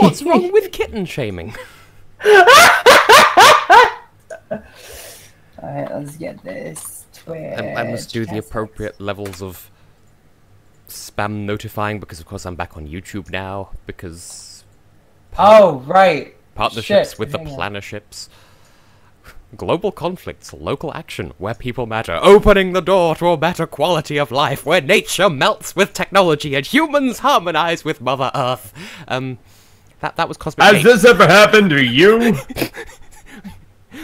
What's wrong with kitten shaming? Alright, let's get this. Twitch. I must do the appropriate levels of spam notifying because, of course, I'm back on YouTube now. Because oh, right. Partnerships with the planerships. Global conflicts, local action, where people matter. Opening the door to a better quality of life, where nature melts with technology and humans harmonize with Mother Earth. That was Cosmic Has this ever happened to you?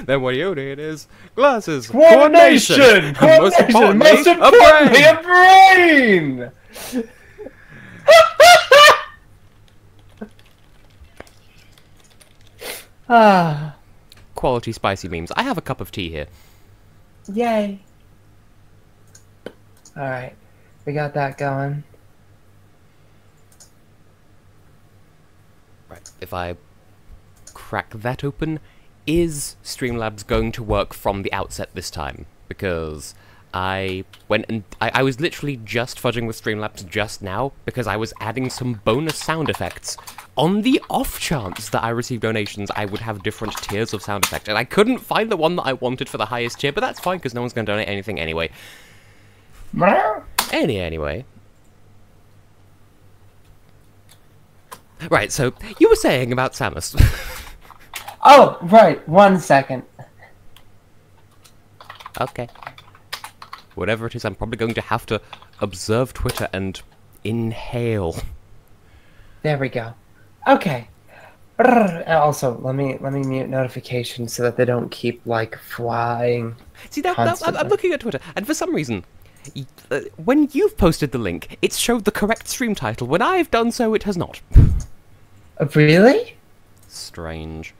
Then what you need is glasses, coordination, most importantly, a brain. Ah. Quality spicy memes. I have a cup of tea here. Yay. Alright. We got that going. Right. If I crack that open, is Streamlabs going to work from the outset this time? Because I went and I was literally just fudging with Streamlabs just now because I was adding some bonus sound effects. On the off chance that I received donations, I would have different tiers of sound effects, and I couldn't find the one that I wanted for the highest tier, but that's fine because no one's going to donate anything anyway. Anyway. Right, so you were saying about Samus. Oh, right. 1 second. Okay. Whatever it is, I'm probably going to have to observe Twitter and inhale. There we go. Okay. Also, let me mute notifications so that they don't keep like flying. See, I'm looking at Twitter, and for some reason, when you've posted the link, it's showed the correct stream title. When I've done so, it has not. Really? Strange.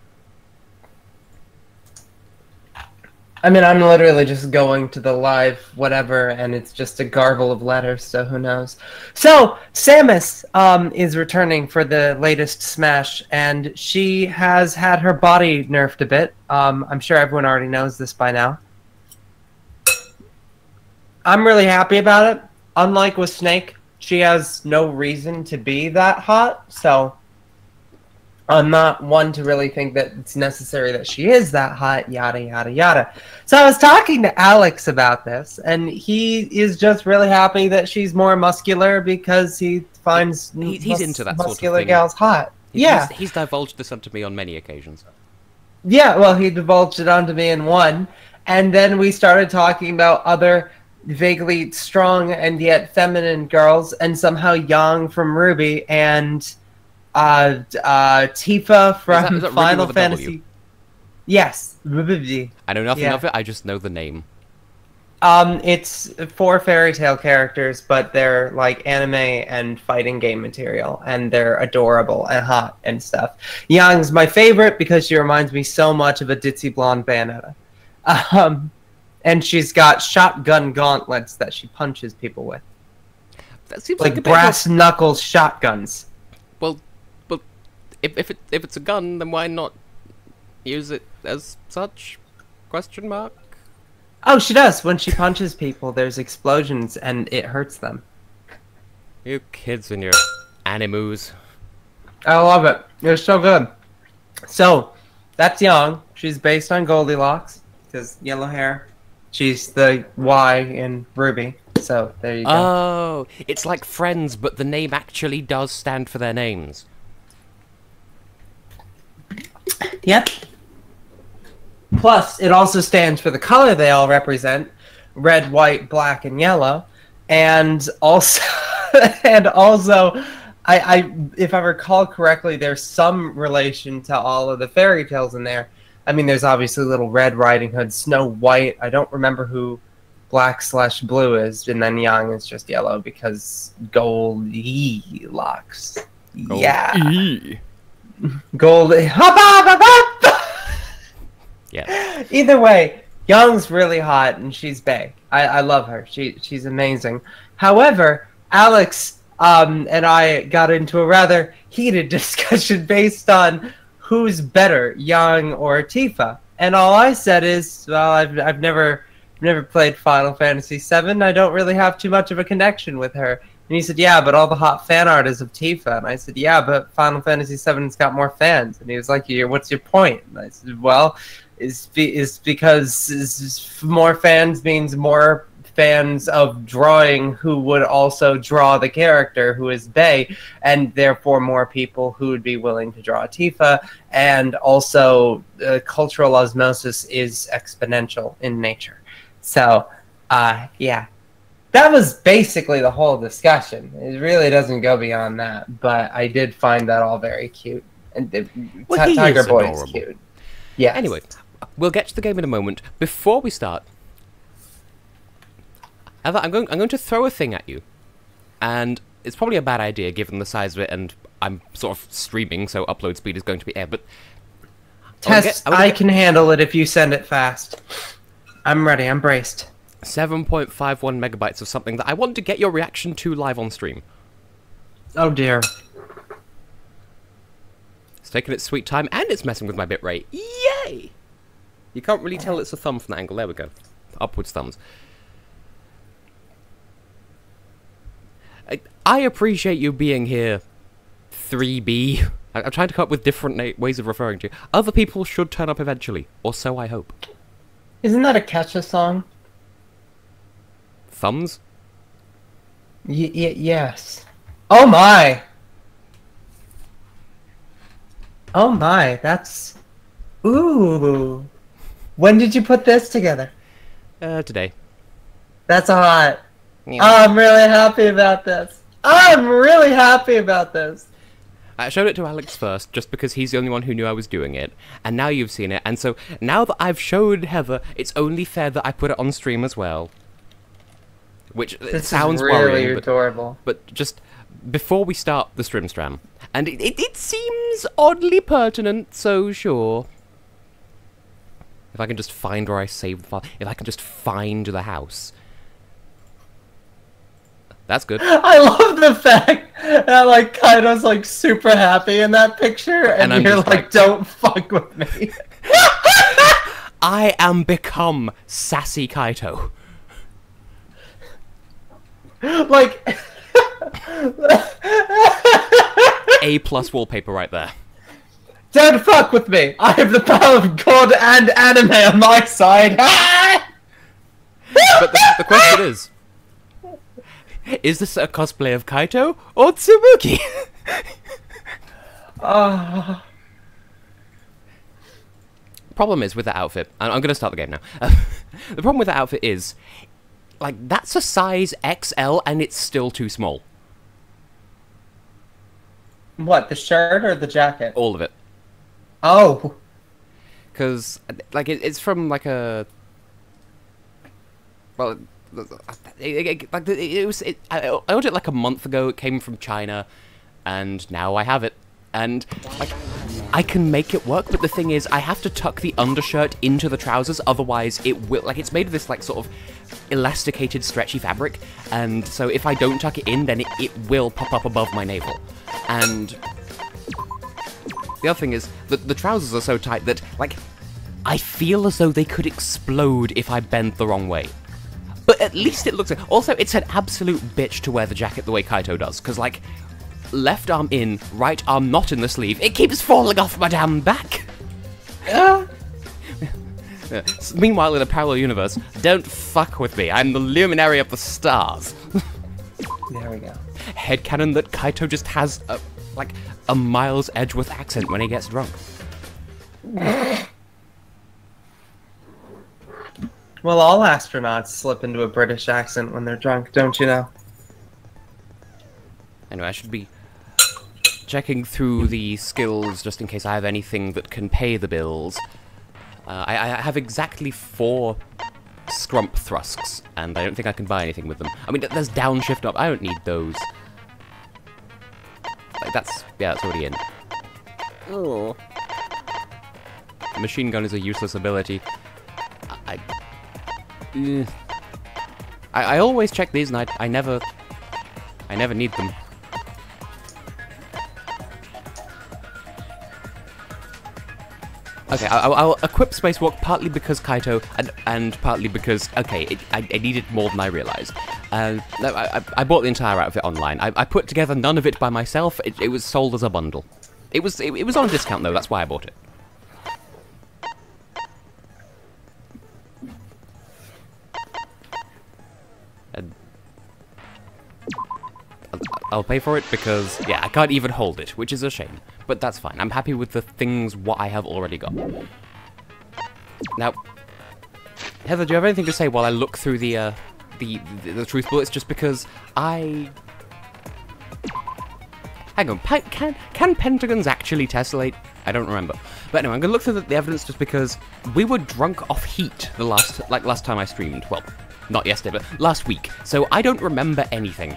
I mean, I'm literally just going to the live whatever, and it's just a garble of letters, so who knows. So, Samus is returning for the latest Smash, and she has had her body nerfed a bit. I'm sure everyone already knows this by now. I'm really happy about it. Unlike with Snake, she has no reason to be that hot, so I'm not one to really think that it's necessary that she is that hot, yada, yada, yada. So I was talking to Alex about this, and he is just really happy that she's more muscular because he finds he's into that muscular sort of thing. gals hot. He's divulged this onto me on many occasions. Yeah, well, he divulged it onto me in one, and then we started talking about other vaguely strong and yet feminine girls, and somehow Yang from Ruby, and Tifa from is that Final Ruby with a Fantasy. W? Yes. I know nothing of it, I just know the name. It's 4 fairy tale characters, but they're like anime and fighting game material, and they're adorable and hot and stuff. Yang's my favorite because she reminds me so much of a ditzy blonde Bayonetta. And she's got shotgun gauntlets that she punches people with. That seems like a brass knuckles shotguns. Well, if it's a gun, then why not use it as such? Question mark. Oh, she does. When she punches people, there's explosions and it hurts them. You kids and your animus. I love it. It's so good. So, that's Yang. She's based on Goldilocks because yellow hair. She's the Y in Ruby. So there you go. Oh, it's like Friends, but the name actually does stand for their names. Yep. Plus, it also stands for the color they all represent: red, white, black, and yellow. And also, I if I recall correctly, there's some relation to all of the fairy tales in there. I mean, there's obviously Little Red Riding Hood, Snow White. I don't remember who Black/Blue is, and then Yang is just yellow because Goldilocks. Yeah. Gold. Yeah. Either way, Young's really hot and she's bae. I love her. She's amazing. However, Alex and I got into a rather heated discussion based on who's better, Yang or Tifa. And all I said is, well, I've never played Final Fantasy VII. I don't really have too much of a connection with her. And he said, yeah, but all the hot fan art is of Tifa. And I said, yeah, but Final Fantasy VII's got more fans. And he was like, what's your point? And I said, well, is because more fans means more fans of drawing who would also draw the character, who is Bay, and therefore more people who would be willing to draw Tifa. And also, cultural osmosis is exponential in nature. So, yeah. That was basically the whole discussion. It really doesn't go beyond that, but I did find that all very cute. And Tiger Boy is cute. Yeah. Anyway, we'll get to the game in a moment. Before we start, I'm going to throw a thing at you, and it's probably a bad idea given the size of it, and I'm sort of streaming, so upload speed is going to be air. But Tess, I can handle it if you send it fast. I'm ready. I'm braced. 7.51 megabytes of something that I want to get your reaction to live on stream. Oh dear. It's taking its sweet time, and it's messing with my bitrate. Yay! You can't really tell it's a thumb from that angle. There we go. Upwards thumbs. I appreciate you being here, 3B. I'm trying to come up with different ways of referring to you. Other people should turn up eventually, or so I hope. Isn't that a Kesha song? Thumbs? Yes. Oh my! Oh my, that's... Ooh. When did you put this together? Today. That's hot. Yeah. I'm really happy about this. I'm really happy about this. I showed it to Alex first, just because he's the only one who knew I was doing it, and now you've seen it, and so now that I've showed Heather, it's only fair that I put it on stream as well. Which sounds really worrying, adorable. But just before we start the Strimstram, and it seems oddly pertinent, so sure. If I can just find where I saved the file, if I can just find the house. That's good. I love the fact that, like, Kaido's, like, super happy in that picture, and you're like, don't fuck with me. I am become sassy Kaito. Like... A+ wallpaper right there. Don't fuck with me! I have the power of God and anime on my side! But the question is this a cosplay of Kaito or Tsubuki? Problem is with that outfit, and I'm going to start the game now. The problem with that outfit is, like, that's a size XL and it's still too small. What, the shirt or the jacket? All of it. Oh. Because, like, it's from, like, a... Well, I ordered it, like, a month ago. It came from China, and now I have it. And, like, I can make it work, but the thing is, I have to tuck the undershirt into the trousers, otherwise it will... Like, it's made of this, like, sort of elasticated, stretchy fabric, and so if I don't tuck it in, then it will pop up above my navel. And the other thing is, the trousers are so tight that, like, I feel as though they could explode if I bent the wrong way. But at least it looks... Also, it's an absolute bitch to wear the jacket the way Kaito does, because, like, left arm in, right arm not in the sleeve, it keeps falling off my damn back! Yeah. Meanwhile, in a parallel universe, don't fuck with me, I'm the luminary of the stars. There we go. Headcanon that Kaito just has, like, a Miles Edgeworth accent when he gets drunk. Well, all astronauts slip into a British accent when they're drunk, don't you know? Anyway, I should be checking through the skills just in case I have anything that can pay the bills. I have exactly 4 scrump thrusts, and I don't think I can buy anything with them. I mean, there's downshift up. I don't need those. Like, that's already in. Oh. Machine gun is a useless ability. I always check these, and I never need them. Okay, I'll equip Spacewalk partly because Kaito, and partly because, okay, I needed more than I realized. I bought the entire outfit online. I put together none of it by myself. It was sold as a bundle. It was on a discount, though. That's why I bought it. I'll pay for it because, yeah, I can't even hold it, which is a shame. But that's fine. I'm happy with the things what I have already got. Now, Heather, do you have anything to say while I look through the truth bullets? Just because I... Hang on, can pentagons actually tessellate? I don't remember. But anyway, I'm going to look through the evidence just because we were drunk off heat the last time I streamed. Well, not yesterday, but last week. So I don't remember anything.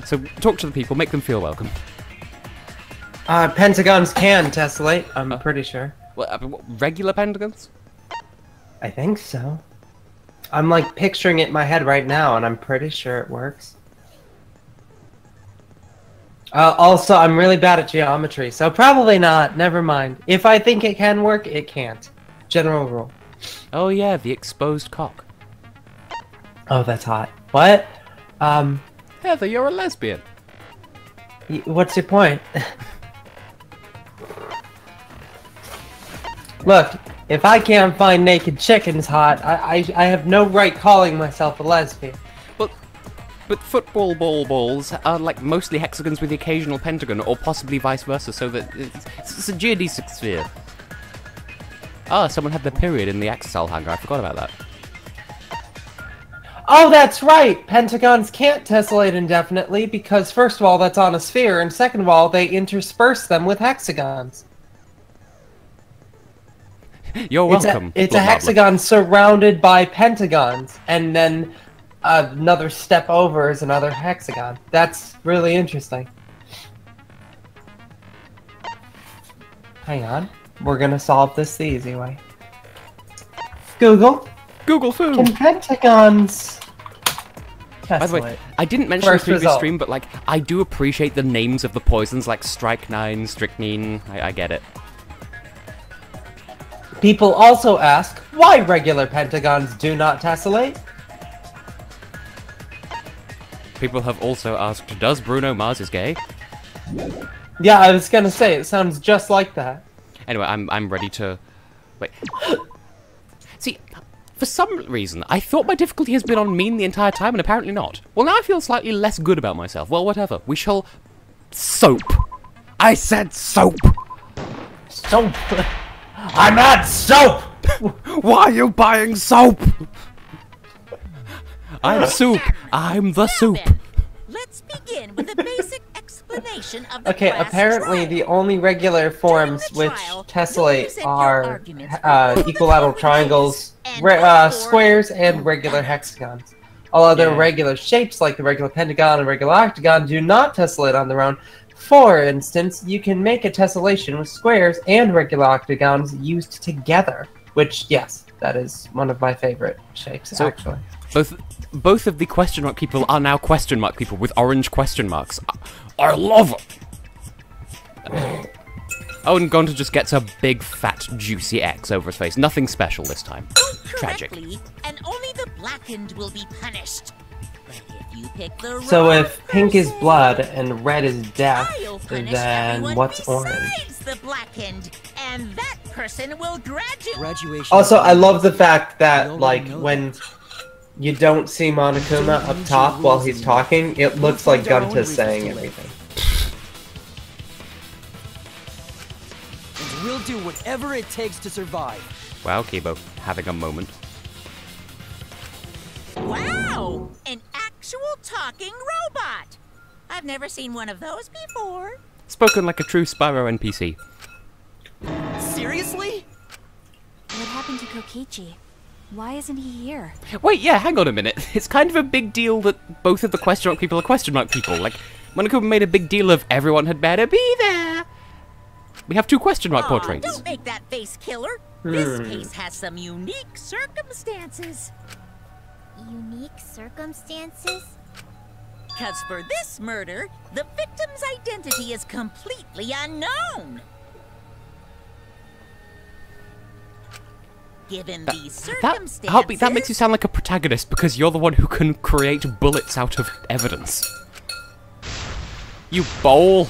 So talk to the people, make them feel welcome. Pentagons can tessellate, I'm pretty sure. What, regular pentagons? I think so. I'm like picturing it in my head right now, and I'm pretty sure it works. Also, I'm really bad at geometry, so probably not. Never mind. If I think it can work, it can't. General rule. Oh yeah, the exposed cock. Oh, that's hot. What? Heather, you're a lesbian. What's your point? Look, if I can't find naked chickens hot, I have no right calling myself a lesbian. But football balls are like mostly hexagons with the occasional pentagon, or possibly vice versa, so that it's a geodesic sphere. Ah, someone had their period in the Axel hangar, I forgot about that. Oh, that's right! Pentagons can't tessellate indefinitely because, first of all, that's on a sphere, and second of all, they intersperse them with hexagons. You're welcome. It's a hexagon surrounded by pentagons, and then another step over is another hexagon. That's really interesting. Hang on. We're gonna solve this the easy way. Google food! Can pentagons tessellate? By the way, I didn't mention in the previous stream, but like, I do appreciate the names of the poisons, like strychnine, strychnine. I get it. People also ask why regular pentagons do not tessellate. People have also asked, does Bruno Mars is gay? Yeah, I was gonna say, it sounds just like that. Anyway, I'm ready to... Wait. See, for some reason, I thought my difficulty has been on mean the entire time, and apparently not. Well, now I feel slightly less good about myself. Well, whatever. We shall... Soap. I said soap! Soap! I'm at soap! Why are you buying soap? I'm soup. I'm the soup. Then, let's begin with a basic explanation of the Okay, class apparently trial. the only regular forms the which trial, tessellate present your are arguments for equilateral the triangles, and squares, and regular hexagons. All other regular shapes, like the regular pentagon and regular octagon, do not tessellate on their own. For instance, you can make a tessellation with squares and regular octagons used together, which, yes, that is one of my favorite shapes, actually. Both of the question mark people are now question mark people with orange question marks. I love it! Oh, and Gonta just gets a big, fat, juicy X over his face. Nothing special this time. Tragic. And only the blackened will be punished. But if you pick the So wrong if pink is person, blood and red is death, I'll punish then everyone what's orange? besides the blackened, and that person will graduate. Also, I love the fact that, like, when you don't see Monokuma up top while he's talking, it looks like Gunta's saying everything. And we'll do whatever it takes to survive. Wow, Kibo, having a moment. Wow! An actual talking robot! I've never seen one of those before. Spoken like a true Spyro NPC. Seriously? What happened to Kokichi? Why isn't he here? Wait, yeah, hang on a minute. It's kind of a big deal that both of the question mark people are question mark people. Like, Monokuma made a big deal of everyone had better be there. We have two question mark portraits. Don't make that face, killer. This case has some unique circumstances. Unique circumstances? Because for this murder, the victim's identity is completely unknown. given these That circumstances... makes you sound like a protagonist because you're the one who can create bullets out of evidence. You bowl.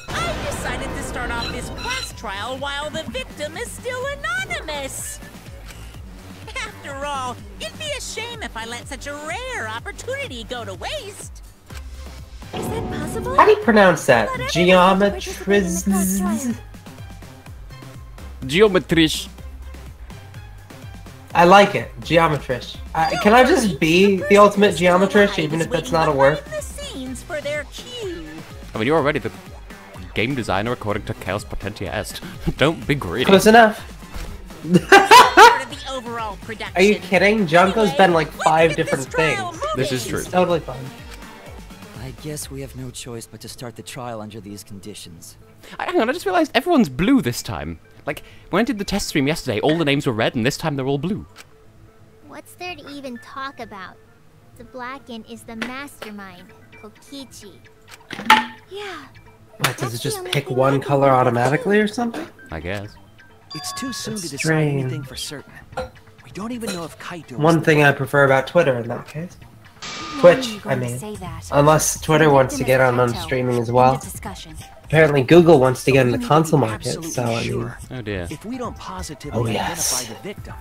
I decided to start off this class trial while the victim is still anonymous. After all, it'd be a shame if I let such a rare opportunity go to waste. Is that possible? How do you pronounce that? Geometrish. I like it. Geometrish. Can I just be the ultimate geometrish, even if that's not a word? Behind the scenes for their cue. I mean, you're already the game designer according to Chaos Potentia Est. Don't be greedy. Close enough. Part of the overall production. Are you kidding? Junko's been like Anyway, 5 let's get different this trial things. This is true. It's totally fine. I guess we have no choice but to start the trial under these conditions. Hang on, I just realized everyone's blue this time. Like, when I did the test stream yesterday, all the names were red, and this time they're all blue. What's there to even talk about? The Blacken is the mastermind, Kokichi. Yeah. What, does it just pick one color automatically or something? I guess. It's too soon That's to decide strange. anything for certain. We don't even know if Kaito was One the thing I prefer about Twitter in that case. Twitch, I mean. Unless Twitter wants to get on streaming as well. Apparently Google wants to get in the console market, absolutely so I mean. sure. Oh dear. If we don't positively Oh, yes. identify the victim,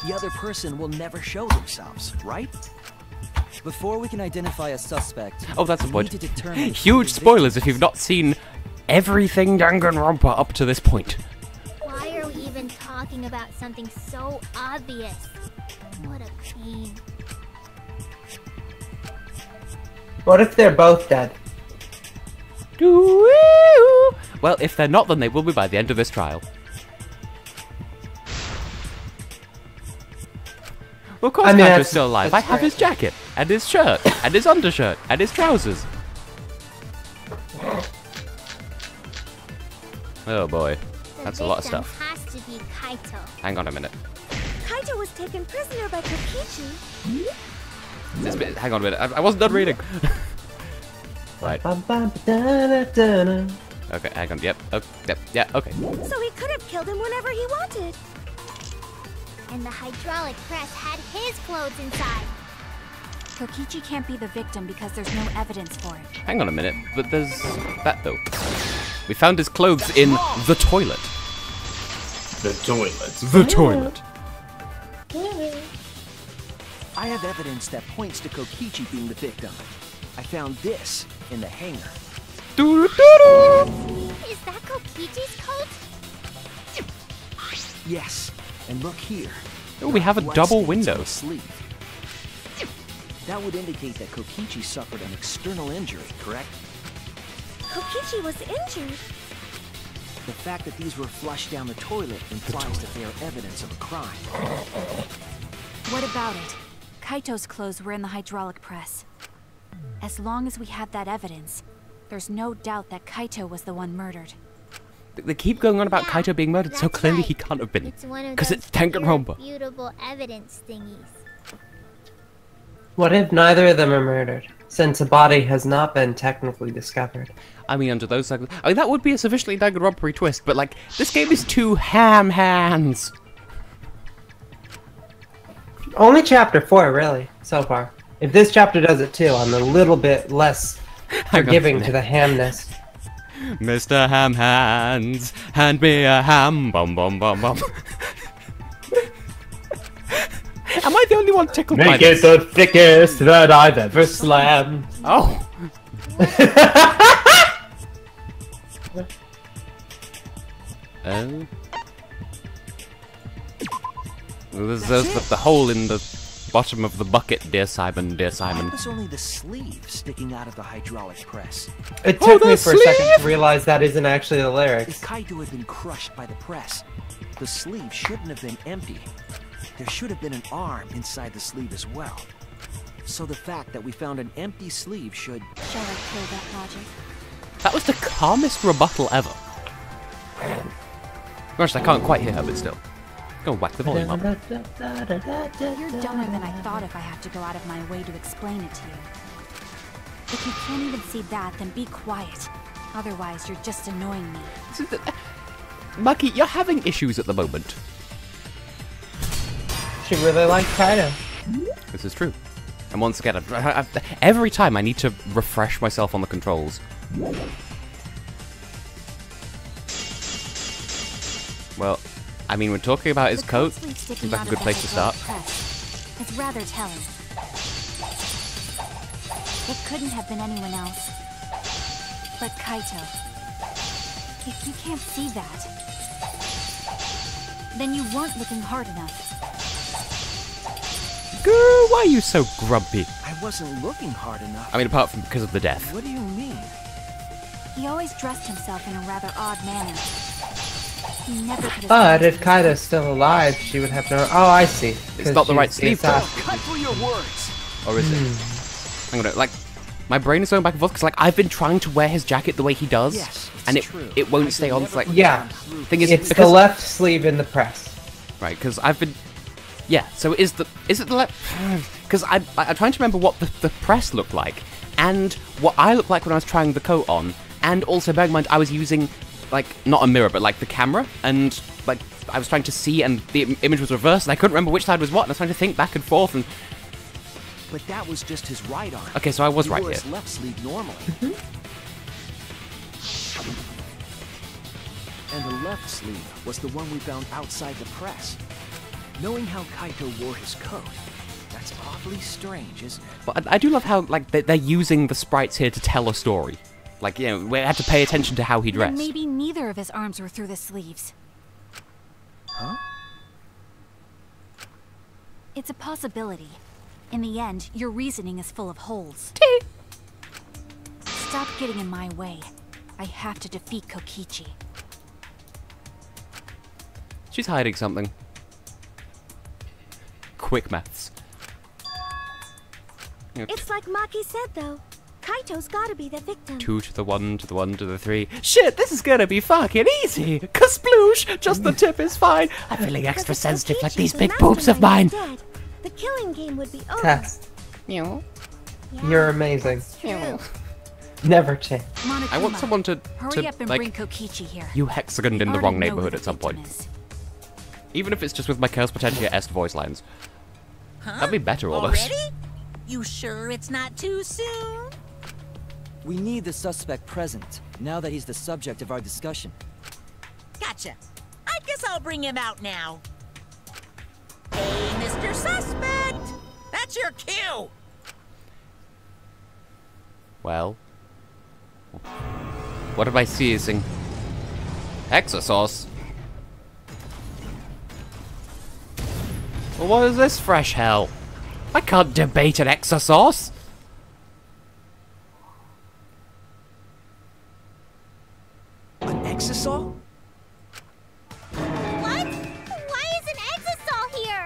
the other person will never show themselves, right? Before we can identify a suspect, Oh, that's a we point. need to determine Huge spoilers if you've not seen everything Danganronpa up to this point. Why are we even talking about something so obvious? What a pain. What if they're both dead? Well, if they're not, then they will be by the end of this trial. Well, of course, I mean, Kaito's that's- still alive. I that's have his great. jacket, and his shirt, and his undershirt, and his trousers. Oh boy, that's a lot of victim stuff. has to be Kaito. Hang on a minute. Kaito was taken prisoner by Kokichi. This bit, hang on a minute. I wasn't done reading. Right. Okay, hang on. Yep. Okay, yep. Yeah. Okay. So he could have killed him whenever he wanted. And the hydraulic press had his clothes inside. Kokichi can't be the victim because there's no evidence for it. Hang on a minute. But there's that though. We found his clothes in the toilet. The toilet. The toilet. I have evidence that points to Kokichi being the victim. I found this in the hangar. Doo-doo-doo-doo. Is that Kokichi's coat? Yes, and look here. Oh, we have a Blood double stains on window. the sleeve. That would indicate that Kokichi suffered an external injury, correct? Kokichi was injured. The fact that these were flushed down the toilet implies that they are evidence of a crime. What about it? Kaito's clothes were in the hydraulic press. As long as we have that evidence, there's no doubt that Kaito was the one murdered. They keep going on about Yeah, Kaito being murdered, so that's clearly right. he can't have been. It's one of Because those it's Danganronpa. irrefutable evidence thingies. What if neither of them are murdered, since a body has not been technically discovered? I mean, under those circumstances, I mean, that would be a sufficiently Danganronpa twist, but like, this game is too ham hands. Only chapter 4, really, so far. If this chapter does it too, I'm a little bit less forgiving to the hamness. Mr. Ham Hands, hand me a ham, bum bum bum bum. Am I the only one tickled by Make it this? the thickest that I've ever slammed. Oh. Oh. There's the hole in the bottom of the bucket, dear Simon, dear Simon. Why was only the sleeve sticking out of the hydraulic press? It Oh, took me the for a second sleeve! to realize that isn't actually the If lyrics. Kaito had been crushed by the press, the sleeve shouldn't have been empty. There should have been an arm inside the sleeve as well. So the fact that we found an empty sleeve should... Shall I kill that logic? That was the calmest rebuttal ever. Gosh, I can't quite hear her, but still. Go whack the volume up. You're dumber than I thought if I have to go out of my way to explain it to you. If you can't even see that, then be quiet. Otherwise, you're just annoying me. Maki, you're having issues at the moment. She really likes Kaido. This is true. And once again, every time I need to refresh myself on the controls. Well, I mean, we're talking about his coat. Seems like a good place to start. It's rather telling. It couldn't have been anyone else. But Kaito. If you can't see that, then you weren't looking hard enough. Girl, why are you so grumpy? I wasn't looking hard enough. I mean, apart from because of the death. What do you mean? He always dressed himself in a rather odd manner. He never could have But if Kaido's still alive, she would have no. Oh, I see. It's not the right sleeve, though. Cut through your words. Or is it? I'm gonna, like, my brain is going back and forth because, like, I've been trying to wear his jacket the way he does, Yes, and true. it won't stay on. It's like, Yeah, thing is, it's the because, left sleeve in the press. right? Because I've been, yeah. So is it the left? Because I'm trying to remember what the press looked like, and what I looked like when I was trying the coat on, and also bear in mind I was using, like, not a mirror but like the camera, and like I was trying to see, and the image was reversed, and I couldn't remember which side was what, and I was trying to think back and forth, and. But that was just his right arm. Okay, so I was He right wore here. his left sleeve normally. And the left sleeve was the one we found outside the press. Knowing how Kaito wore his coat, that's awfully strange, isn't it? But I do love how, like, they're using the sprites here to tell a story. Like, you know, we had to pay attention to how he Then dressed. maybe neither of his arms were through the sleeves. Huh? It's a possibility. In the end, your reasoning is full of holes. Stop getting in my way. I have to defeat Kokichi. She's hiding something. Quick maths. You know, It's like Maki said, though. Kaito's gotta be the victim. 2 to the 1 to the 1 to the 3. Shit, this is gonna be fucking easy! Kasploosh! Just the tip is fine! I'm feeling extra Because if sensitive like Kokichi, these the big boobs of mine! mastermind, were dead, the killing game would be over. Tess, Yeah, you're amazing. that's true. Never change. Monokuma, I want someone to hurry up and like, bring Kokichi here. you hexagon in the Already wrong know who neighborhood the at some victim point. is. Even if it's just with my Chaos Potentia-esque voice lines. Huh? That'd be better, almost. Already? You sure it's not too soon? We need the suspect present, now that he's the subject of our discussion. Gotcha. I guess I'll bring him out now. Hey, Mr. Suspect! That's your cue! Well. What am I seizing? Exosauce? Well, what is this fresh hell? I can't debate an exosauce! An exisal? What? Why is an Exisol here?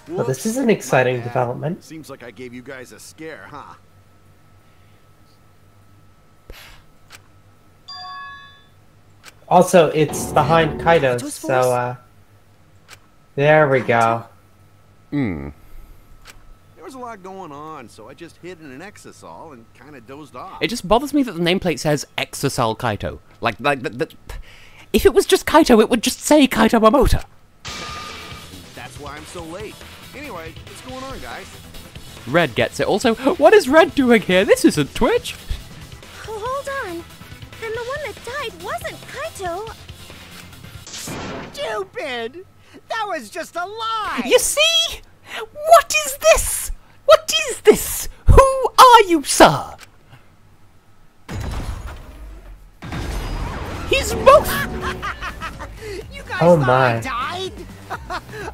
Well, this is an exciting development. Seems like I gave you guys a scare, huh? Also, it's behind Kaido, so, there we go. Hmm. There was a lot going on, so I just hid in an exisol and kind of dozed off. It just bothers me that the nameplate says Exosal Kaito. Like if it was just Kaito, it would just say Kaito Momota. That's why I'm so late. Anyway, what's going on, guys? Red gets it. Also, what is Red doing here? This isn't Twitch. Oh, hold on. Then the one that died wasn't Kaito. Stupid! That was just a lie! You see? What is this? What is this? Who are you, sir? He's both. You guys Oh thought my. I died?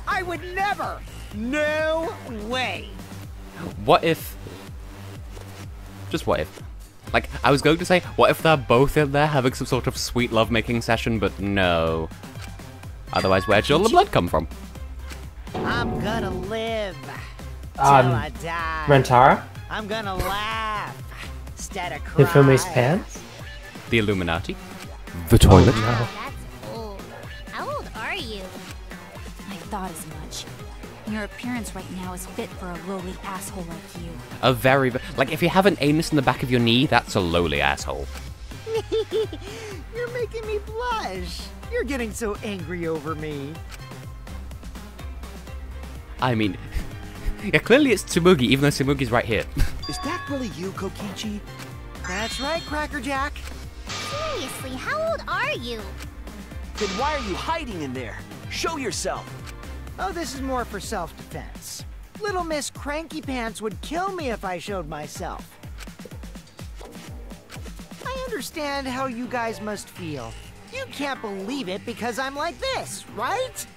I would never! No way! What if? Just what if? Like, I was going to say, what if they're both in there having some sort of sweet lovemaking session, but no. Otherwise, where'd all the blood come from? I'm gonna live till I die. Rentara? I'm gonna laugh instead of cry. Hifumi's pants? The Illuminati? The toilet? No. That's old. How old are you? I thought as much. Your appearance right now is fit for a lowly asshole like you. A very, like, if you have an anus in the back of your knee, that's a lowly asshole. You're making making me blush. You're getting so angry over me. I mean, yeah, clearly it's Tsumugi, even though Tsumugi's right here. Is that really you, Kokichi? That's right, Crackerjack. Seriously, how old are you? Then why are you hiding in there? Show yourself. Oh, this is more for self-defense. Little Miss Cranky Pants would kill me if I showed myself. I understand how you guys must feel. You can't believe it because I'm like this, right?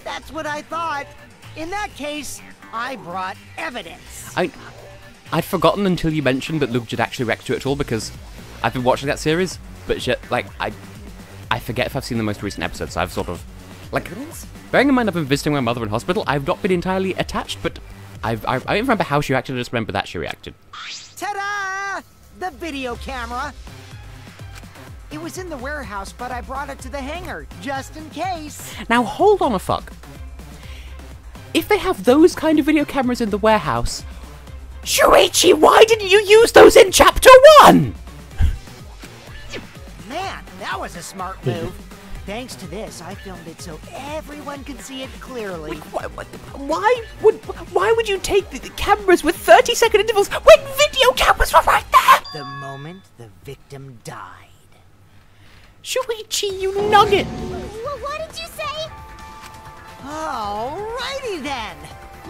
That's what I thought. In that case, I brought evidence. I'd forgotten until you mentioned that Luke did actually react to it at all, because I've been watching that series, but like, I forget if I've seen the most recent episodes, so I've sort of, like, bearing in mind I've been visiting my mother in hospital, I've not been entirely attached, but I don't remember how she reacted, I just remember that she reacted. Ta-da! The video camera! It was in the warehouse, but I brought it to the hangar, just in case. Now hold on a fuck. If they have those kind of video cameras in the warehouse, Shuichi, why didn't you use those in Chapter 1? Man, that was a smart move. Thanks to this, I filmed it so everyone could see it clearly. Why would you take the cameras with 30-second intervals when video cameras were right there? The moment the victim died. Shuichi, you nugget! What did you say? Alrighty then!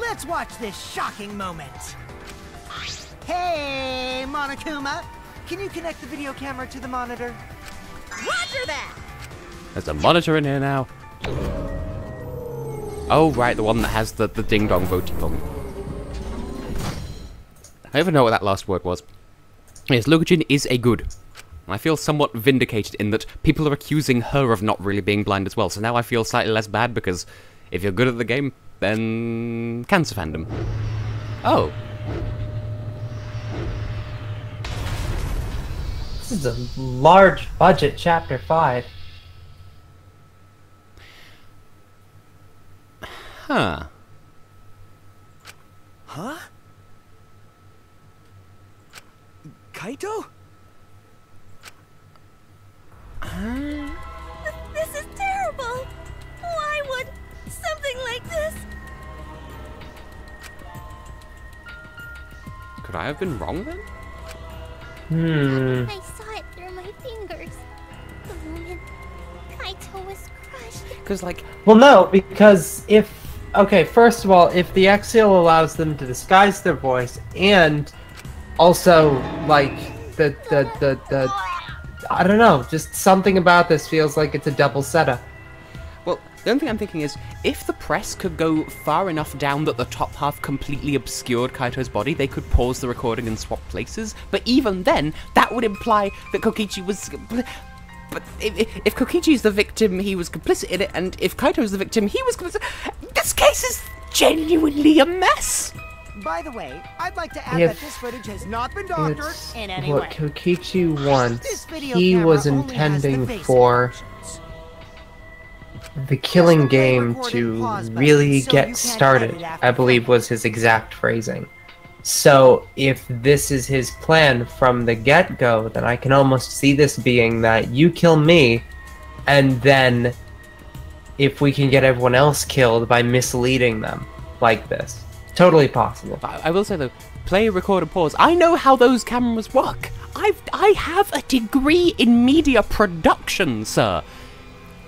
Let's watch this shocking moment. Hey, Monokuma! Can you connect the video camera to the monitor? Roger that! There's a monitor in here now. Oh, right, the one that has the ding-dong voting button. I don't even know what that last word was. Yes, Lugujin is a good. I feel somewhat vindicated in that people are accusing her of not really being blind as well, so now I feel slightly less bad because if you're good at the game, then cancer fandom. Oh. This is a large budget Chapter 5. Huh. Huh? Kaito? This is terrible. Why would something like this? Could I have been wrong then? I saw it through my fingers. The moment Kaito was crushed. Because, like... Well, no, because if... Okay, first of all, if the Exhale allows them to disguise their voice, and also, like, the I don't know, just something about this feels like it's a double setup. Well, the only thing I'm thinking is, if the press could go far enough down that the top half completely obscured Kaito's body, they could pause the recording and swap places, but even then, that would imply that Kokichi was... But if Kokichi's the victim, he was complicit in it, and if Kaito's the victim, he was complicit... This case is genuinely a mess! By the way, I'd like to add that this footage has not been doctored in any what way. Kokichi wants, This video he camera was only has the intending basic for functions. the killing Just play game record to and pause button really so you get can't started, edit after I believe was his exact phrasing. So if this is his plan from the get-go, then I can almost see this being that you kill me, and then if we can get everyone else killed by misleading them like this. Totally possible. I will say though, play, record, and pause. I know how those cameras work. I have a degree in media production, sir.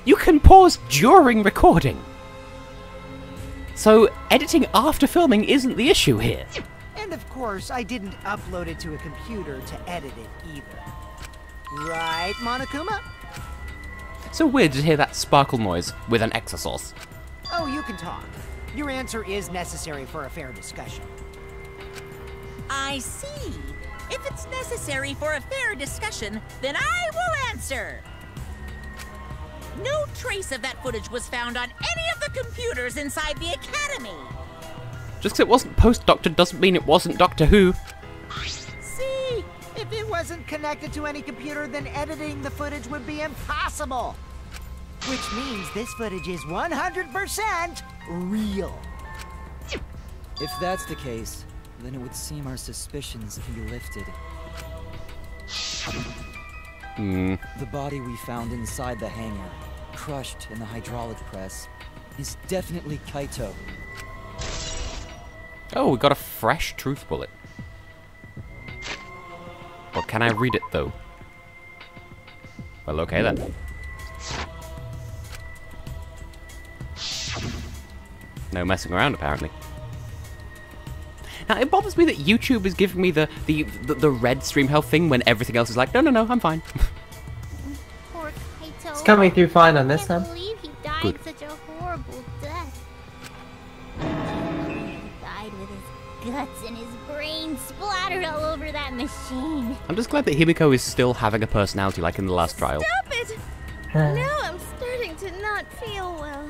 You can pause during recording. So editing after filming isn't the issue here. And of course, I didn't upload it to a computer to edit it either. Right, Monokuma? So weird to hear that sparkle noise with an exosource. Oh, you can talk. Your answer is necessary for a fair discussion. I see. If it's necessary for a fair discussion, then I will answer. No trace of that footage was found on any of the computers inside the Academy. Just because it wasn't post-Doctor doesn't mean it wasn't Doctor Who. See? If it wasn't connected to any computer, then editing the footage would be impossible. Which means this footage is 100% real. If that's the case, then it would seem our suspicions can be lifted. The body we found inside the hangar, crushed in the hydraulic press, is definitely Kaito. Oh, we got a fresh truth bullet. Well, can I read it, though? Well, okay then. No messing around, apparently. Now, it bothers me that YouTube is giving me the red stream health thing when everything else is like, no, I'm fine. Poor Kaito. It's coming through fine on this I can't time. believe he died Good. such a horrible death. He died with his guts and his brains splattered all over that machine. I'm just glad that Himiko is still having a personality like in the last trial. Stop it! Now I'm starting to not feel well.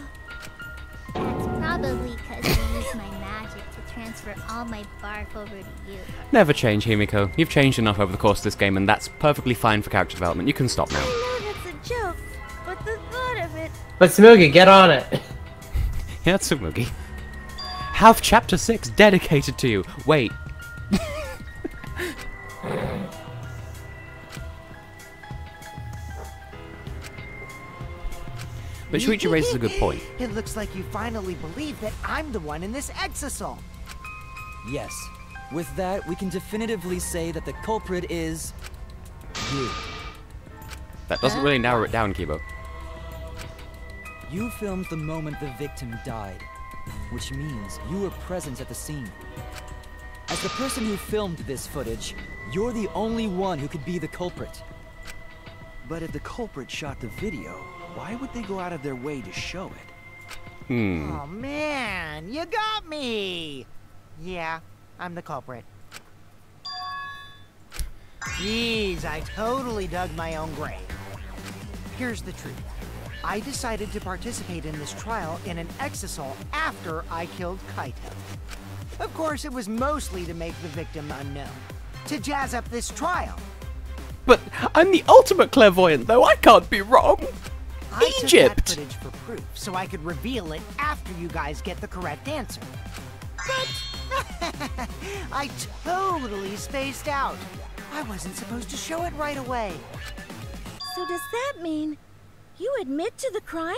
That's probably because I used my magic to transfer all my bark over to you. Never change, Himiko. You've changed enough over the course of this game, and that's perfectly fine for character development. You can stop now. I know that's a joke, but the thought of it... But Smoogie, get on it. Yeah, Tsumugi. Have Chapter 6 dedicated to you. Wait. But Shuichi raises a good point. It looks like you finally believe that I'm the one in this exasol. Yes. With that, we can definitively say that the culprit is... you. That doesn't really narrow it down, Kibo. You filmed the moment the victim died, which means you were present at the scene. As the person who filmed this footage, you're the only one who could be the culprit. But if the culprit shot the video, why would they go out of their way to show it? Oh man, you got me! Yeah, I'm the culprit. Jeez, I totally dug my own grave. Here's the truth. I decided to participate in this trial in an exasol after I killed Kaito. Of course, it was mostly to make the victim unknown. To jazz up this trial. But I'm the ultimate clairvoyant, though. I can't be wrong. I took that Egypt! footage for proof, so I could reveal it after you guys get the correct answer. But I totally spaced out. I wasn't supposed to show it right away. So does that mean you admit to the crime?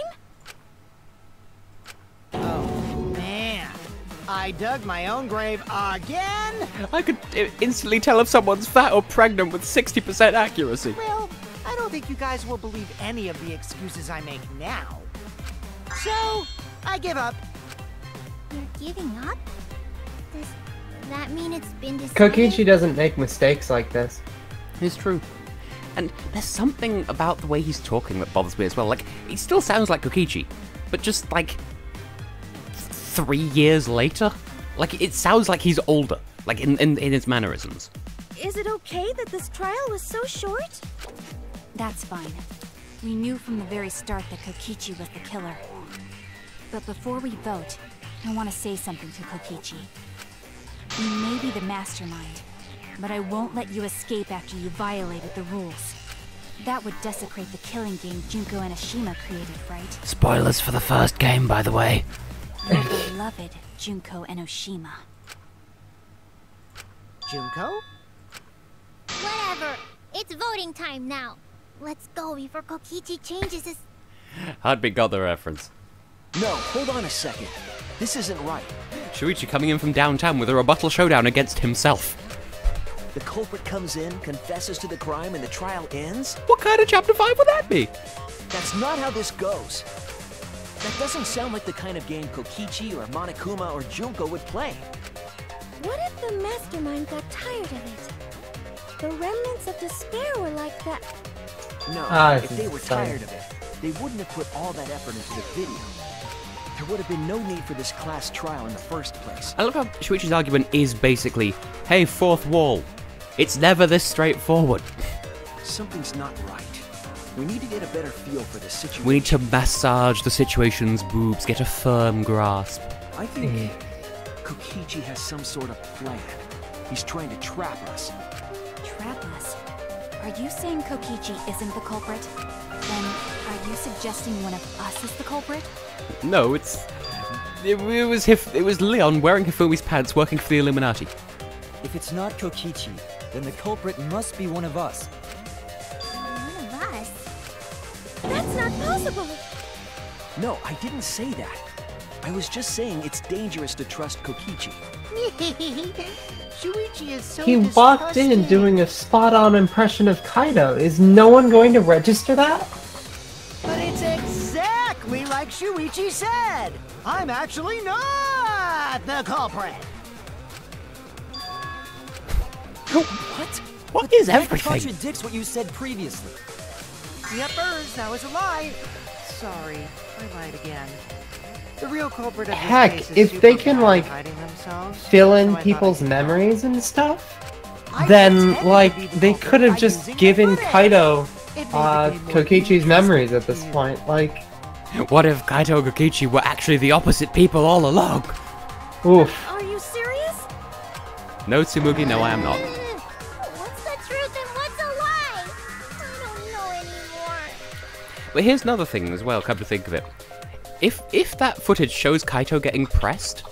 Oh, man. I dug my own grave again? I could instantly tell if someone's fat or pregnant with 60% accuracy. Well, I don't think you guys will believe any of the excuses I make now. So, I give up. You're giving up? Does that mean it's been decided? Kokichi doesn't make mistakes like this. It's true. And there's something about the way he's talking that bothers me as well. Like, he still sounds like Kokichi, but just like 3 years later? Like, it sounds like he's older, like in his mannerisms. Is it okay that this trial was so short? That's fine. We knew from the very start that Kokichi was the killer. But before we vote, I want to say something to Kokichi. You may be the mastermind, but I won't let you escape after you violated the rules. That would desecrate the killing game Junko Enoshima created, right? Spoilers for the first game, by the way. Your beloved Junko Enoshima. Junko? Whatever. It's voting time now. Let's go before Kokichi changes his... Heartbeat got the reference. No, hold on a second. This isn't right. Shuichi coming in from downtown with a rebuttal showdown against himself. The culprit comes in, confesses to the crime, and the trial ends? What kind of Chapter 5 would that be? That's not how this goes. That doesn't sound like the kind of game Kokichi or Monokuma or Junko would play. What if the mastermind got tired of it? The remnants of despair were like that. No, if they were tired of it, they wouldn't have put all that effort into the video. There would have been no need for this class trial in the first place. I love how Shuichi's argument is basically, hey, fourth wall. It's never this straightforward. Something's not right. We need to get a better feel for the situation. We need to massage the situation's boobs, get a firm grasp. I think Kokichi has some sort of plan. He's trying to trap us. Trap us? Are you saying Kokichi isn't the culprit? Then, are you suggesting one of us is the culprit? No, it was Leon wearing Hifumi's pants working for the Illuminati. If it's not Kokichi, then the culprit must be one of us. One That's not possible. No, I didn't say that. I was just saying it's dangerous to trust Kokichi. Shuichi is so He walked in disgusting. doing a spot-on impression of Kaido. Is no one going to register that? But it's exactly like Shuichi said. I'm actually not the culprit. What? What is That everything? contradicts what you said previously. Yuppers, that was a lie. Sorry, I lied again. The real culprit of this Heck, case is if super they can, bad at like, hiding themselves, fill so I in thought people's I'd- memories and stuff, I then, pretended to like, be the they culprit could have by just using the given footage. Kaido It made the game more Kokichi's interesting memories at this to you. point. Like, What if Kaito and Kokichi were actually the opposite people all along? oof. Are you serious? No, Tsumugi, no, I am not. What's the truth and what's a lie? I don't know anymore. But here's another thing as well, come to think of it. If that footage shows Kaito getting pressed,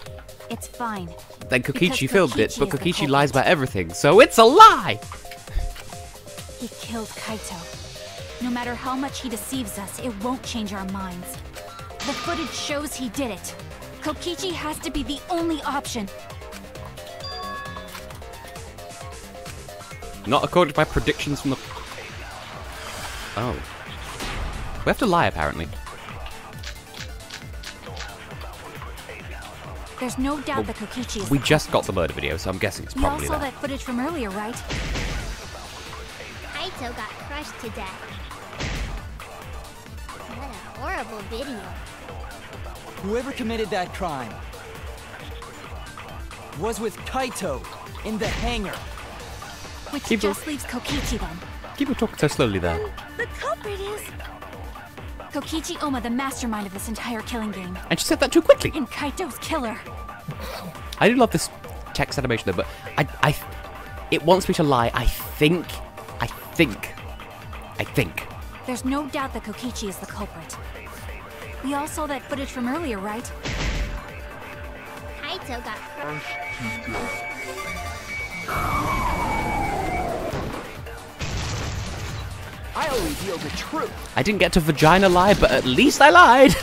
It's fine. then Kokichi Because filmed it, Kokichi but is the Kokichi lies culprit. about everything, so it's a lie! He killed Kaito. No matter how much he deceives us, it won't change our minds. The footage shows he did it. Kokichi has to be the only option. Not according to my predictions from the... Oh. We have to lie, apparently. There's no doubt that Kokichi is We the just got culprit. the murder video, so I'm guessing it's We all probably saw that. that footage from earlier, right? Kaito got crushed to death. What a horrible video. Whoever committed that crime was with Kaito in the hangar. Which Keep just leaves Kokichi then. Keep on talking so slowly there. The culprit is... Kokichi Oma, the mastermind of this entire killing game. And she said that too quickly! And Kaito's killer. I do love this text animation though, but it wants me to lie. I think. There's no doubt that Kokichi is the culprit. We all saw that footage from earlier, right? Kaito got crushed. I'll reveal the truth. I didn't get to vagina lie, but at least I lied!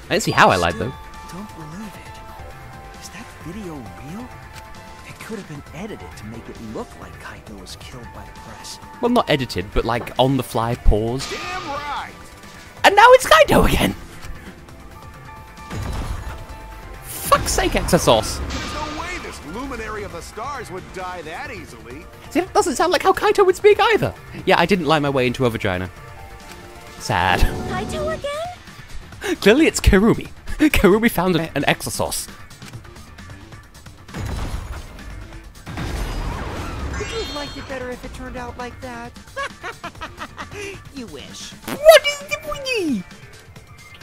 I didn't see how I lied though. Don't believe it. Is that video real? It could have been edited to make it look like Kaito was killed by the press. Well, not edited, but like on the fly paused. Damn right! And now it's Kaito again! Fuck's sake, Exasauce! There's no way this luminary of the stars would die that easily. See, that doesn't sound like how Kaito would speak either. Yeah, I didn't lie my way into a vagina. Sad. Kaito again? Clearly it's Kirumi. Kirumi found an Exasauce. Would you have liked it better if it turned out like that? You wish. What is the...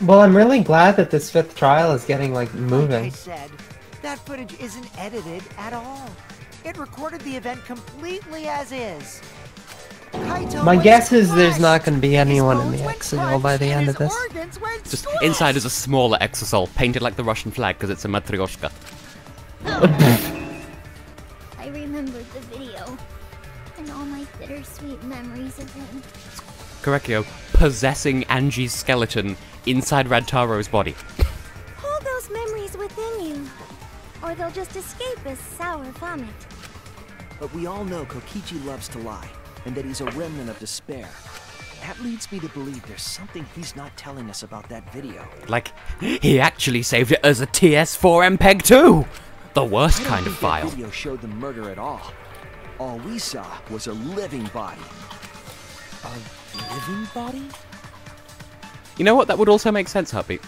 Well, I'm really glad that this 5th trial is getting, like, Like I moving. said, that footage isn't edited at all. It recorded the event completely as is. Kaito My was guess is there's crushed. not going to be His anyone in bones the went Exegol by crushed the and end his of this. organs went Just squished. inside is a smaller Exasol, painted like the Russian flag because it's a Matryoshka. I remembered the video. And all my bittersweet memories of him. Korekio possessing Angie's skeleton inside Radtaro's body. Hold those memories within you. Or they'll just escape as sour vomit. But we all know Kokichi loves to lie, and that he's a remnant of despair. That leads me to believe there's something he's not telling us about that video. Like, he actually saved it as a TS4 MPEG too! The worst I don't kind of think that file. video showed the murder at all. All we saw was a living body. A living body? You know what? That would also make sense, Heartbeat.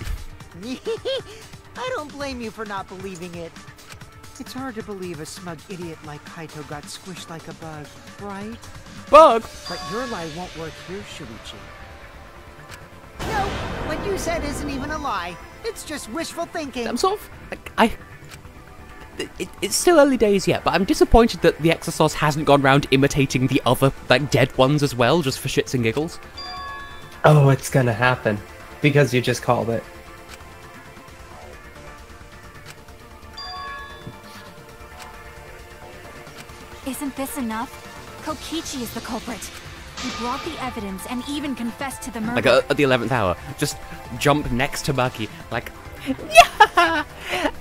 I don't blame you for not believing it. It's hard to believe a smug idiot like Kaito got squished like a bug, right? Bug! But your lie won't work here, Shuichi. No, what you said isn't even a lie. It's just wishful thinking. I'm sort of... Like, it's still early days yet, but I'm disappointed that the Exasauce hasn't gone around imitating the other, like, dead ones as well, just for shits and giggles. Oh, it's gonna happen. Because you just called it. Isn't this enough? Kokichi is the culprit. He brought the evidence and even confessed to the murder. Like at the 11th hour, just jump next to Maki, like, yeah,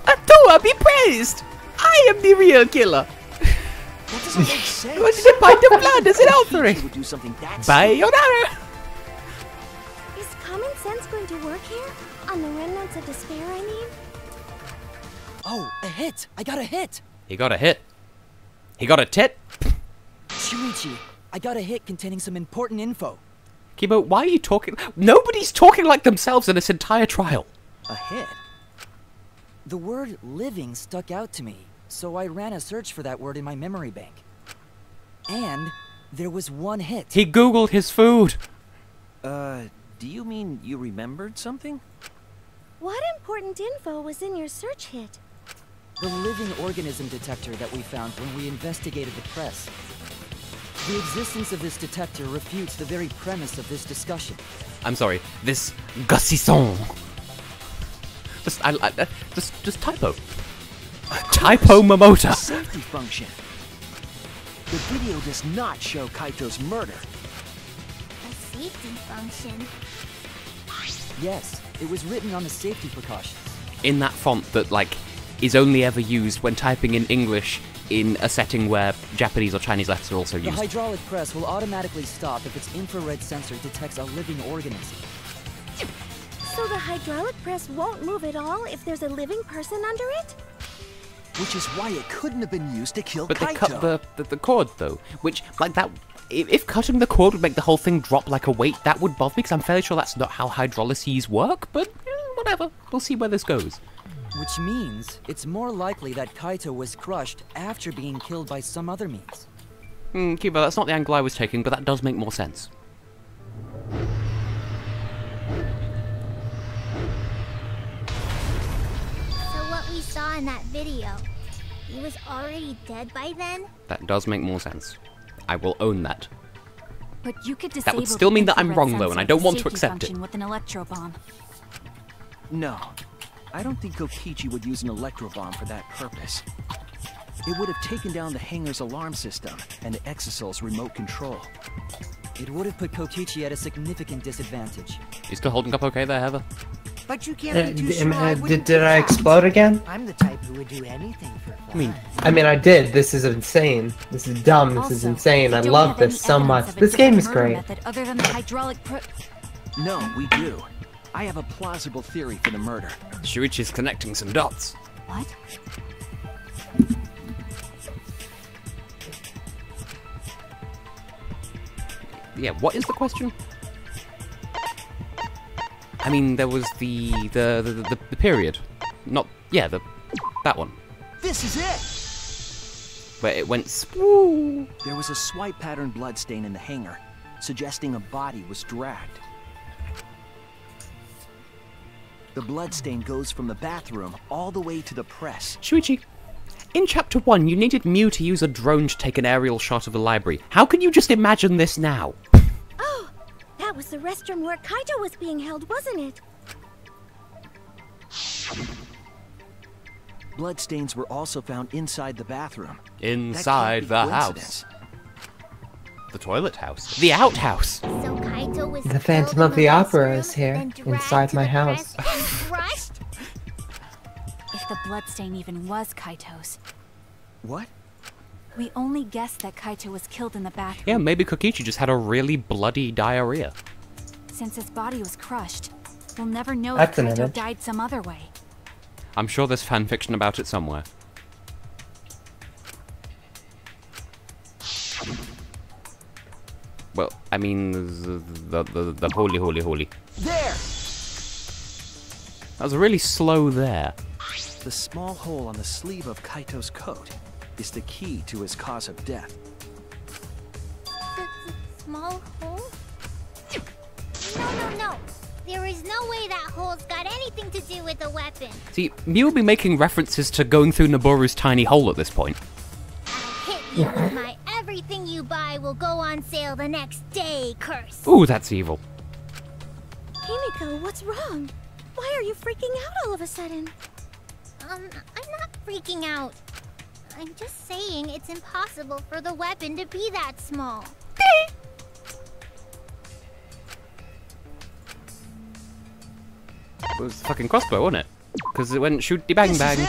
Atua, be praised! I am the real killer. That doesn't make sense. What did a pint of blood as an offering? Would do something that Sayonara! Is common sense going to work here? On the remnants of despair, I mean? Oh, a hit! I got a hit! He got a hit. He got a tit. Shuichi, I got a hit containing some important info. Kibo, why are you talking? Nobody's talking like themselves in this entire trial. A hit? The word living stuck out to me, so I ran a search for that word in my memory bank. And there was one hit. He Googled his food. Do you mean you remembered something? What important info was in your search hit? The living organism detector that we found when we investigated the press. The existence of this detector refutes the very premise of this discussion. I'm sorry, this Gassisson. Just typo. Typo Momota. Safety function. The video does not show Kaito's murder. A safety function. Yes, it was written on the safety precautions. In that font that, like, is only ever used when typing in English in a setting where Japanese or Chinese letters are also The used. hydraulic press will automatically stop if its infrared sensor detects a living organism. So the hydraulic press won't move at all if there's a living person under it? Which is why it couldn't have been used to kill But they Kaito. cut the cord, though, which, like, that... If cutting the cord would make the whole thing drop like a weight, that would bother me, because I'm fairly sure that's not how hydrolyses work, but whatever. We'll see where this goes. Which means it's more likely that Kaito was crushed after being killed by some other means. Kiba, that's not the angle I was taking, but that does make more sense. So what we saw in that video, he was already dead by then? That does make more sense. I will own that. But you could That disable would still mean that I'm infrared wrong, though, and I sensor don't want to safety accept it. function with an electro bomb. No. I don't think Kokichi would use an electro bomb for that purpose. It would have taken down the hangar's alarm system and the Exosol's remote control. It would have put Kokichi at a significant disadvantage. You still holding up okay there, Heather? But you can't be too sure I wouldn't Did I do that. explode again? I'm the type who would do anything for fun. I mean, I did. This is insane. This is dumb. This is Also, insane. I we don't love have any this so evidence much. of a This game different is murder great. method other than the hydraulic No, we do. I have a plausible theory for the murder. Shuichi's connecting some dots. What? Yeah, what is the question? I mean, there was the period. Not, yeah, that one. This is it! Where it went swoo. There was a swipe pattern bloodstain in the hangar, suggesting a body was dragged. The bloodstain goes from the bathroom all the way to the press. Shuichi, in Chapter 1, you needed Mew to use a drone to take an aerial shot of the library. How can you just imagine this now? Oh, that was the restroom where Kaito was being held, wasn't it? Bloodstains were also found inside the bathroom. Inside That the can't be house. coincidence. The toilet house. The outhouse. So Kaito was The Phantom killed of in the Opera restroom, is here, then dragged inside to my the house. press and crushed? If the bloodstain even was Kaito's. What? We only guessed that Kaito was killed in the bathroom. Yeah, maybe Kokichi just had a really bloody diarrhea. Since his body was crushed, we'll never know That's if an Kaito image. died some other way. I'm sure there's fan fiction about it somewhere. Well, I mean, the holy. There! That was really slow there. The small hole on the sleeve of Kaito's coat is the key to his cause of death. The small hole? No. There is no way that hole's got anything to do with the weapon. See, Mew will be making references to going through Noboru's tiny hole at this point. I'll hit you with my everything you buy will go on sale the next day curse. Ooh, that's evil. Himiko, what's wrong? Why are you freaking out all of a sudden? I'm not freaking out. I'm just saying it's impossible for the weapon to be that small. was the fucking crossbow, wasn't it? Because it went shooty bang bang.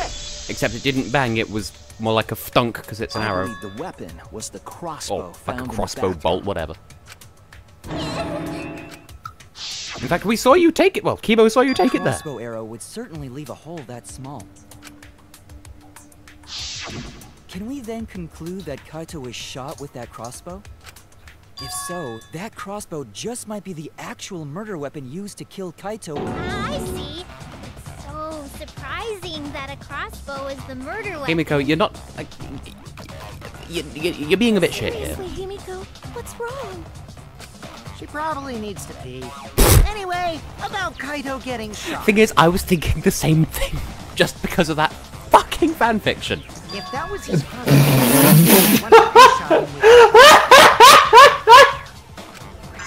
Except it didn't bang, it was more like a thunk because it's an arrow. I believe the weapon was the crossbow. Or like a crossbow bolt, whatever. In fact, we saw you take it. Well, Kibo saw you take it there. A crossbow arrow would certainly leave a hole that small. Can we then conclude that Kaito was shot with that crossbow? If so, that crossbow just might be the actual murder weapon used to kill Kaito. I see. It's so surprising that a crossbow is the murder weapon. Himiko, you're not... Like, you're being a bit shit here. Seriously, Himiko, what's wrong? She probably needs to pee. Anyway, about Kaito getting shot. Thing is, I was thinking the same thing. Just because of that fucking fanfiction. If that was his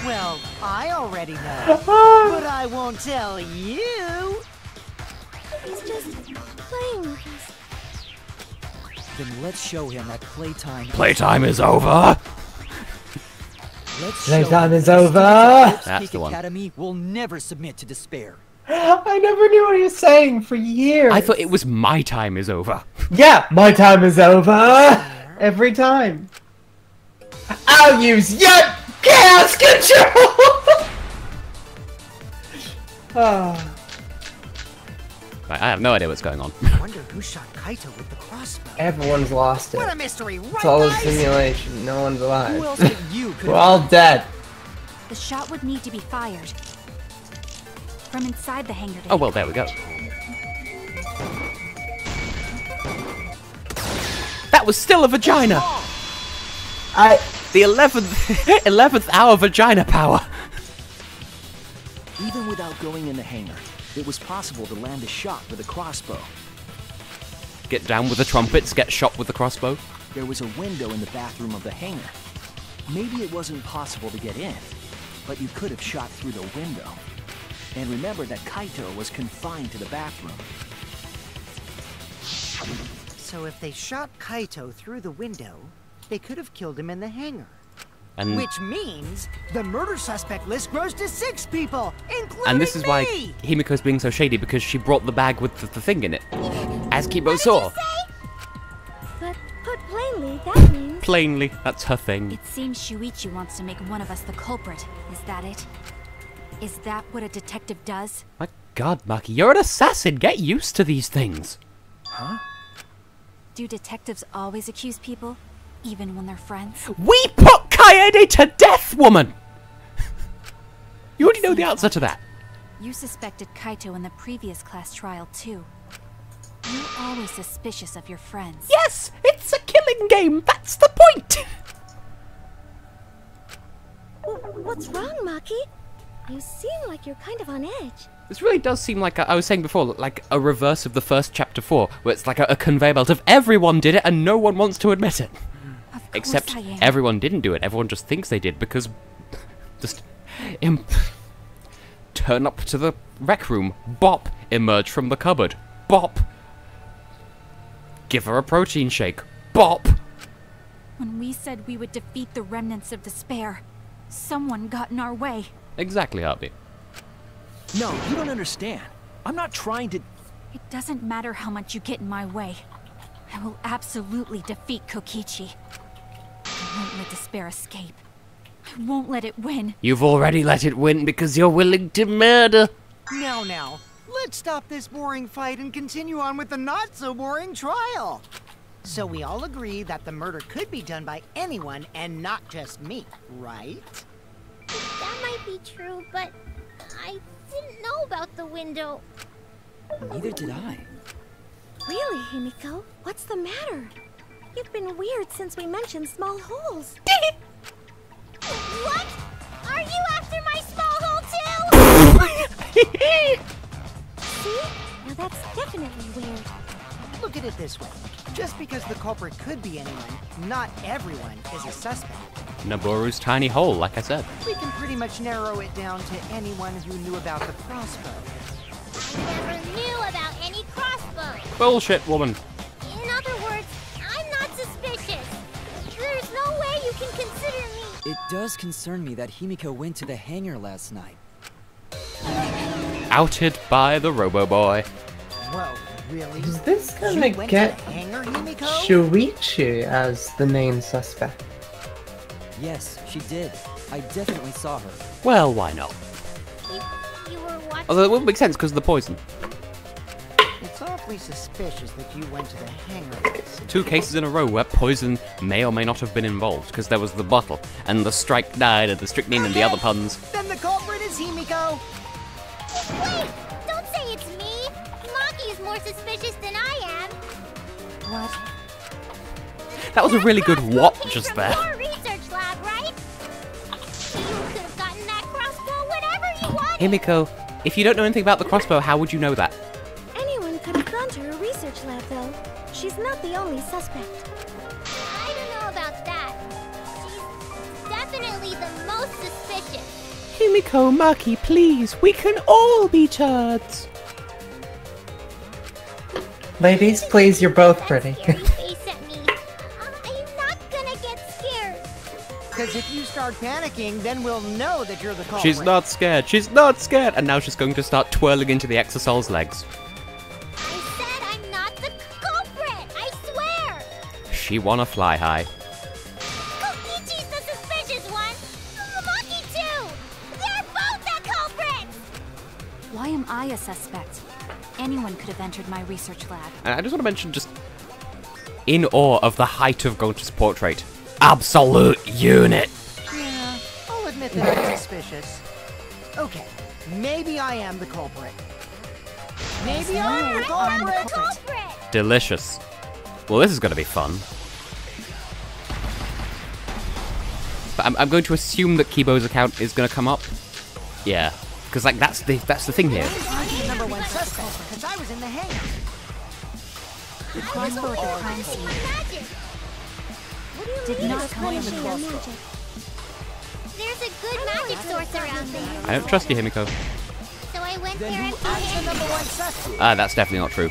well, I already know. But I won't tell you. He's just playing with us. Then let's show him that playtime... Playtime is over! Playtime is over! That's the one. Academy will never submit to despair. I never knew what he was saying for years. I thought it was my time is over. Yeah, my time is over. Every time. I'll use your chaos control. Oh. Right, I have no idea what's going on. I wonder who shot Kaito with the crossbow. Everyone's lost it. What a mystery, right? It's all a guys? simulation. No one's alive. Who else but you could We're all dead. The shot would need to be fired. From inside the hangar. Oh, well, there we go. That was still a vagina! The 11th hour vagina power! Even without going in the hangar, it was possible to land a shot with a crossbow. Get down with the trumpets, get shot with the crossbow. There was a window in the bathroom of the hangar. Maybe it wasn't possible to get in, but you could have shot through the window. And remember that Kaito was confined to the bathroom. So if they shot Kaito through the window, they could have killed him in the hangar. And Which means the murder suspect list grows to 6 people, including And this is me! why Himiko's being so shady, because she brought the bag with the thing in it. As Kibo saw. But put plainly, that means... Plainly, that's her thing. It seems Shuichi wants to make one of us the culprit. Is that it? Is that what a detective does? My god, Maki, you're an assassin! Get used to these things! Huh? Do detectives always accuse people? Even when they're friends? We put Kaede to death, woman! You already know the answer to that. You suspected Kaito in the previous class trial, too. You're always suspicious of your friends. Yes! It's a killing game! That's the point! What's wrong, Maki? You seem like you're kind of on edge. This really does seem like, I was saying before, like a reverse of the first chapter 4, where it's like a conveyor belt of everyone did it and no one wants to admit it. Except everyone didn't do it, everyone just thinks they did because... just... turn up to the rec room, bop, emerge from the cupboard, bop. Give her a protein shake, bop. When we said we would defeat the remnants of despair, someone got in our way. Exactly, Harvey. No, you don't understand. I'm not trying to... It doesn't matter how much you get in my way. I will absolutely defeat Kokichi. I won't let despair escape. I won't let it win. You've already let it win because you're willing to murder. Now, let's stop this boring fight and continue on with the not-so-boring trial. So we all agree that the murder could be done by anyone and not just me, right? That might be true, but I didn't know about the window. Neither did I. Really, Himiko? What's the matter? You've been weird since we mentioned small holes. What? Are you after my small hole too? See? Now that's definitely weird. Look at it this way. Just because the culprit could be anyone, not everyone is a suspect. Noboru's tiny hole, like I said. We can pretty much narrow it down to anyone who knew about the crossbow. I never knew about any crossbow. Bullshit, woman. In other words, I'm not suspicious. There's no way you can consider me. It does concern me that Himiko went to the hangar last night. outed by the Robo-Boy. Whoa, really? Is this You gonna went get to the hangar, Himiko? Shuichi as the main suspect? Yes, she did. I definitely saw her. Well, why not? You were watching. Although it wouldn't make sense because of the poison. It's awfully suspicious that you went to the hangar. 2 cases in a row where poison may or may not have been involved, because there was the bottle, and the strike died, and the strychnine, and the other puns. Then the culprit is Himiko. Wait! Don't say it's me! Maki is more suspicious than I am! What? That was a really good what just there. Your research lab, right? You could have gotten that crossbow whenever you wanted! Himiko, if you don't know anything about the crossbow, how would you know that? Anyone could have gone to her research lab, though. She's not the only suspect. I don't know about that. She's definitely the most suspicious. Himiko, Maki, please, we can all be turds. Ladies, please, you're both pretty. Scary face at me. I'm not gonna get scared. Because if you start panicking, then we'll know that you're the culprit. She's not scared, she's not scared, and now she's going to start twirling into the Exosol's legs. I said I'm not the culprit. I swear. She wanna fly high. Kokichi's the suspicious one. Maki too. They're both the culprits. Why am I a suspect? Anyone could have entered my research lab. And I just want to mention, just in awe of the height of Gonta's portrait. Absolute unit! Yeah, I'll admit that I'm suspicious. Okay, maybe I am the culprit. Maybe I'm the culprit. Delicious. Well, this is going to be fun. But I'm going to assume that Kibo's account is going to come up. Yeah, because like that's the thing here. I'm the number one suspect because I was in the hangar. The crossbow at the crime scene did not come in the crossbow. There's a good magic source around there. I don't trust you, Himiko. So I went there Then and who is the number one suspect? Ah, that's definitely not true.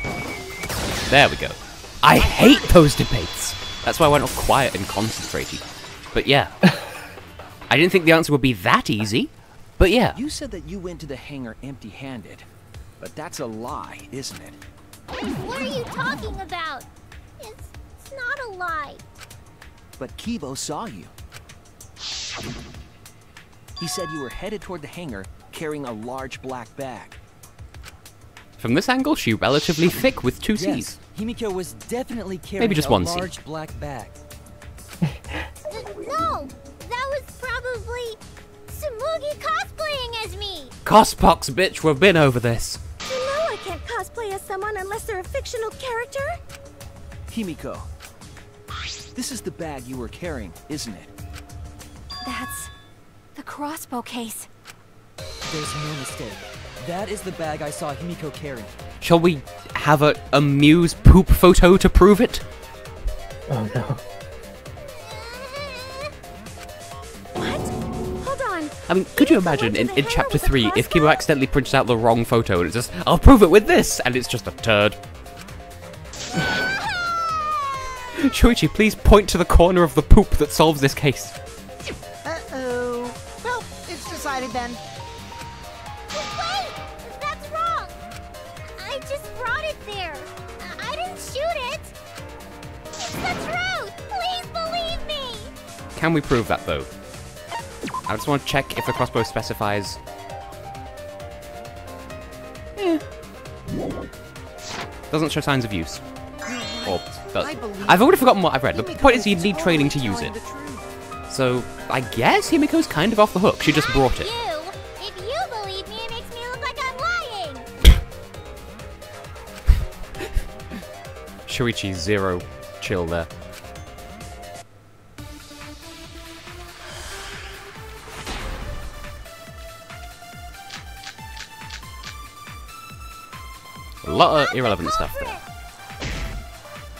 There we go. I hate those debates. That's why I went all quiet and concentrated. But yeah. I didn't think the answer would be that easy. But yeah. You said that you went to the hangar empty-handed. But that's a lie, isn't it? What are you talking about? It's not a lie. But Kibo saw you. He said you were headed toward the hangar carrying a large black bag. From this angle, she's relatively thick with 2 C's. Yes, Himiko was definitely carrying Maybe just one a C. large black bag. No, that was probably Tsumugi cosplaying as me. Cospox, bitch, we've been over this. You know I can't cosplay as someone unless they're a fictional character. Himiko, this is the bag you were carrying, isn't it? That's the crossbow case. There's no mistake. That is the bag I saw Himiko carrying. Shall we have a Muse poop photo to prove it? Oh no. What? Hold on. I mean, could you imagine in chapter 3 if Kibo accidentally prints out the wrong photo and it's just, I'll prove it with this, and it's just a turd. Shuichi, please point to the corner of the poop that solves this case. Uh-oh. Well, it's decided then. Wait, that's wrong. I just brought it there. I didn't shoot it. It's the truth. Please believe me. Can we prove that, though? I just want to check if the crossbow specifies... Doesn't show signs of use. Or does. I've already forgotten what I've read. The point is you need training to use it. So, I guess Himiko's kind of off the hook. She just brought it. If you believe me, it makes me look like I'm lying. Shuichi, zero chill there. A lot of irrelevant stuff there.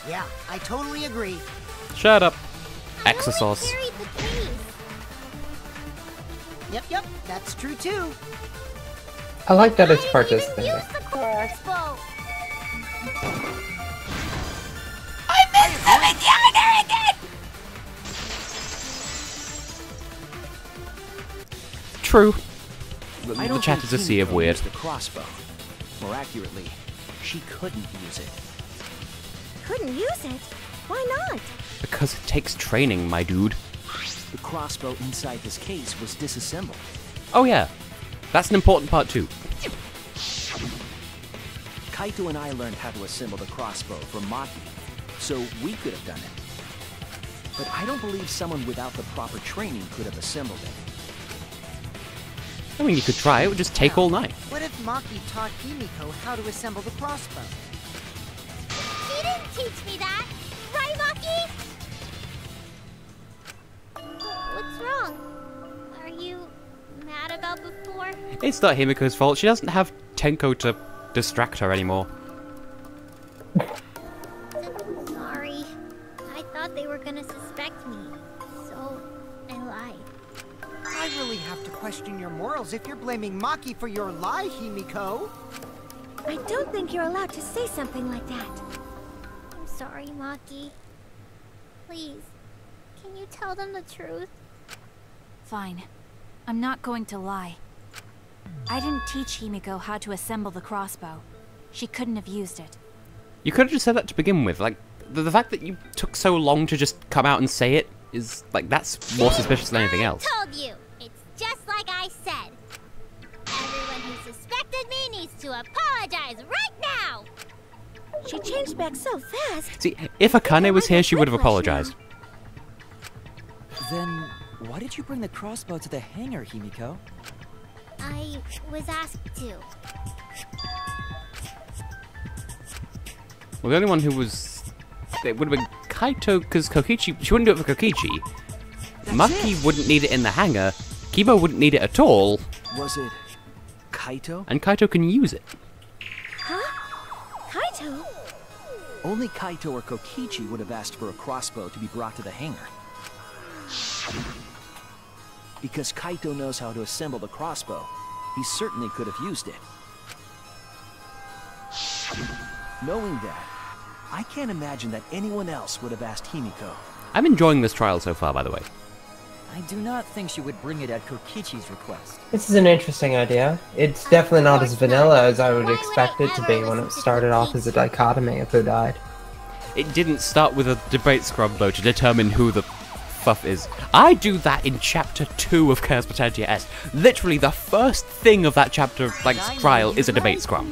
Yeah, I totally agree. Shut up. Exosauce. Yep, that's true too. I like that it's participating. I missed them in the other again! True. I the don't chat think is a sea of Himiko weird. used the crossbow. More accurately, she couldn't use it. Couldn't use it? Why not? Because it takes training, my dude. The crossbow inside this case was disassembled. Oh yeah, that's an important part too. Kaito and I learned how to assemble the crossbow from Maki, so we could have done it. But I don't believe someone without the proper training could have assembled it. I mean, you could try, it would just take all night. What if Maki taught Himiko how to assemble the crossbow? She didn't teach me that! Right, Maki? What's wrong? Are you mad about before? It's not Himiko's fault, she doesn't have Tenko to distract her anymore. Sorry. I thought they were gonna suspect me, so I lied. I really have to question your morals if you're blaming Maki for your lie, Himiko. I don't think you're allowed to say something like that. I'm sorry, Maki. Please, can you tell them the truth? Fine. I'm not going to lie. I didn't teach Himiko how to assemble the crossbow. She couldn't have used it. You could have just said that to begin with, like, the fact that you took so long to just come out and say it is, like, that's more suspicious than anything else. I told you! It's just like I said. Everyone who suspected me needs to apologize right now! She changed back so fast. See, if Akane was here, she would have apologized. Then, why did you bring the crossbow to the hangar, Himiko? I was asked to. Well, the only one who was... It would have been Kaito, because Kokichi... She wouldn't do it for Kokichi. Maki wouldn't need it in the hangar. Kiba wouldn't need it at all. Was it Kaito? And Kaito can use it. Huh? Kaito? Only Kaito or Kokichi would have asked for a crossbow to be brought to the hangar. Because Kaito knows how to assemble the crossbow, he certainly could have used it. Knowing that, I can't imagine that anyone else would have asked Himiko. I'm enjoying this trial so far, by the way. I do not think she would bring it at Kokichi's request. This is an interesting idea. It's definitely not as vanilla as I would expect it to be when it started off as a dichotomy of who died. It didn't start with a debate scrub, though, to determine who the fuff is. I do that in Chapter 2 of Chaos Potentia S. Literally, the first thing of that chapter, like, trial is a debate scrub.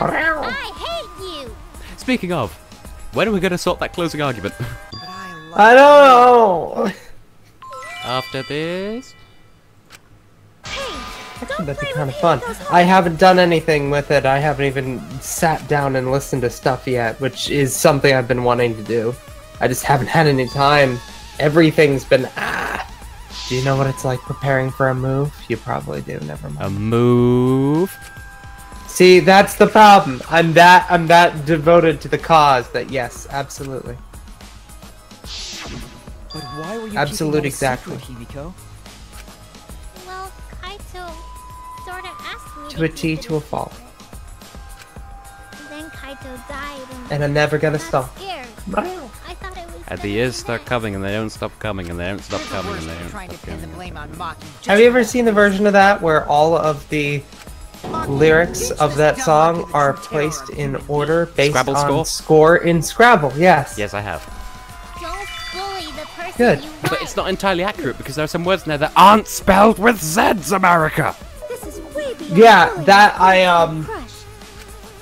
I hate you! Speaking of, when are we going to sort that closing argument? I don't know! After this... Actually, that'd be kind of fun. I haven't done anything with it. I haven't even sat down and listened to stuff yet, which is something I've been wanting to do. I just haven't had any time. Everything's been Do you know what it's like preparing for a move? You probably do. Never mind. A move? See, that's the problem. I'm that devoted to the cause that yes, absolutely. But why were you Absolute keeping that exactly. a secret, Himiko? Well, Kaito sorta asked me To a keep T, it to a fault. And then Kaito died And I'm never gonna I got stop. scared. I thought it was And gonna the be years start them. coming, and they don't stop coming, and they don't stop coming, and they don't Trying to stop pin the coming. blame on Maki. Have you ever seen the version of that where all of the lyrics of that song are placed in order based Scrabble on score? score in Scrabble? Yes. Yes, I have. Don't bully the person Good. you But like. it's not entirely accurate, because there are some words in there that aren't spelled with Z's, America! This is way beyond Yeah, bullying. that Crush.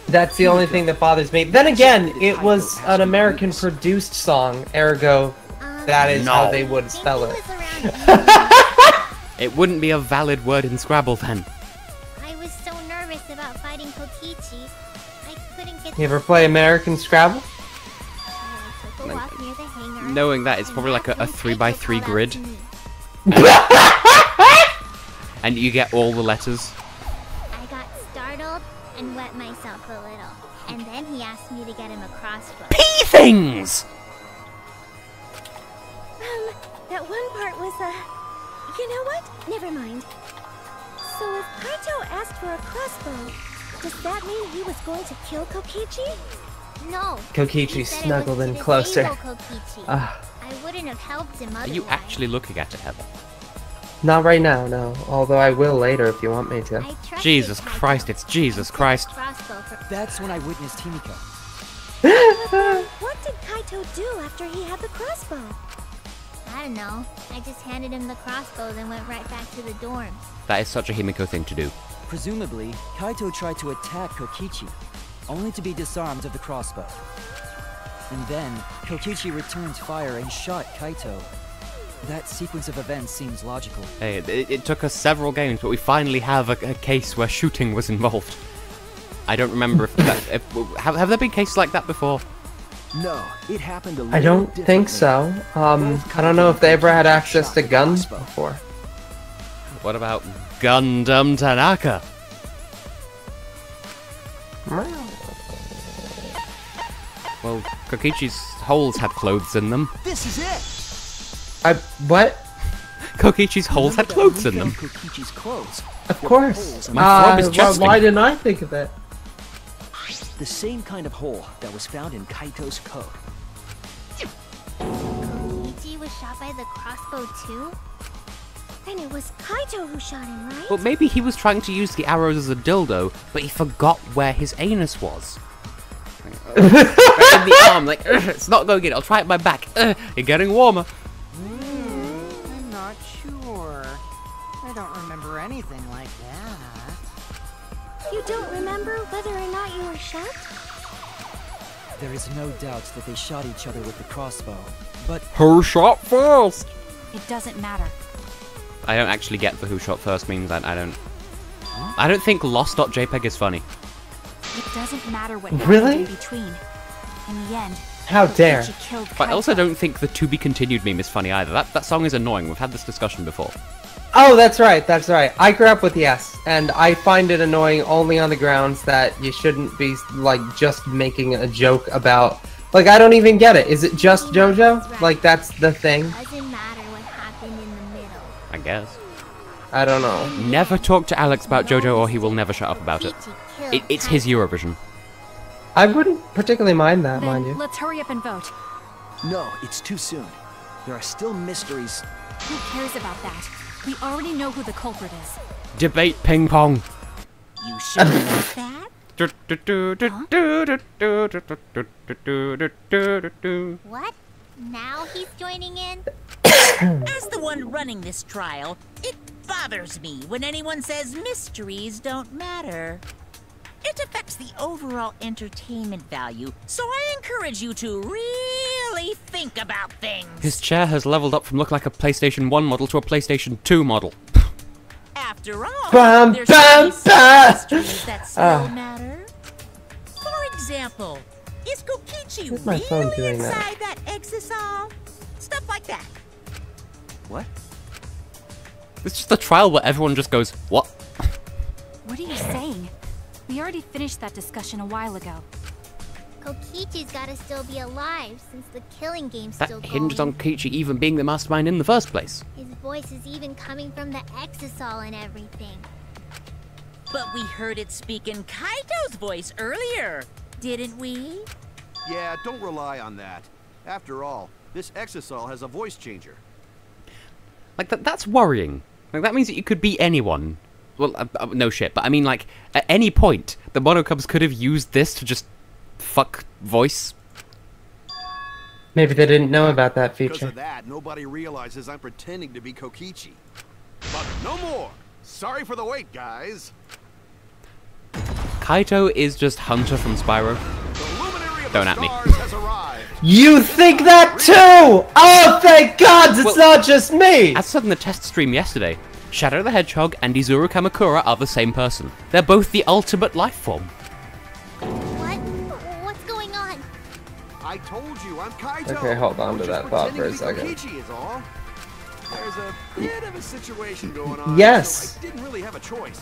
that's the only thing that bothers me. Then again, it was an American produced song, ergo that is how they would spell it. It wouldn't be a valid word in Scrabble then. I was so nervous about fighting Kokichi. I couldn't get You ever play American Scrabble? I took a walk near the hangar. Knowing that, it's probably like a That's when 3x3 Kaito called grid. out to me. And you get all the letters. I got startled and wet myself a little. And then he asked me to get him a crossbow. Pea things! That one part was, you know what? Never mind. So if Kaito asked for a crossbow, does that mean he was going to kill Kokichi? No. Kokichi he said it snuggled was in to closer. disable Kokichi. Ah. I wouldn't have helped him Are otherwise. you actually looking at it, Heather? Not right now, no. Although I will later if you want me to. Jesus Christ, it's Jesus Christ. That's when I witnessed Himiko. What did Kaito do after he had the crossbow? I don't know. I just handed him the crossbows and went right back to the dorms. That is such a Himiko thing to do. Presumably, Kaito tried to attack Kokichi, only to be disarmed of the crossbow. And then, Kokichi returned fire and shot Kaito. That sequence of events seems logical. Hey, it took us several games, but we finally have a case where shooting was involved. I don't remember if that... have there been cases like that before? No, it happened a little I don't think so. I don't know if they ever had access to guns before. What about Gundam Tanaka? Well, Kokichi's holes had clothes in them. This is it! What? Kokichi's holes had clothes in them. Kokichi's clothes. Of course. My throb is chesting. Why didn't I think of it? The same kind of hole that was found in Kaito's coat. Kokichi was shot by the crossbow too? Then it was Kaito who shot him, right? Well, maybe he was trying to use the arrows as a dildo, but he forgot where his anus was. Right in the arm, like, it's not going in. I'll try it my back. You're getting warmer. I'm not sure. I don't remember anything like that. You don't remember whether or not you were shot? There is no doubt that they shot each other with the crossbow, but... Who shot first? It doesn't matter. I don't actually get the who shot first means. I don't think lost.jpg is funny. It doesn't matter what happened Really? in between. In the end, How dare. Kokichi killed But I also Kaito. don't think the to be continued meme is funny either. That song is annoying. We've had this discussion before. Oh, that's right, that's right. I grew up with Yes, and I find it annoying only on the grounds that you shouldn't be, like, just making a joke about... Like, I don't even get it. Is it just JoJo? Like, that's the thing? Doesn't matter what happened in the middle. I guess. I don't know. Never talk to Alex about JoJo or he will never shut up about it. It's his Eurovision. I wouldn't particularly mind that, Then mind you. let's hurry up and vote. No, it's too soon. There are still mysteries. Who cares about that? We already know who the culprit is. Debate ping pong. You sure about that? What? Now he's joining in? As the one running this trial, it bothers me when anyone says mysteries don't matter. It affects the overall entertainment value, so I encourage you to really think about things. His chair has leveled up from looking like a PlayStation 1 model to a PlayStation 2 model. After all, Bum, there's bum, some bum. mysteries that still matter. For example, is Kokichi Where's my phone really doing inside that? that exisal? Stuff like that. What? It's just a trial where everyone just goes, what? What are you saying? We already finished that discussion a while ago. Kokichi's gotta still be alive since the killing game's That still going. hinged on Kokichi even being the mastermind in the first place. His voice is even coming from the exisal and everything. But we heard it speak in Kaito's voice earlier, didn't we? Yeah, don't rely on that. After all, this exisal has a voice changer. Like, that's worrying. Like, that means that you could be anyone. Well, no shit, but I mean, like, at any point, the Monocubs could have used this to just fuck voice. Maybe they didn't know about that Because feature. of that, nobody realizes I'm pretending to be Kokichi. But no more! Sorry for the wait, guys! Kaito is just Hunter from Spyro. The luminary of Don't the at me. stars has arrived! You think that too? Oh, thank God, it's not just me! As said in the test stream yesterday, Shadow the Hedgehog and Izuru Kamakura are the same person. They're both the ultimate life form. What? What's going on? I told you, I'm Kaito! Okay, hold on to I'm that just thought for a pretending to second. be Kokichi is all. There's a bit of a situation going on. Yes. So I didn't really have a choice.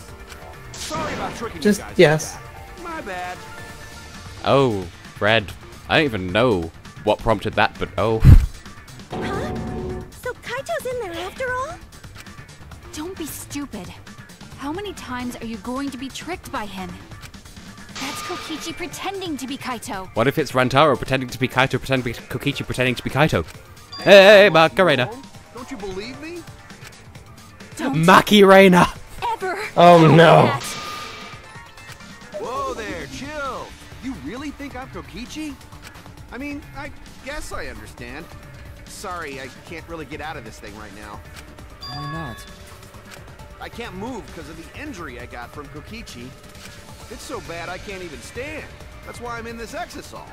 Sorry about tricking Just you guys. yes. Like that. My bad. Oh, Fred. I don't even know what prompted that, but oh. Huh? So Kaito's in there after all? Don't be stupid. How many times are you going to be tricked by him? That's Kokichi pretending to be Kaito. What if it's Rantaro pretending to be Kaito, pretending to be Kokichi, pretending to be Kaito? Hey, Macarena. Don't you believe me? Maki Reina! Ever. Oh do no. that. Whoa there, chill. You really think I'm Kokichi? I mean, I guess I understand. Sorry, I can't really get out of this thing right now. Why not? I can't move because of the injury I got from Kokichi. It's so bad I can't even stand. That's why I'm in this exisal.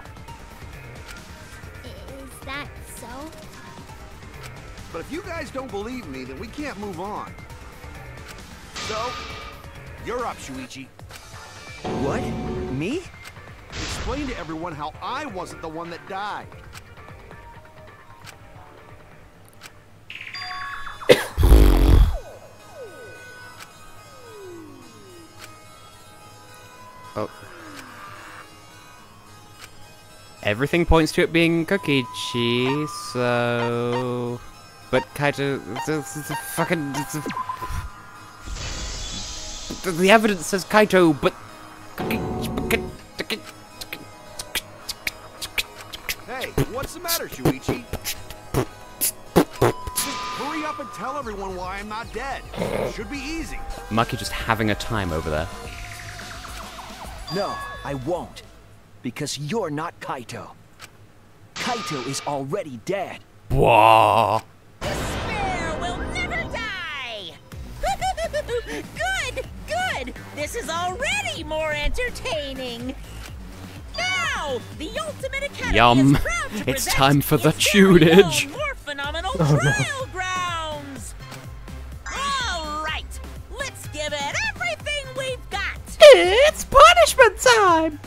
Is that so? But if you guys don't believe me, then we can't move on. So, you're up, Shuichi. What? Me? Explain to everyone how I wasn't the one that died. Oh. Everything points to it being Kokichi, so... But Kaito... It's a fucking... The evidence says Kaito, but... Hey, what's the matter, Shuichi? Just hurry up and tell everyone why I'm not dead. Should be easy. Maki just having a time over there. No, I won't. Because you're not Kaito. Kaito is already dead. Whoa. Despair will never die! Good, good! This is already more entertaining! Now, the Ultimate Academy Yum. is proud to It's present time for the its very tunage. own more phenomenal Oh, no. trial grounds! Alright, let's give it everything we've got! It's punishment time!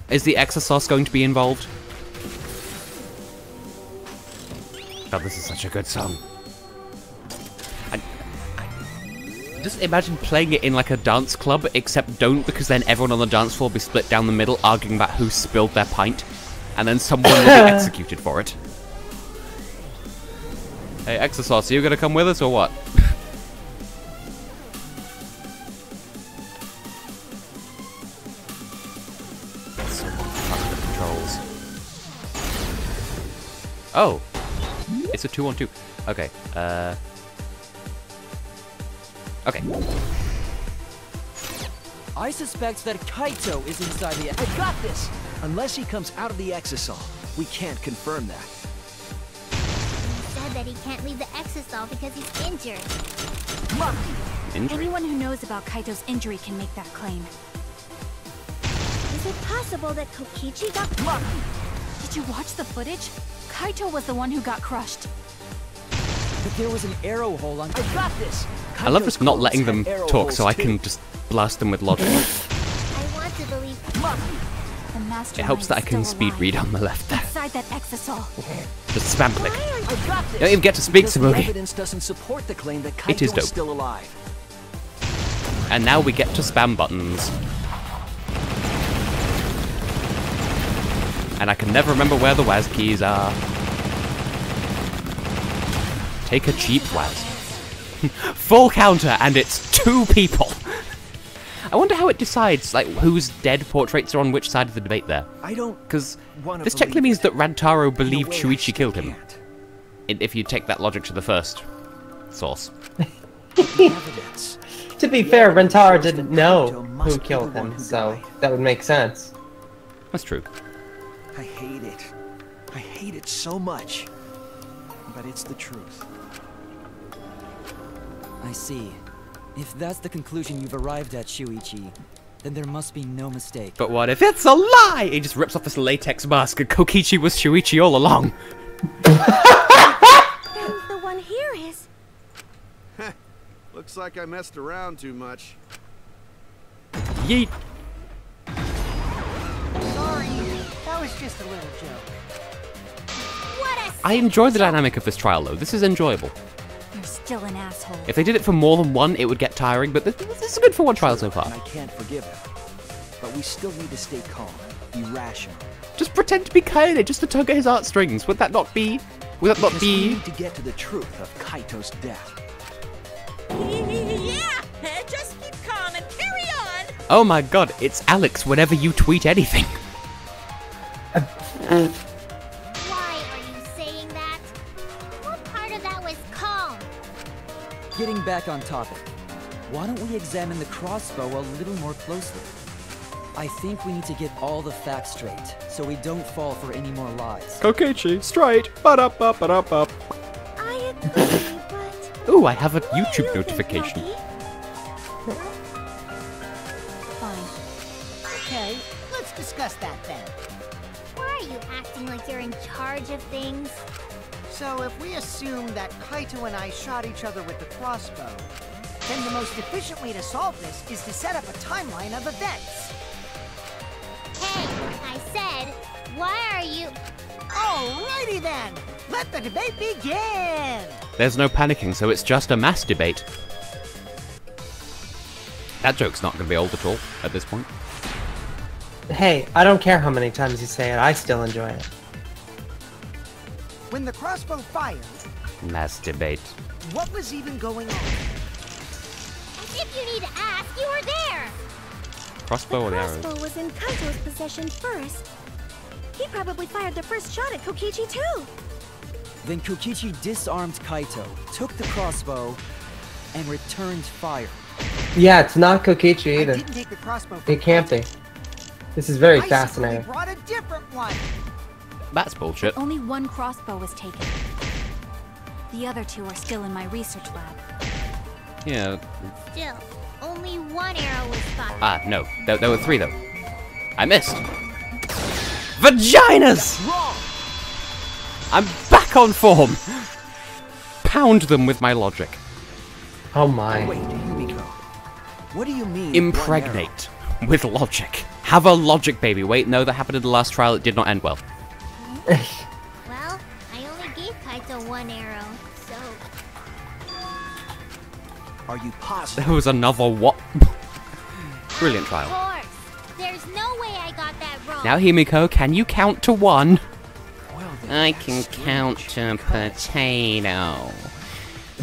Is the Exosauce going to be involved? Oh, this is such a good song. Just imagine playing it in like a dance club, except don't, because then everyone on the dance floor will be split down the middle arguing about who spilled their pint, and then someone will be executed for it. Hey, Exosauce, are you gonna come with us or what? So much the controls. Oh! It's a 2-on-2. Okay, Okay. I suspect that Kaito is inside the... I got this! Unless he comes out of the exisal, we can't confirm that. He said that he can't leave the exisal because he's injured. Injury. Anyone who knows about Kaito's injury can make that claim. Is it possible that Kokichi got lucky? Did you watch the footage? Kaito was the one who got crushed. But there was an arrow hole on... I got this! I love just not Kaito's letting clothes them had arrow talk so holes, I can too. just blast them with logic. I want to believe The master It helps that I can speed read on the left there. Inside that exisal. Just spam click. I got this! You don't even get to speak, Because the Samugi. evidence doesn't support the claim that It is Kaito dope. is still alive. And now we get to spam buttons. And I can never remember where the WAS keys are. Take a cheap WAS. Full counter, and it's 2 people. I wonder how it decides, like, whose dead portraits are on which side of the debate there. I don't Because wanna this technically believe means that Rantaro believed way I Shuichi still killed him. can't. If you take that logic to the first source. The evidence. To be fair, Rentaro didn't know Kaito must who be killed the one him, who so died. that would make sense. That's true. I hate it. I hate it so much. But it's the truth. I see. If that's the conclusion you've arrived at, Shuichi, then there must be no mistake. But what if it's a lie? He just rips off this latex mask and Kokichi was Shuichi all along. Then the one here is... Looks like I messed around too much. Yeet. Sorry, that was just a little joke. what a I enjoy the dynamic of this trial though. This is enjoyable. You're still an asshole. If they did it for more than one, it would get tiring, but this is good for one trial so far. And I can't forgive him. But we still need to stay calm, be rational. Just pretend to be Kaede, just to tug at his heartstrings. Would that not be... Would that not Because we be... need to get to the truth of Kaito's death. Yeah, just keep calm and carry on! Oh my god, it's Alex whenever you tweet anything. Why are you saying that? What part of that was calm? Getting back on topic, why don't we examine the crossbow a little more closely? I think we need to get all the facts straight, so we don't fall for any more lies. Kokichi, straight. Ba-da-ba-ba-da-ba. I agree, but... Ooh, I have a YouTube notification. Fine. Okay, let's discuss that then. Why are you acting like you're in charge of things? So if we assume that Kaito and I shot each other with the crossbow, then the most efficient way to solve this is to set up a timeline of events. Hey, I said, why are you... Alrighty then! Let the debate begin! There's no panicking, so it's just a mass debate. That joke's not going to be old at all at this point. Hey, I don't care how many times you say it, I still enjoy it. When the crossbow fired, Mass debate. what was even going on? As if you need to ask, you were there! Crossbow or the arrows? crossbow was in Kaito's possession first. He probably fired the first shot at Kokichi too. Then Kokichi disarmed Kaito, took the crossbow, and returned fire. Yeah, it's not Kokichi I either. didn't take the crossbow from It can't be. This is very I simply fascinating. brought a different one. That's bullshit. Only one crossbow was taken. The other two are still in my research lab. Yeah. Still, only one arrow was fired. Ah, no. There were 3, though. I missed. Vaginas! I'm back on form! Pound them with my logic. Oh my. Wait, Yumiko. What do you mean? Impregnate with logic. Have a logic baby. Wait, no, that happened in the last trial. It did not end well. Well, I only gave Kaito one arrow, so... Are you positive? There was another what? Brilliant Of trial. course! There's no way I got that wrong! Now, Himiko, can you count to 1? Well, then I that's can strange, count to because- potato.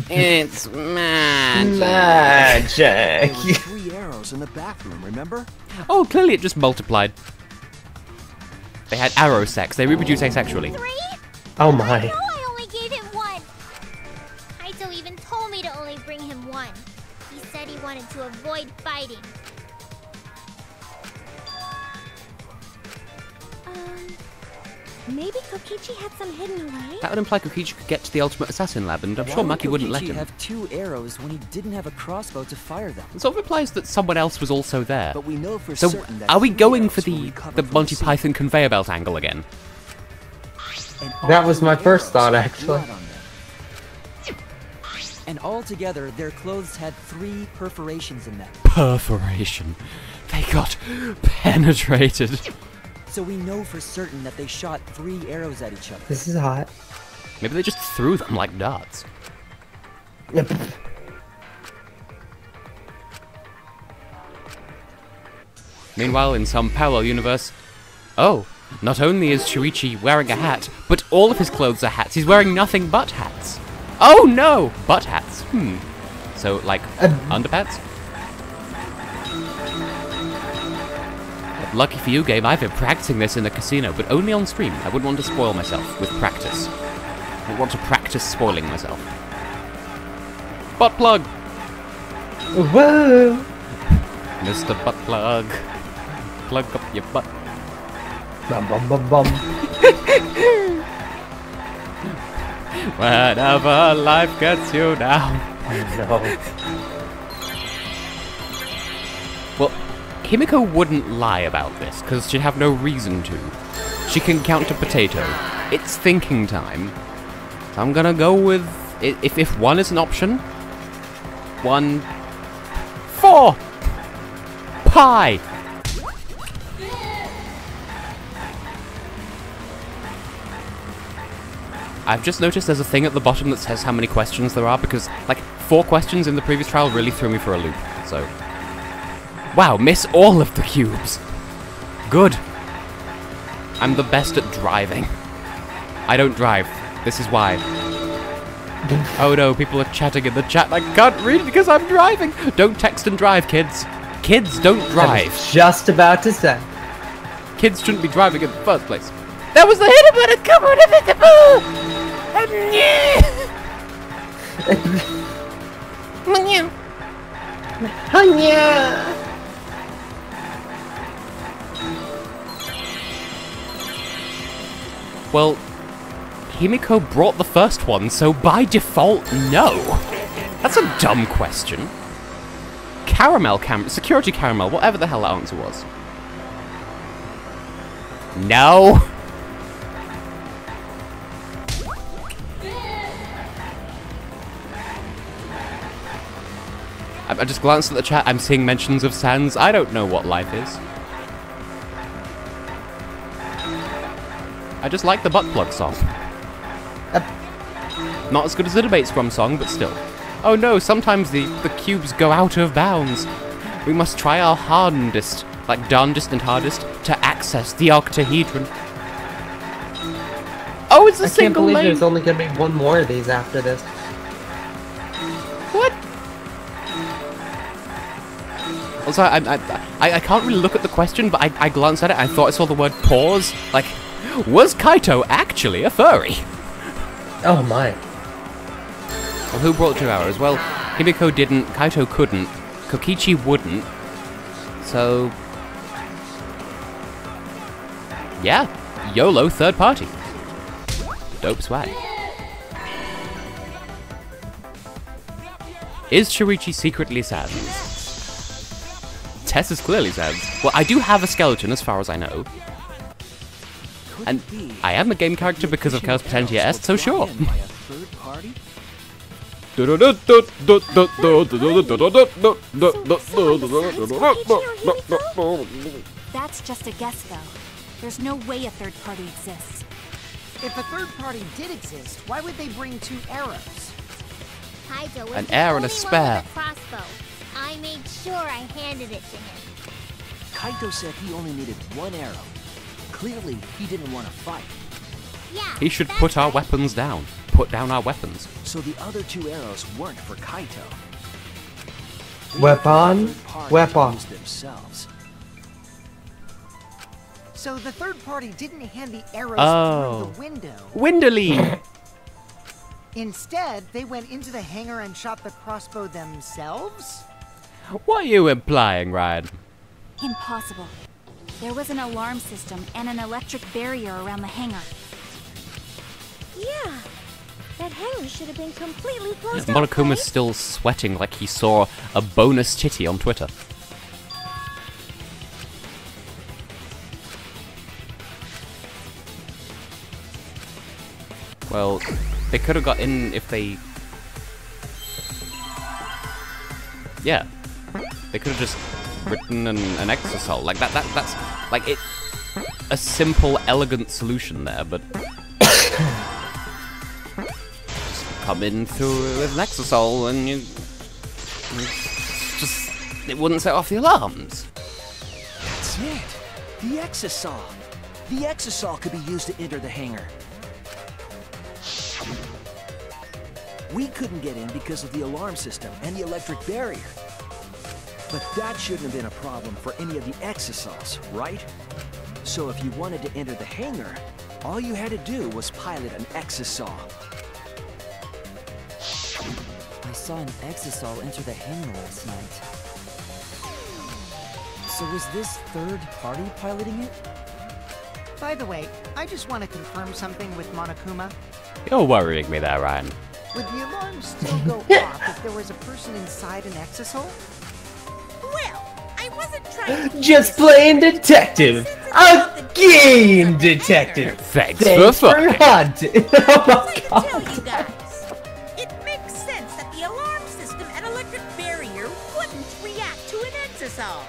It's magic. Magic. There were 3 arrows in the bathroom, remember? Oh, clearly it just multiplied. They had arrow sex. They reproduce asexually. 3? Oh my. No, I only gave him 1! Kaito even told me to only bring him 1. He said he wanted to avoid fighting. Maybe Kokichi had some hidden away? That would imply Kokichi could get to the Ultimate Assassin lab, and I'm sure Maki wouldn't let Kokichi him. have 2 arrows when he didn't have a crossbow to fire them? It sort of implies that someone else was also there. But we know for So, certain that are we 3 going for arrows were the recovered from Monty scene. Python conveyor belt angle again? And That all was my 3 first thought, arrows had actually. blood on them. And altogether, their clothes had 3 perforations in them. Perforation. They got penetrated. So we know for certain that they shot 3 arrows at each other. This is hot. Maybe they just threw them like darts. Meanwhile, in some parallel universe... Oh, not only is Shuichi wearing a hat, but all of his clothes are hats. He's wearing nothing but hats. Oh no! Butt hats. So, like, underpants? Lucky for you, game, I've been practicing this in the casino, but only on stream. I wouldn't want to spoil myself with practice. I would want to practice spoiling myself. Butt plug! Whoa! Mr. Butt Plug. Plug up your butt. Bum bum bum bum. Whenever life gets you down. No. Well, Himiko wouldn't lie about this, because she'd have no reason to. She can count to potato. It's thinking time. So I'm gonna go with... If 1 is an option... 1... 4! Pie! I've just noticed there's a thing at the bottom that says how many questions there are, because, like, 4 questions in the previous trial really threw me for a loop, so... Wow, miss all of the cubes! Good. I'm the best at driving. I don't drive. This is why. Oh no, people are chatting in the chat. I can't read because I'm driving! Don't text and drive, kids. Kids don't I drive. was just about to say. Kids shouldn't be driving in the first place. That was the hidden button! Come on, invisible! Well, Himiko brought the first one, so by default, no. That's a dumb question. Security caramel, whatever the hell that answer was. No. I just glanced at the chat, I'm seeing mentions of Sans. I don't know what life is. I just like the butt plug song. Not as good as the debate scrum song, but still. Oh no, sometimes the cubes go out of bounds. We must try our hardest, like darndest and hardest, to access the octahedron. Oh, it's a single lane! I can't believe there's only gonna be one more of these after this. What? Also, I can't really look at the question, but I glanced at it, I thought I saw the word pause. Like, was Kaito actually a furry? Oh my. Well, who brought 2 hours? Well, Himiko didn't, Kaito couldn't, Kokichi wouldn't, so... yeah, YOLO third party. Dope swag. Is Shurichi secretly Sans? Tess is clearly Sans. Well, I do have a skeleton as far as I know. And I am a game character because of Chaos Potentia Est, so sure. That's just a guess, though. There's no way a third party exists. If a third party did exist, why would they bring 2 arrows? Kaito was An the arrow and only a one spare. with a crossbow. I made sure I handed it to him. Kaito said he only needed 1 arrow. Clearly, he didn't want to fight. Yeah. He should that's put our right. weapons down. Put down our weapons. So the other 2 arrows weren't for Kaito. Weapon. Weapon. Used themselves. So the third party didn't hand the arrows Oh. through the window. Winderly! Instead, they went into the hangar and shot the crossbow themselves? What are you implying, Ryan? Impossible. There was an alarm system and an electric barrier around the hangar. Yeah. That hangar should have been completely closed off, Monokuma's right? still sweating like he saw a bonus titty on Twitter. Well, they could have got in if they... yeah. They could have just written an exosol. Like, that's... like, it... a simple, elegant solution there, but... just come in through with an exosol and you... just... it wouldn't set off the alarms. That's it. The exosol. The exosol could be used to enter the hangar. We couldn't get in because of the alarm system and the electric barrier. But that shouldn't have been a problem for any of the exosols, right? So if you wanted to enter the hangar, all you had to do was pilot an exosol. I saw an exosol enter the hangar last night. So was this third party piloting it? By the way, I just want to confirm something with Monokuma. You're worrying me there, Ryan. Would the alarm still go off if there was a person inside an exosol? Well, I wasn't trying to... Just playing detective. A game detective. Thanks for fucking. hunting. Oh my Tell god. you guys, it makes sense that the alarm system and electric barrier wouldn't react to an exosol.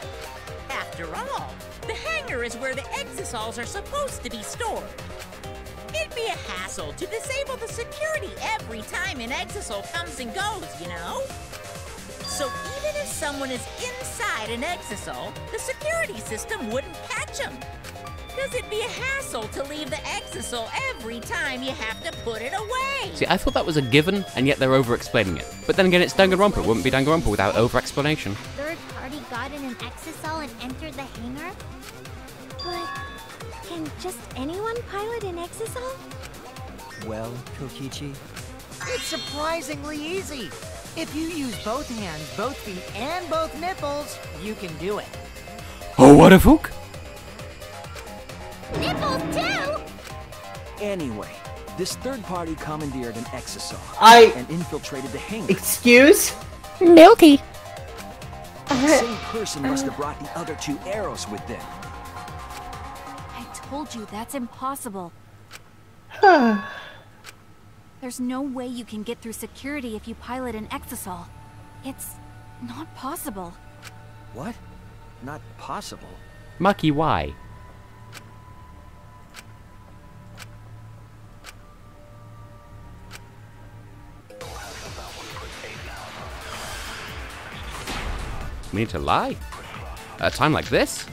After all, the hangar is where the exosols are supposed to be stored. It'd be a hassle to disable the security every time an exosol comes and goes, you know? So even if someone is inside an exosol, the security system wouldn't catch them. Because it'd be a hassle to leave the exosol every time you have to put it away. See, I thought that was a given, and yet they're over-explaining it. But then again, it's Danganronpa. It wouldn't be Danganronpa without over-explanation. Third party got in an exosol and entered the hangar? But can just anyone pilot an exosol? Well, Kokichi, It's surprisingly easy. If you use both hands, both feet, and both nipples, you can do it. Oh, what a fook! Nipples too? Anyway, this third party commandeered an exisal and infiltrated the hangar. Excuse? Milky. The same person must have brought the other 2 arrows with them. I told you that's impossible. There's no way you can get through security if you pilot an exisal. It's not possible. What? Not possible? Mucky, why? We need to lie? At a time like this?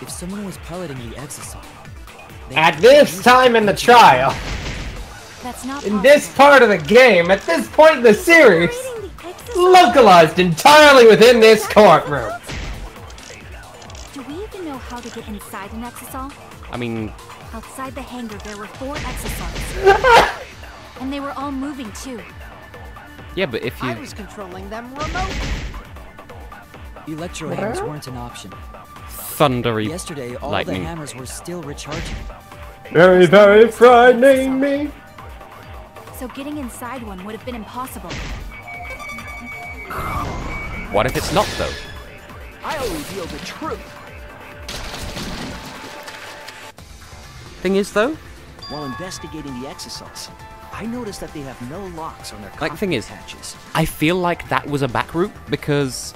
If someone was piloting the exisal... At this time in the trial, That's not in this part of the game, at this point in the series, localized entirely within this courtroom. Do we even know how to get inside an exisal? I mean... Outside the hangar, there were 4 exisals. And they were all moving, too. Yeah, but if you... I was controlling them remotely. Electro hammers weren't an option. Thundery Yesterday, all lightning. the hammers were still recharging. Very, very frightening me. So getting inside one would have been impossible. What if it's not, though? I'll reveal the truth. Thing is, though... While investigating the exisals, I noticed that they have no locks on their Like, thing is, hatches. I feel like that was a back route, because...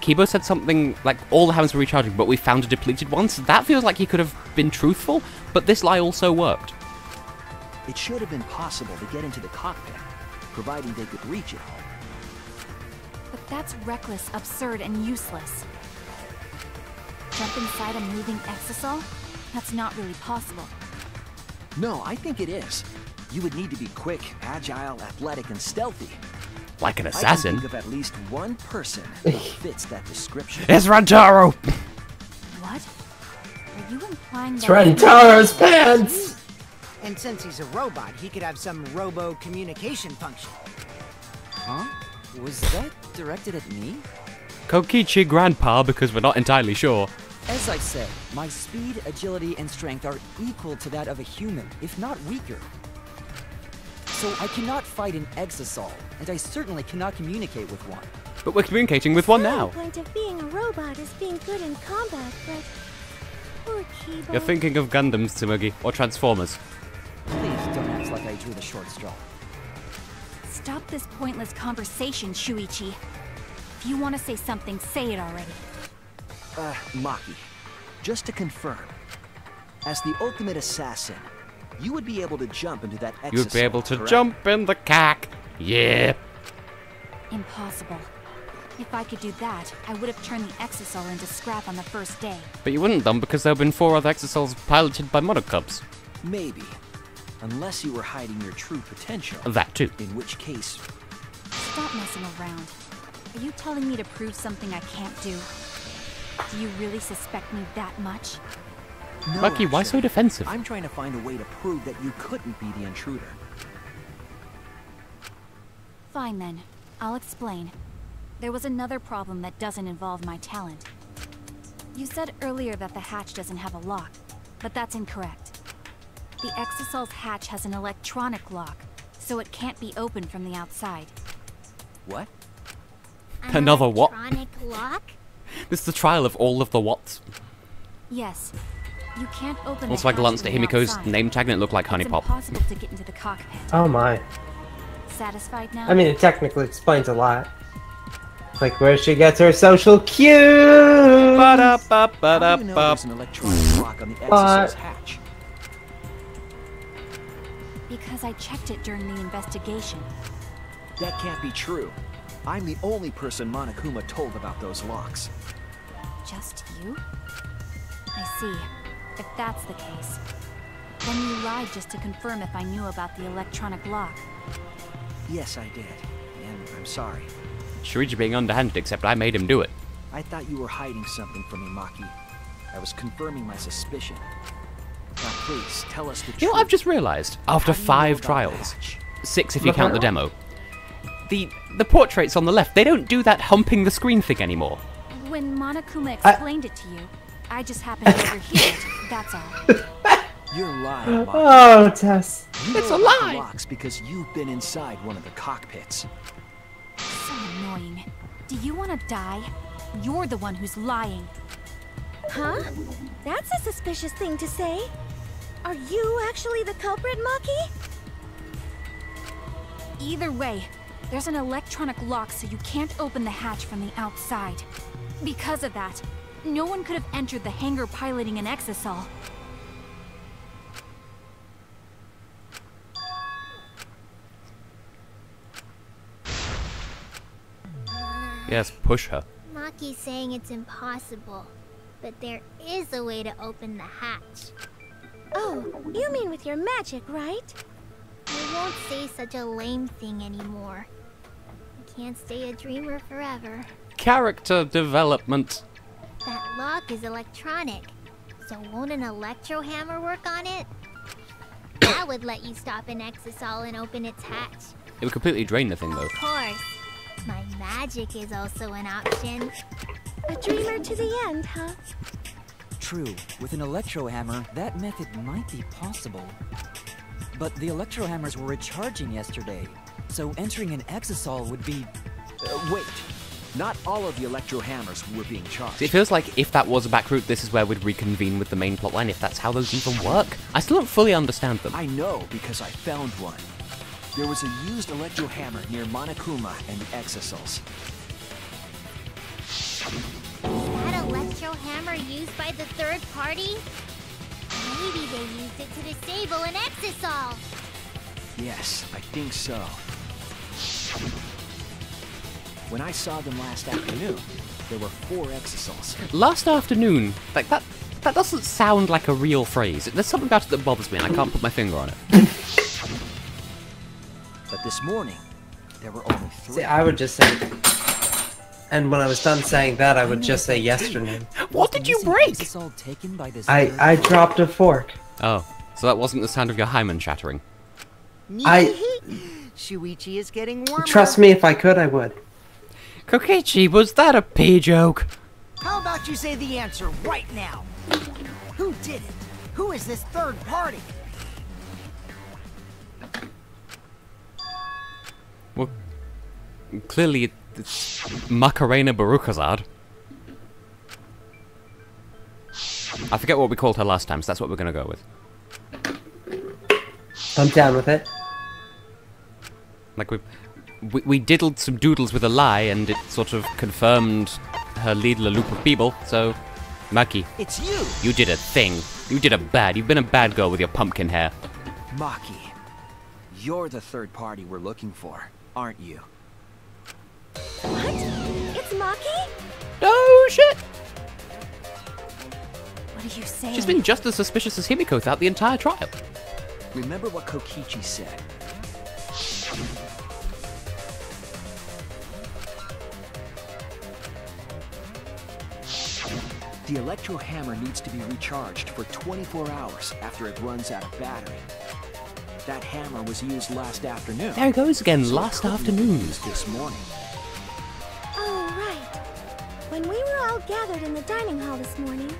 Kibo said something like, all the hammers were recharging, but we found a depleted one, so that feels like he could have been truthful, but this lie also worked. It should have been possible to get into the cockpit, providing they could reach it. But that's reckless, absurd, and useless. Jump inside a moving exisal? That's not really possible. No, I think it is. You would need to be quick, agile, athletic, and stealthy. Like an I can assassin. think of at least one person who fits that description. It's Rantaro! What? Are you implying It's that... Rantaro's pants! And since he's a robot, he could have some robo-communication function. Huh? Was that directed at me? Kokichi Grandpa, because we're not entirely sure. As I said, my speed, agility, and strength are equal to that of a human, if not weaker. So I cannot fight an exisal, and I certainly cannot communicate with one. But we're communicating with one now. The point of being a robot is being good in combat, but... Poor Kibo. You're thinking of Gundams, Tsumugi, or Transformers. Please don't act like I drew the short straw. Stop this pointless conversation, Shuichi. If you want to say something, say it already. Maki, just to confirm, as the ultimate assassin, you would be able to jump into that exisal, You'd be able to correct? jump in the cack. Yeah. Impossible. If I could do that, I would have turned the exisal into scrap on the first day. But you wouldn't, then, because there have been 4 other exisals piloted by monocubs. Maybe. Unless you were hiding your true potential. That too. In which case... Stop messing around. Are you telling me to prove something I can't do? Do you really suspect me that much? No, Lucky, why so actually. defensive? I'm trying to find a way to prove that you couldn't be the intruder. Fine then. I'll explain. There was another problem that doesn't involve my talent. You said earlier that the hatch doesn't have a lock, but that's incorrect. The Exisal's hatch has an electronic lock, so it can't be opened from the outside. What? Another what? Electronic lock? This is the trial of all of the whats. Yes. You can't open Also, the I hatch glanced at from the Himiko's outside. name tag and it looked like Honey It's Pop. impossible to get into the cockpit. Oh my. Satisfied now? I mean, it technically explains a lot. Like where she gets her social cues! How do you know there's an electronic lock on the Exisal's hatch? Because I checked it during the investigation. That can't be true. I'm the only person Monokuma told about those locks. Just you? I see. If that's the case, then you lied just to confirm if I knew about the electronic lock. Yes, I did. And I'm sorry. Shuichi being underhanded, except I made him do it. I thought you were hiding something from me, Maki. I was confirming my suspicion. Now please, tell us the truth. You know what I've just realised? After How do you know 5 about the trials, hatch? 6 if you count the demo, the portraits on the left, they don't do that humping the screen thing anymore. When Monokuma explained it to you, I just happened to overhear it, that's all. You're lying, Maki. Oh, Tess. You It's know a about lie. the locks because you've been inside one of the cockpits. So annoying. Do you want to die? You're the one who's lying. Huh? That's a suspicious thing to say. Are you actually the culprit, Maki? Either way, there's an electronic lock so you can't open the hatch from the outside. Because of that, no one could have entered the hangar piloting an exisal. Yes, push her. Maki's saying it's impossible, but there is a way to open the hatch. Oh, you mean with your magic, right? I won't say such a lame thing anymore. I can't stay a dreamer forever. Character development. That lock is electronic, so won't an electro hammer work on it? That would let you stop an exisal and open its hatch. It would completely drain the thing, though. Of course. My magic is also an option. A dreamer to the end, huh? True, with an electro hammer, that method might be possible. But the electro hammers were recharging yesterday, so entering an exisal would be... Wait. Not all of the electro hammers were being charged. It feels like if that was a back route, this is where we'd reconvene with the main plotline, if that's how those even work. I still don't fully understand them. I know because I found one. There was a used electro hammer near Monokuma and the exisals. That electro hammer used by the third party? Maybe they used it to disable an exisal. Yes, I think so. When I saw them last afternoon, there were 4 exisals. Last afternoon, like that doesn't sound like a real phrase. There's something about it that bothers me, and I can't put my finger on it. But this morning, there were only 3. See, I would just say... And when I was done saying that, I would just say yesterday. What did you break? Exisal taken by this I dropped a fork. Oh, so that wasn't the sound of your hymen shattering. Shuichi is getting warmer. Trust me, if I could, I would. Kokichi, was that a pee joke? How about you say the answer right now? Who did it? Who is this third party? Well, clearly it's Macarena Barukazad. I forget what we called her last time, so that's what we're gonna go with. I'm down with it. Like we diddled some doodles with a lie, and it sort of confirmed her lead la loop of people, so... Maki, It's you! you did a thing. You've been a bad girl with your pumpkin hair. Maki, you're the third party we're looking for, aren't you? What? It's Maki? Oh, shit! What are you saying? She's been just as suspicious as Himiko throughout the entire trial. Remember what Kokichi said. The electro hammer needs to be recharged for 24 hours after it runs out of battery. That hammer was used last afternoon. There it goes again, so last it couldn't be afternoon. used this morning. Oh, right. When we were all gathered in the dining hall this morning.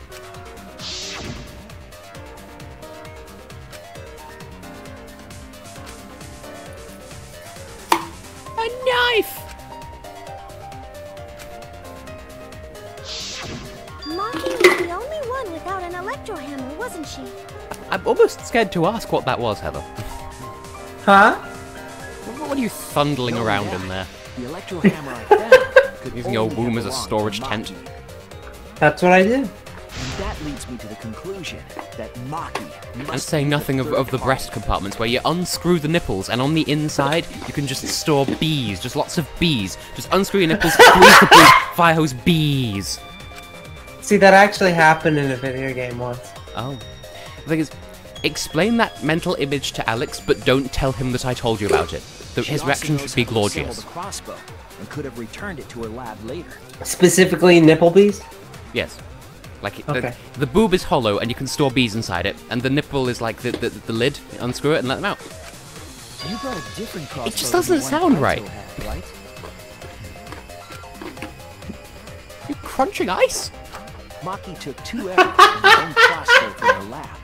A knife! Maki was the only one without an electro hammer, wasn't she? I'm almost scared to ask what that was, Heather. Huh? What are you thundling around in there? The electro hammer I found could Using your only have womb as a belonged storage to tent. Maki. That's what I did. And that leads me to the conclusion that Maki And must saying be nothing third of the breast party. compartments where you unscrew the nipples, and on the inside you can just store bees, just lots of bees. Just unscrew your nipples, squeeze the bee, fire hose, bees. See, that actually happened in a video game once. Oh. The thing is, explain that mental image to Alex, but don't tell him that I told you about it. She His also reaction knows should be how to assemble gorgeous. the crossbow and could have returned it to her lab later. Specifically, nipple bees? Yes. Like, Okay. the boob is hollow, and you can store bees inside it, and the nipple is like the lid. Unscrew it and let them out. You brought a different crossbow just than the doesn't one sound Kaito right. had, right? You crunching ice? Maki took 2 arrows and one crossbow from her lab.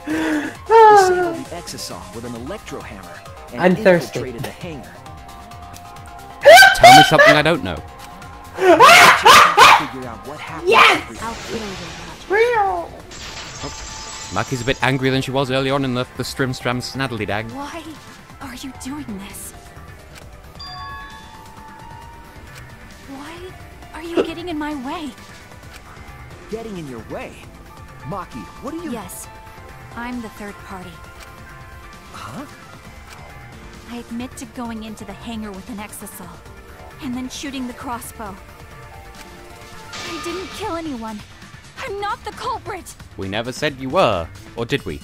Disabled the exosaw with an electro hammer and I'm thirsty. infiltrated the hangar. Tell me something I don't know. Figure out what happened. Yes! I'll clear you. Real! Maki's a bit angrier than she was early on in the Strim Stram Snaddly Dag. Why are you doing this? Why are you getting in my way? Getting in your way? Maki, what are you... Yes, I'm the third party. Huh? I admit to going into the hangar with an exosol, and then shooting the crossbow. I didn't kill anyone. I'm not the culprit! We never said you were, or did we?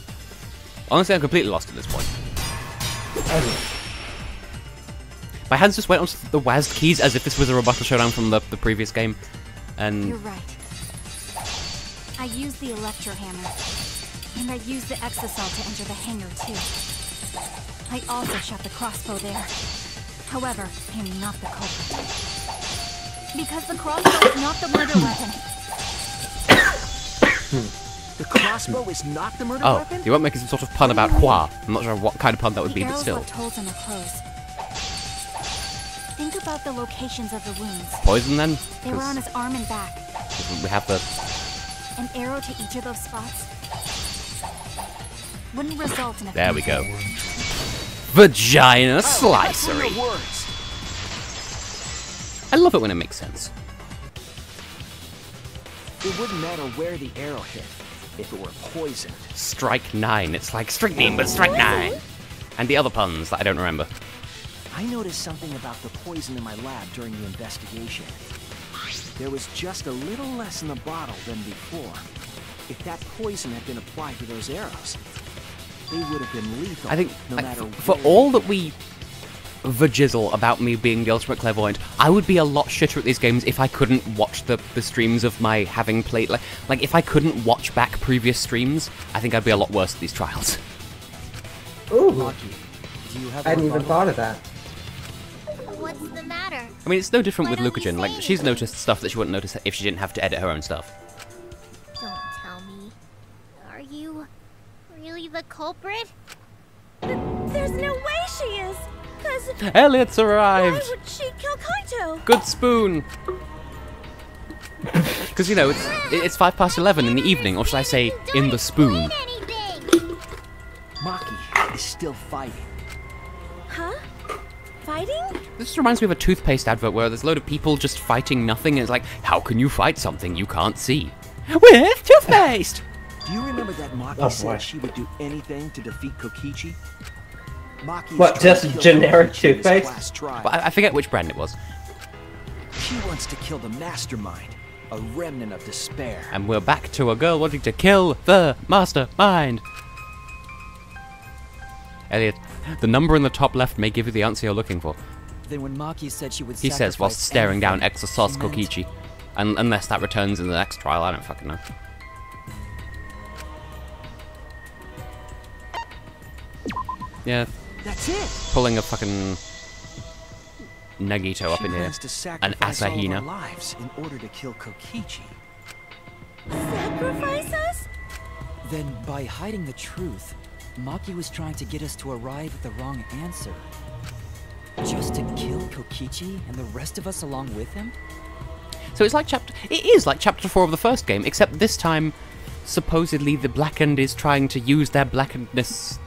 Honestly, I'm completely lost at this point. My hands just went onto the WASD keys as if this was a rebuttal showdown from the previous game, and... You're right. I used the electro hammer, and I used the exosol to enter the hangar too. I also shot the crossbow there. However, I am not the culprit. Because the crossbow is not the murder weapon. The crossbow is not the murder Oh, weapon? you weren't making some sort of pun about Hua. I'm not sure what kind of pun that would be, but still. Left holes in the clothes. Think about the locations of the wounds. Poison then? They were on his arm and back. We have the... An arrow to each of those spots wouldn't result in a... There we go. Vagina That's your slicery. words. I love it when it makes sense. It wouldn't matter where the arrow hit if it were poisoned. Strike 9. It's like strychnine, but strike 9. And the other puns that I don't remember. I noticed something about the poison in my lab during the investigation. There was just a little less in the bottle than before. If that poison had been applied to those arrows, they would have been lethal. I think, no like, matter for where all they that we vajizzle about me being the ultimate clairvoyant, I would be a lot shitter at these games if I couldn't watch the streams of my having played. Like if I couldn't watch back previous streams, I think I'd be a lot worse at these trials. Ooh, Maki, do you have I hadn't more even bottle? thought of that. What's the matter? I mean, it's no different with Why don't you Lucajin. Like, say she's anything? noticed stuff that she wouldn't notice if she didn't have to edit her own stuff. Don't tell me. Are you really the culprit? There's no way she is! Cause Elliot's why arrived! would she kill Kaito? Good spoon! Because, you know, it's 11:05 in the evening, or should I say, in the spoon. Anything! Maki is still fighting. Huh? Fighting? This reminds me of a toothpaste advert where there's a load of people just fighting nothing, and it's like, how can you fight something you can't see? With toothpaste! Do you remember that Maki Oh, boy. said she would do anything to defeat Kokichi? Maki is What, trying just to kill generic Kokichi in this toothpaste? class trial. But I forget which brand it was. She wants to kill the mastermind, a remnant of despair. And we're back to a girl wanting to kill the mastermind. Elliot, the number in the top left may give you the answer you're looking for. Then when Maki said she would He says whilst sacrifice staring down anything, Exosauce she meant- Kokichi. And unless that returns in the next trial, I don't fucking know. Yeah, That's it. pulling a fucking Nagito up She in here. plans to An sacrifice all of Asahina. our lives in order to kill Kokichi. Sacrifice us? Then by hiding the truth, Maki was trying to get us to arrive at the wrong answer. Just to kill Kokichi and the rest of us along with him? So it's like it is like chapter 4 of the first game, except this time, supposedly the Blackened is trying to use their blackenedness,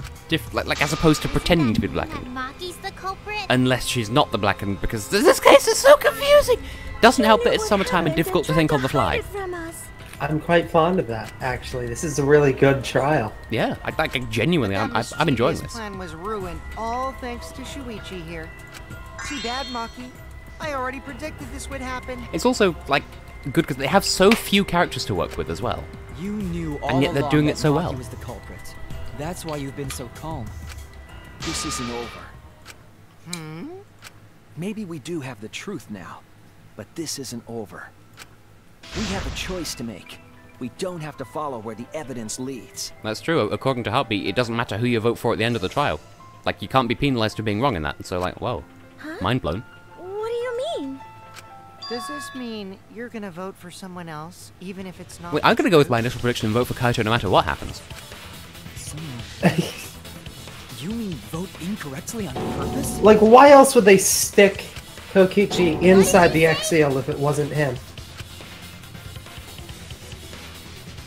like as opposed to pretending to be blackened. That Maki's the culprit? Unless she's not the Blackened, because this case is so confusing. Doesn't help that it's summertime and difficult to think on the fly. From us. I'm quite fond of that, actually. This is a really good trial. Yeah, I genuinely, That I'm enjoying mischievous this. plan was ruined, all thanks to Shuichi here. Too bad, Maki. I already predicted this would happen. It's also like good because they have so few characters to work with as well. You knew all And yet they're along doing that it so Maki well. was the culprit. That's why you've been so calm. This isn't over. Maybe we do have the truth now, but this isn't over. We have a choice to make. We don't have to follow where the evidence leads. That's true. According to Heartbeat, it doesn't matter who you vote for at the end of the trial. Like, you can't be penalized for being wrong in that. And so, like, whoa. Huh? Mind blown. What do you mean? Does this mean you're gonna vote for someone else, even if it's not? Wait, I'm gonna go with my initial prediction and vote for Kaito no matter what happens. You mean vote incorrectly on purpose? Like, why else would they stick Kokichi inside the X-Seal if it wasn't him?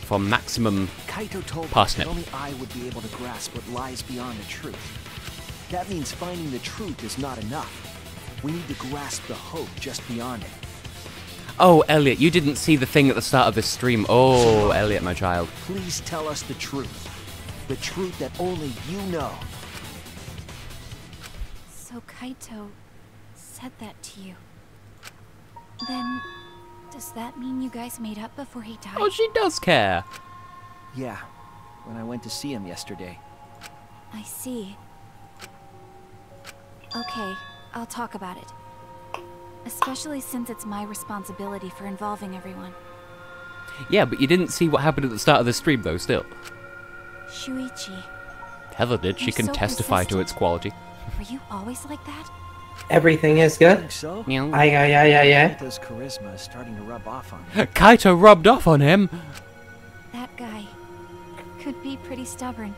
For maximum Kaito told us parsnip. that only I would be able to grasp what lies beyond the truth. That means finding the truth is not enough. We need to grasp the hope just beyond it. Oh, Elliot, you didn't see the thing at the start of this stream. Oh, Elliot, my child. Please tell us the truth. The truth that only you know. So Kaito said that to you. Then, does that mean you guys made up before he died? Oh, she does care. Yeah, when I went to see him yesterday. I see. Okay, I'll talk about it. Especially since it's my responsibility for involving everyone. Yeah, but you didn't see what happened at the start of the stream, though, still. Shuichi, Heather did. She You're can so testify to persistent. its quality. were you always like that? Everything is I good? think so. Meow. Yeah. Kaito's charisma is starting to rub off on me. Kaito rubbed off on him. That guy could be pretty stubborn.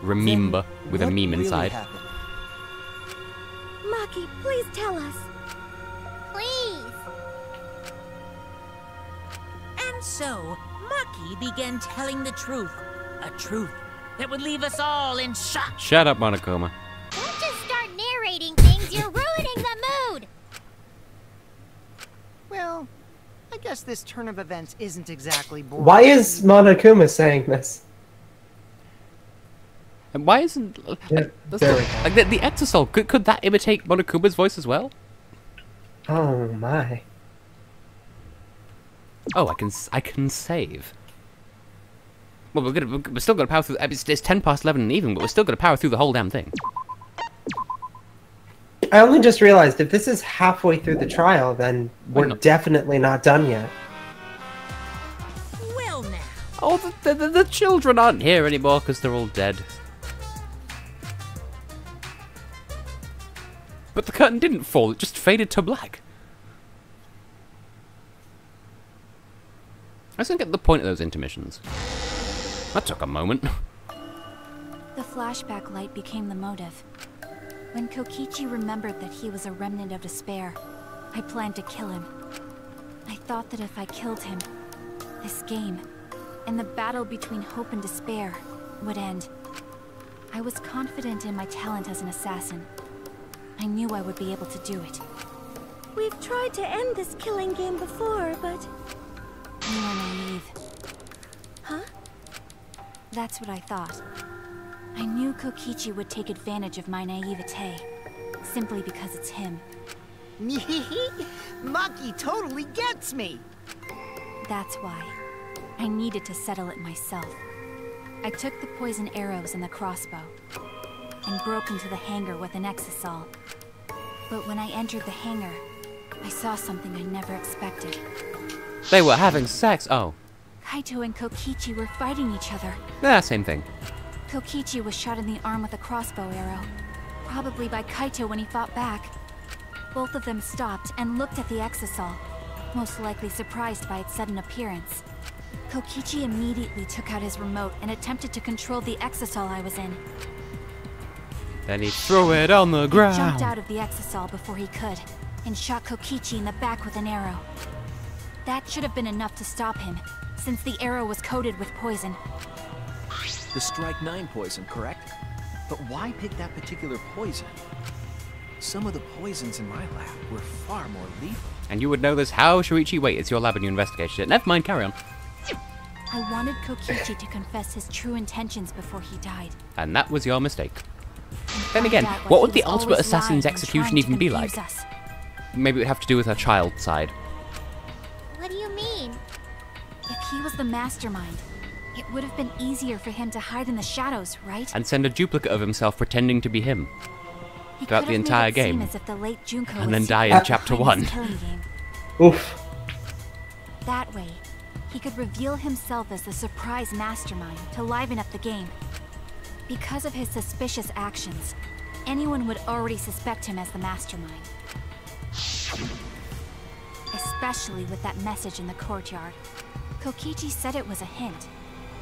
Remember, with a What meme really inside. happened? Maki, please tell us. Please. And so, Maki began telling the truth. A truth that would leave us all in shock. Shut up, Monokuma. Don't just start narrating things. You're ruining the mood. Well, I guess this turn of events isn't exactly boring. Why is Monokuma saying this? And why isn't... Yeah, there we go. Like, the Exosol, could that imitate Monokuma's voice as well? Oh my. Oh, I can save. Well, we're still gonna power through... It's 10 past 11 in the evening, but we're still gonna power through the whole damn thing. I only just realized if this is halfway through the trial, then we're not? definitely not done yet. Well now, Oh, the children aren't here anymore because they're all dead. But the curtain didn't fall, it just faded to black. I just don't get the point of those intermissions. That took a moment. The flashback light became the motive. When Kokichi remembered that he was a remnant of despair, I planned to kill him. I thought that if I killed him, this game, and the battle between hope and despair, would end. I was confident in my talent as an assassin. I knew I would be able to do it. We've tried to end this killing game before, but... You were naive. Huh? That's what I thought. I knew Kokichi would take advantage of my naivete, simply because it's him. Maki totally gets me. That's why. I needed to settle it myself. I took the poison arrows and the crossbow, and broke into the hangar with an exisal. But when I entered the hangar, I saw something I never expected. They were having sex. Oh. Kaito and Kokichi were fighting each other. Yeah, same thing. Kokichi was shot in the arm with a crossbow arrow, probably by Kaito when he fought back. Both of them stopped and looked at the exisal, most likely surprised by its sudden appearance. Kokichi immediately took out his remote and attempted to control the exisal I was in. Then he threw it on the He ground. jumped out of the exisal before he could, and shot Kokichi in the back with an arrow. That should have been enough to stop him, since the arrow was coated with poison. The Strike 9 poison, correct? But why pick that particular poison? Some of the poisons in my lab were far more lethal. And you would know this how, Shuichi? Wait, it's your lab and you investigated it. Never mind, carry on. I wanted Kokichi to confess his true intentions before he died. And that was your mistake. and Then find again, out what he would the was ultimate always assassin's lying and execution trying to even be like? confuse us. Maybe it would have to do with her child side. What do you mean? If he was the mastermind, it would have been easier for him to hide in the shadows, right? And send a duplicate of himself pretending to be him. He throughout could the have entire made it seem game. as if the late Junko And was then die in secretly chapter behind 1. this killing game. Oof. That way, he could reveal himself as the surprise mastermind to liven up the game. Because of his suspicious actions, anyone would already suspect him as the mastermind. especially with that message in the courtyard. Kokichi said it was a hint,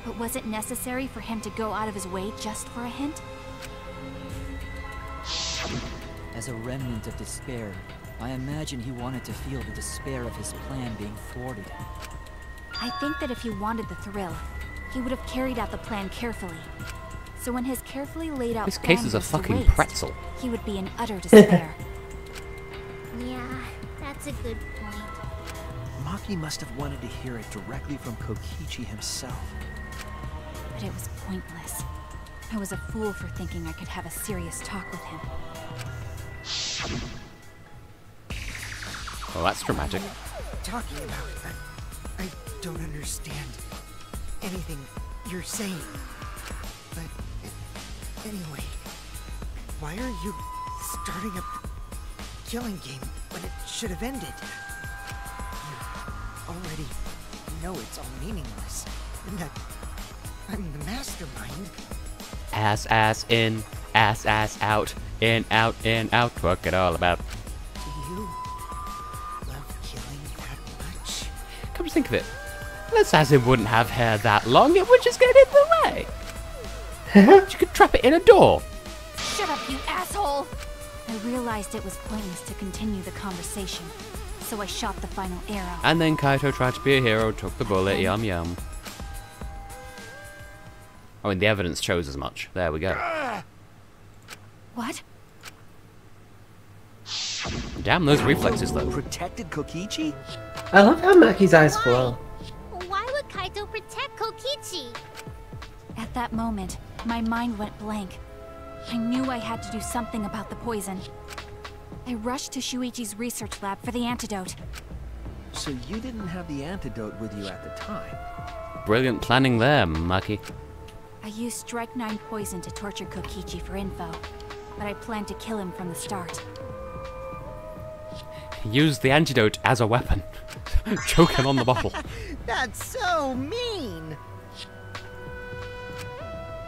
but was it necessary for him to go out of his way just for a hint? As a remnant of despair, I imagine he wanted to feel the despair of his plan being thwarted. I think that if he wanted the thrill, he would have carried out the plan carefully. So when his carefully laid out This plan case is a goes to fucking waste, pretzel. he would be in utter despair. Yeah, that's a good point. Maki must have wanted to hear it directly from Kokichi himself. But it was pointless. I was a fool for thinking I could have a serious talk with him. Well, that's dramatic. Talking about that, I don't understand anything you're saying. But anyway, why are you starting a killing game when it should have ended? You already know it's all meaningless, and that I'm the mastermind. Ass in, ass out, in, out, work it all about. Do you love killing that much? Come to think of it, an assassin wouldn't have hair that long, it would just get in the way. You could trap it in a door. Shut up, you asshole! I realized it was pointless to continue the conversation, so I shot the final arrow. And then Kaito tried to be a hero, took the bullet, yum yum. Oh, and the evidence shows as much. There we go. What? Damn those reflexes, though. Protected Kokichi? I love how Maki's eyes glow. Why would Kaito protect Kokichi? At that moment, my mind went blank. I knew I had to do something about the poison. I rushed to Shuichi's research lab for the antidote. So you didn't have the antidote with you at the time? Brilliant planning there, Maki. I used Strike 9 poison to torture Kokichi for info, but I planned to kill him from the start. Use the antidote as a weapon. Choke him on the bottle. That's so mean!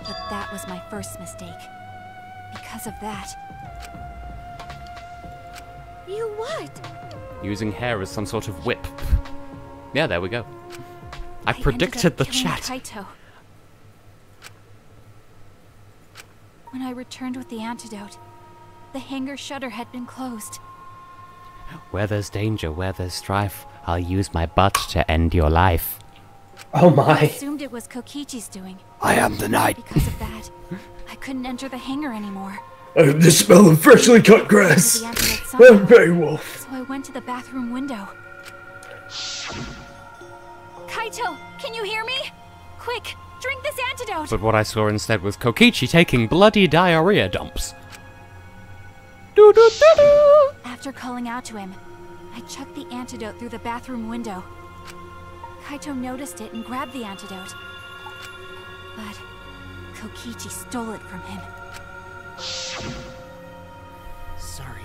But that was my first mistake. Because of that. You what? Using hair as some sort of whip. Yeah, there we go. I ended predicted up the killing chat. Kaito. When I returned with the antidote, the hangar shutter had been closed. Where there's danger, where there's strife, I'll use my butt to end your life. Oh I my. assumed it was Kokichi's doing. I am the knight. Because of that, I couldn't enter the hangar anymore. I have the smell of freshly cut grass. The antidote I'm somehow, Beowulf. so I went to the bathroom window. Kaito, can you hear me? Quick, drink this antidote! But what I saw instead was Kokichi taking bloody diarrhea dumps. Doo-doo-doo-doo! After calling out to him, I chucked the antidote through the bathroom window. Kaito noticed it and grabbed the antidote. But Kokichi stole it from him. Sorry,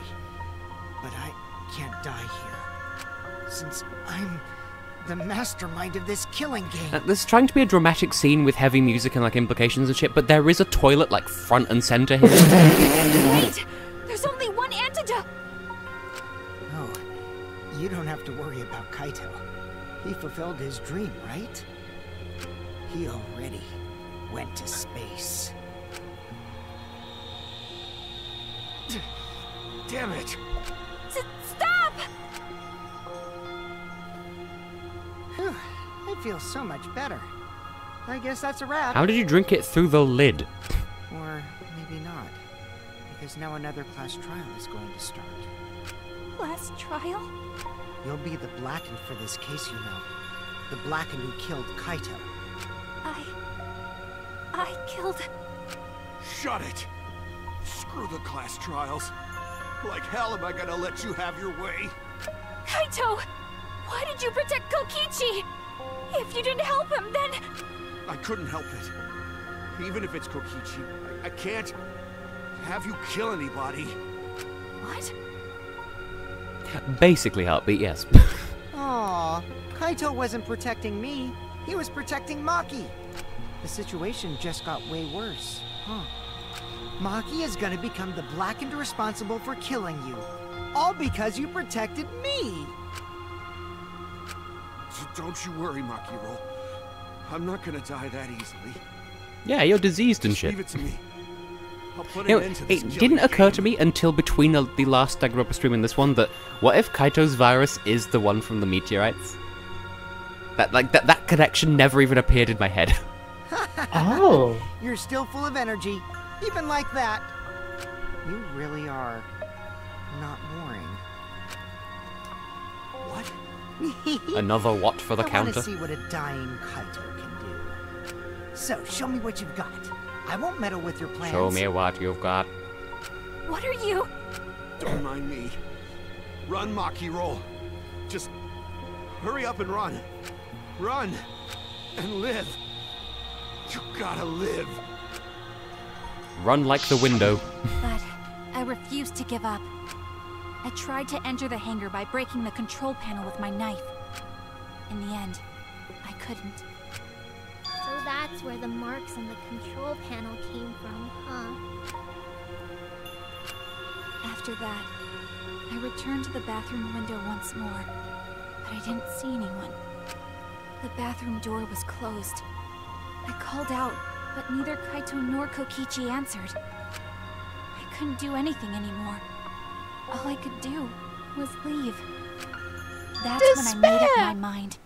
but I can't die here. Since I'm the mastermind of this killing game. There's trying to be a dramatic scene with heavy music and like implications and shit, but there is a toilet like front and center here. Wait! There's only one antidote! Oh, you don't have to worry about Kaito. He fulfilled his dream, right? He already went to space. Damn it! Stop! Whew, I feel so much better. I guess that's a wrap. How did you drink it through the lid? Or maybe not. Because now another class trial is going to start. Last trial? You'll be the Blackened for this case, you know. The Blackened who killed Kaito. I killed... Shut it! Screw the class trials. Like hell am I gonna let you have your way? Kaito! Why did you protect Kokichi? If you didn't help him, then... I couldn't help it. Even if it's Kokichi, I can't have you kill anybody. What? Basically heartbeat, yes. Aw, Kaito wasn't protecting me. He was protecting Maki. The situation just got way worse, huh? Maki is gonna become the Blackened responsible for killing you. All because you protected me! Don't you worry, Makiro. I'm not gonna die that easily. Yeah, you're diseased and Just shit. leave it to me. I'll put You an know, end to this it killing didn't occur game. to me until between the last Danganronpa stream and this one that what if Kaito's virus is the one from the meteorites? That connection never even appeared in my head. Oh. You're still full of energy, even like that. You really are not boring. What? Another what for the I counter? want to see what a dying Kaito can do. So, show me what you've got. I won't meddle with your plans. Show me what you've got. What are you? Don't mind me. Run, Makiro. Just hurry up and run. Run and live. You gotta live. Run like the window. But I refused to give up. I tried to enter the hangar by breaking the control panel with my knife. In the end, I couldn't. So that's where the marks on the control panel came from, huh? After that, I returned to the bathroom window once more, but I didn't see anyone. The bathroom door was closed. I called out, but neither Kaito nor Kokichi answered. I couldn't do anything anymore. All I could do was leave. That's when I made up my mind.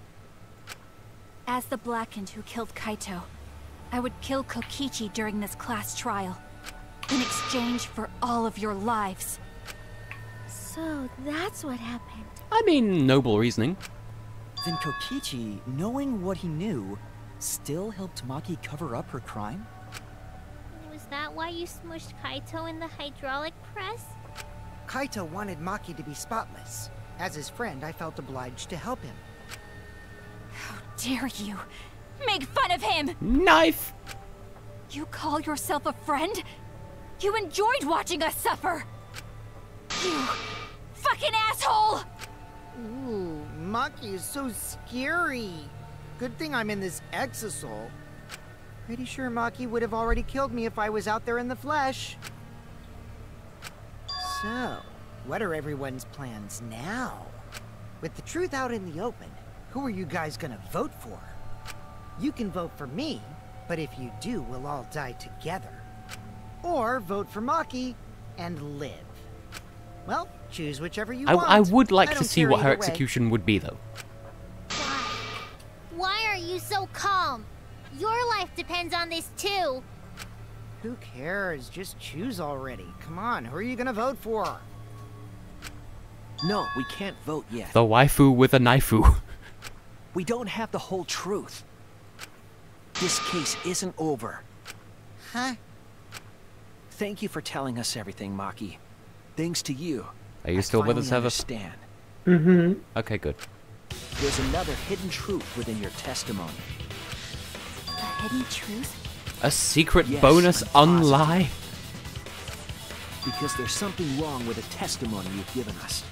As the Blackened who killed Kaito, I would kill Kokichi during this class trial, in exchange for all of your lives. So that's what happened. I mean, noble reasoning. Then Kokichi, knowing what he knew, still helped Maki cover up her crime? Was that why you smushed Kaito in the hydraulic press? Kaito wanted Maki to be spotless. As his friend, I felt obliged to help him. How dare you make fun of him! Knife! You call yourself a friend? You enjoyed watching us suffer! You fucking asshole! Ooh, Maki is so scary. Good thing I'm in this exosol. Pretty sure Maki would have already killed me if I was out there in the flesh. So, what are everyone's plans now? With the truth out in the open, who are you guys gonna vote for? You can vote for me, but if you do, we'll all die together. Or vote for Maki and live. Well, choose whichever you want. I would like I to don't see care what her either way. execution would be, though. Why? Why are you so calm? Your life depends on this too. Who cares? Just choose already. Come on, who are you gonna vote for? No, we can't vote yet. The waifu with a knifeu. We don't have the whole truth. This case isn't over. Huh? Thank you for telling us everything, Maki. Thanks to you. Are you I still with finally us, Heather? understand. Mm-hmm. Okay, good. There's another hidden truth within your testimony. A hidden truth? A secret Yes, bonus I'm positive. unlie? Because there's something wrong with the testimony you've given us.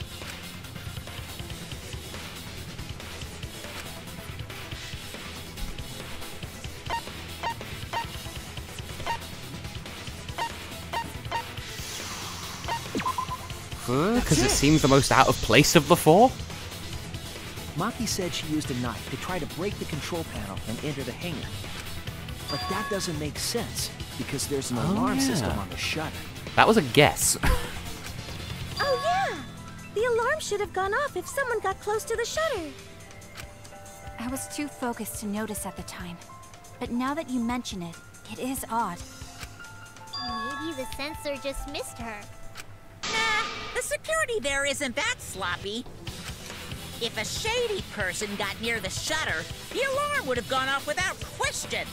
Because it seems the most out of place of the four? Maki said she used a knife to try to break the control panel and enter the hangar. But that doesn't make sense, because there's an alarm system on the shutter. That was a guess. Oh yeah! The alarm should have gone off if someone got close to the shutter. I was too focused to notice at the time. But now that you mention it, it is odd. Maybe the sensor just missed her. Nah, the security there isn't that sloppy. If a shady person got near the shutter, the alarm would have gone off without question.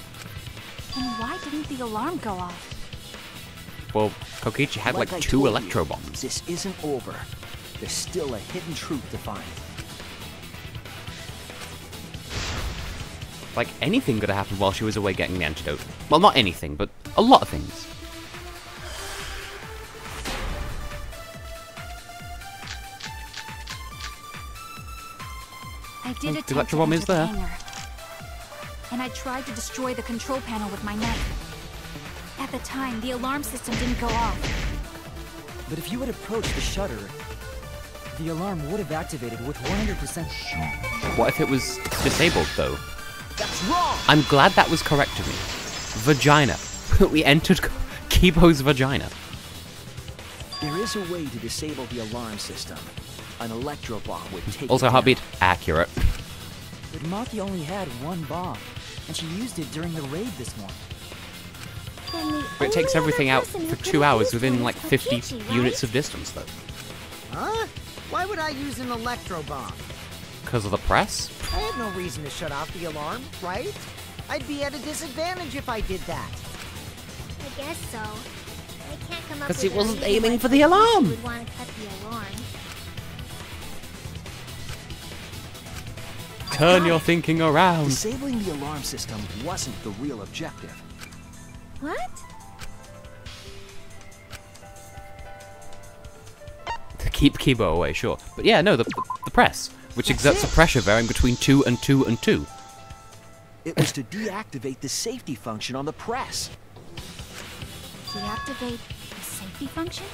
Then why didn't the alarm go off? Well, Kokichi had like I 2 told you, electro bombs. This isn't over. There's still a hidden truth to find. Like, anything could have happened while she was away getting the antidote. Well, not anything, but a lot of things. I did the attempt to electro bomb enter is the there. hangar. And I tried to destroy the control panel with my knife. At the time, the alarm system didn't go off. But if you had approached the shutter, The alarm would have activated with 100%. What if it was disabled, though? That's wrong! I'm glad that was correct to me. Vagina. We entered Kibo's vagina. There is a way to disable the alarm system. An electro bomb would take Also, it heartbeat. down. Accurate. But Maki only had one bomb, and she used it during the raid this morning. But it takes everything out for 2 hours within, like, 50 units of distance, though. Huh? Why would I use an electro bomb? Because of the press? I had no reason to shut off the alarm, right? I'd be at a disadvantage if I did that. I guess so. I can't come up 'Cause with it a wasn't reason aiming why for the Kokichi alarm. would want to cut the alarm. Turn your thinking around. Disabling the alarm system wasn't the real objective. What? To keep Kibo away, sure. But yeah, no, the press, which exerts a pressure varying between 2 and 2 and 2. It was to deactivate the safety function on the press. Deactivate the safety function?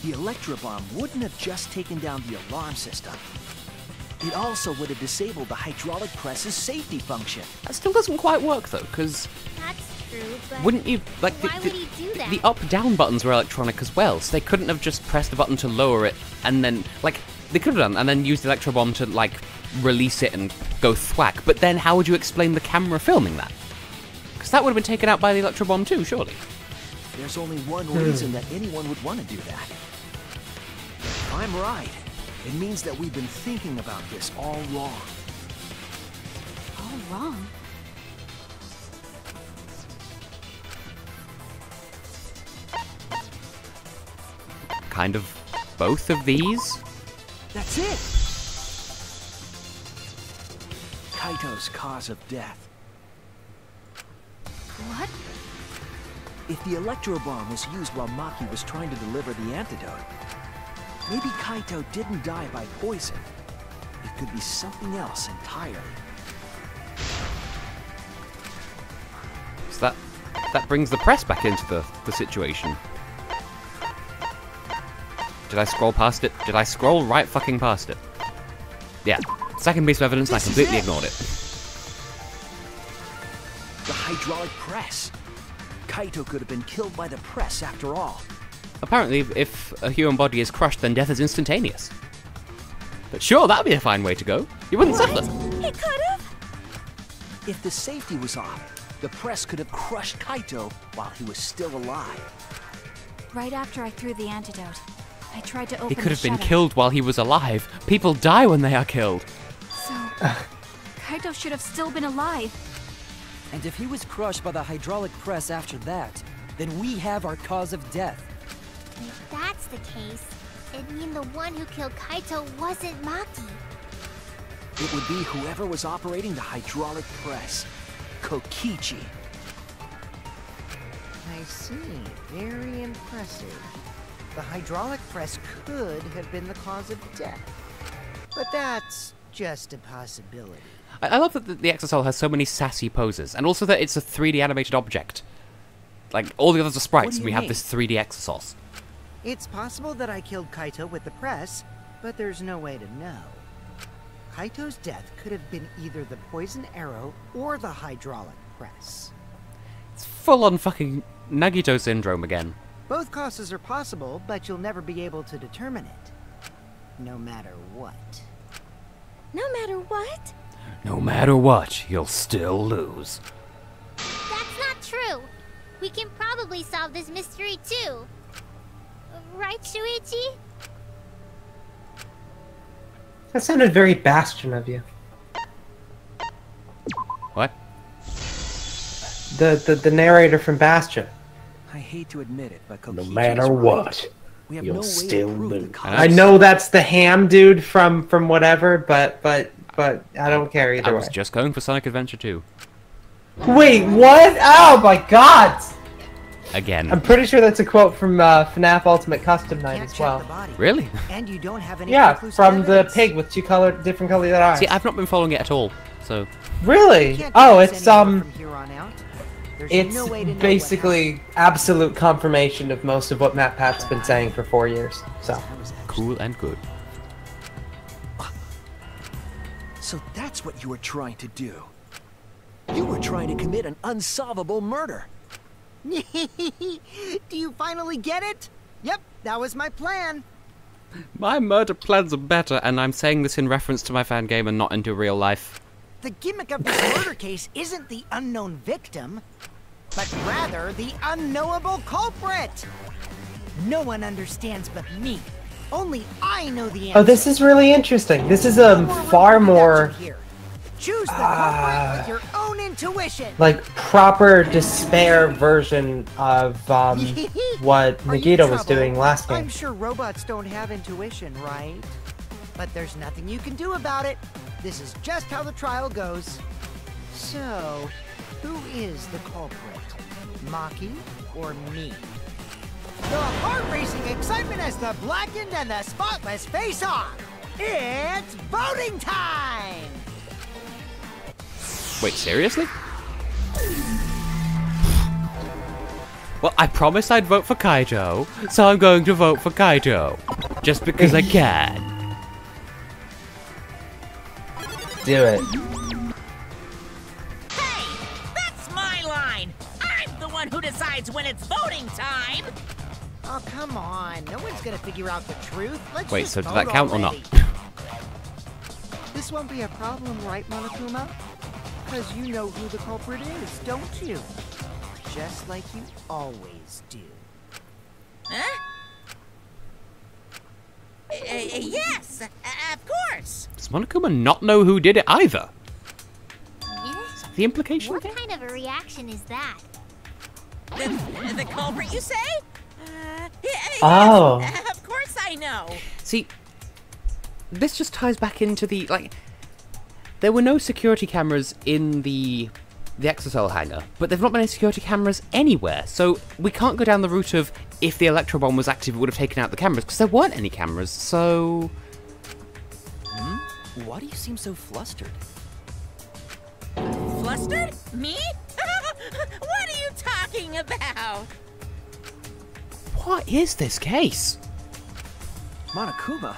The electro bomb wouldn't have just taken down the alarm system. It also would have disabled the hydraulic press's safety function. That still doesn't quite work, though, because That's true, but wouldn't you, like, why would he do that? the up-down buttons were electronic as well, so they couldn't have just pressed the button to lower it, and then, like, they could have done, and then used the electro bomb to, like, release it and go thwack, but then how would you explain the camera filming that? Because that would have been taken out by the electro bomb too, surely. There's only one reason that anyone would want to do that. If I'm right, it means that we've been thinking about this all wrong. All wrong. Kind of both of these? That's it! Kaito's cause of death. What? If the electro bomb was used while Maki was trying to deliver the antidote, maybe Kaito didn't die by poison. It could be something else entirely. So that brings the press back into the situation. Did I scroll past it? Did I scroll right fucking past it? Yeah. Second piece of evidence, I completely ignored it. The hydraulic press. Kaito could have been killed by the press after all. Apparently, if a human body is crushed, then death is instantaneous. But sure, that'd be a fine way to go. You wouldn't suffer. It could have? If the safety was off, the press could have crushed Kaito while he was still alive. Right after I threw the antidote, I tried to open He could have the been shutter. killed while he was alive. People die when they are killed. So, Kaito should have still been alive. And if he was crushed by the hydraulic press after that, then we have our cause of death. If that's the case, it'd mean the one who killed Kaito wasn't Maki. It would be whoever was operating the hydraulic press. Kokichi. I see. Very impressive. The hydraulic press could have been the cause of death. But that's just a possibility. I love that the Exosol has so many sassy poses, and also that it's a 3D animated object. Like, all the others are sprites, and we have this 3D Exosol. It's possible that I killed Kaito with the press, but there's no way to know. Kaito's death could have been either the poison arrow or the hydraulic press. It's full-on fucking Nagito syndrome again. Both causes are possible, but you'll never be able to determine it. No matter what. No matter what? No matter what, you'll still lose. That's not true. We can probably solve this mystery too. Right, Shuichi? That sounded very Bastion of you. What? The narrator from Bastion. I hate to admit it, but Kokichi No matter is right. what, We have you'll no way to still prove the lose. cause. I know that's the ham dude from whatever, but I don't care either I way. was just going for Sonic Adventure 2. Wait, what? Oh my god! Again. I'm pretty sure that's a quote from FNAF Ultimate Custom Night Can't as check well. the body. Really? And you don't have any Yeah, conclusive from the evidence. pig with different colored eyes. See, I've not been following it at all, so... You Really? can't Oh, deduce it's any more from here on out. There's it's no way to know what basically absolute confirmation of most of what Matt Pat's been saying for 4 years. So Cool and good. That's what you were trying to do. You were trying to commit an unsolvable murder. Do you finally get it? Yep, that was my plan. My murder plans are better, and I'm saying this in reference to my fan game and not into real life. The gimmick of this murder case isn't the unknown victim, but rather the unknowable culprit. No one understands but me. Only I know the answer. Oh, this is really interesting. This is far more choose the culprit with your own intuition. like proper despair version of what Nagito was doing last game. I'm sure robots don't have intuition, right? But there's nothing you can do about it. This is just how the trial goes. So, who is the culprit? Maki or me? The heart-racing excitement as the blackened and the spotless face off. It's voting time! Wait, seriously? Well, I promised I'd vote for Kaito, so I'm going to vote for Kaito. Just because I can. Do it. Hey, that's my line. I'm the one who decides when it's voting time. Oh, come on. No one's gonna figure out the truth. Let's Wait, just so did vote that count already. or not? This won't be a problem, right, Monokuma? Because you know who the culprit is, don't you? Just like you always do. Huh? Yes, of course. Does Monokuma not know who did it either? Yes? Is that the implication What again? kind of a reaction is that? The culprit, you say? Yes, Oh. Of course I know. See, this just ties back into the, like, there were no security cameras in the exocell hangar, but there've not been any security cameras anywhere, so we can't go down the route of if the electro bomb was active, it would have taken out the cameras, because there weren't any cameras, so... Why do you seem so flustered? Flustered? Me? What are you talking about? What is this case? Monokuma,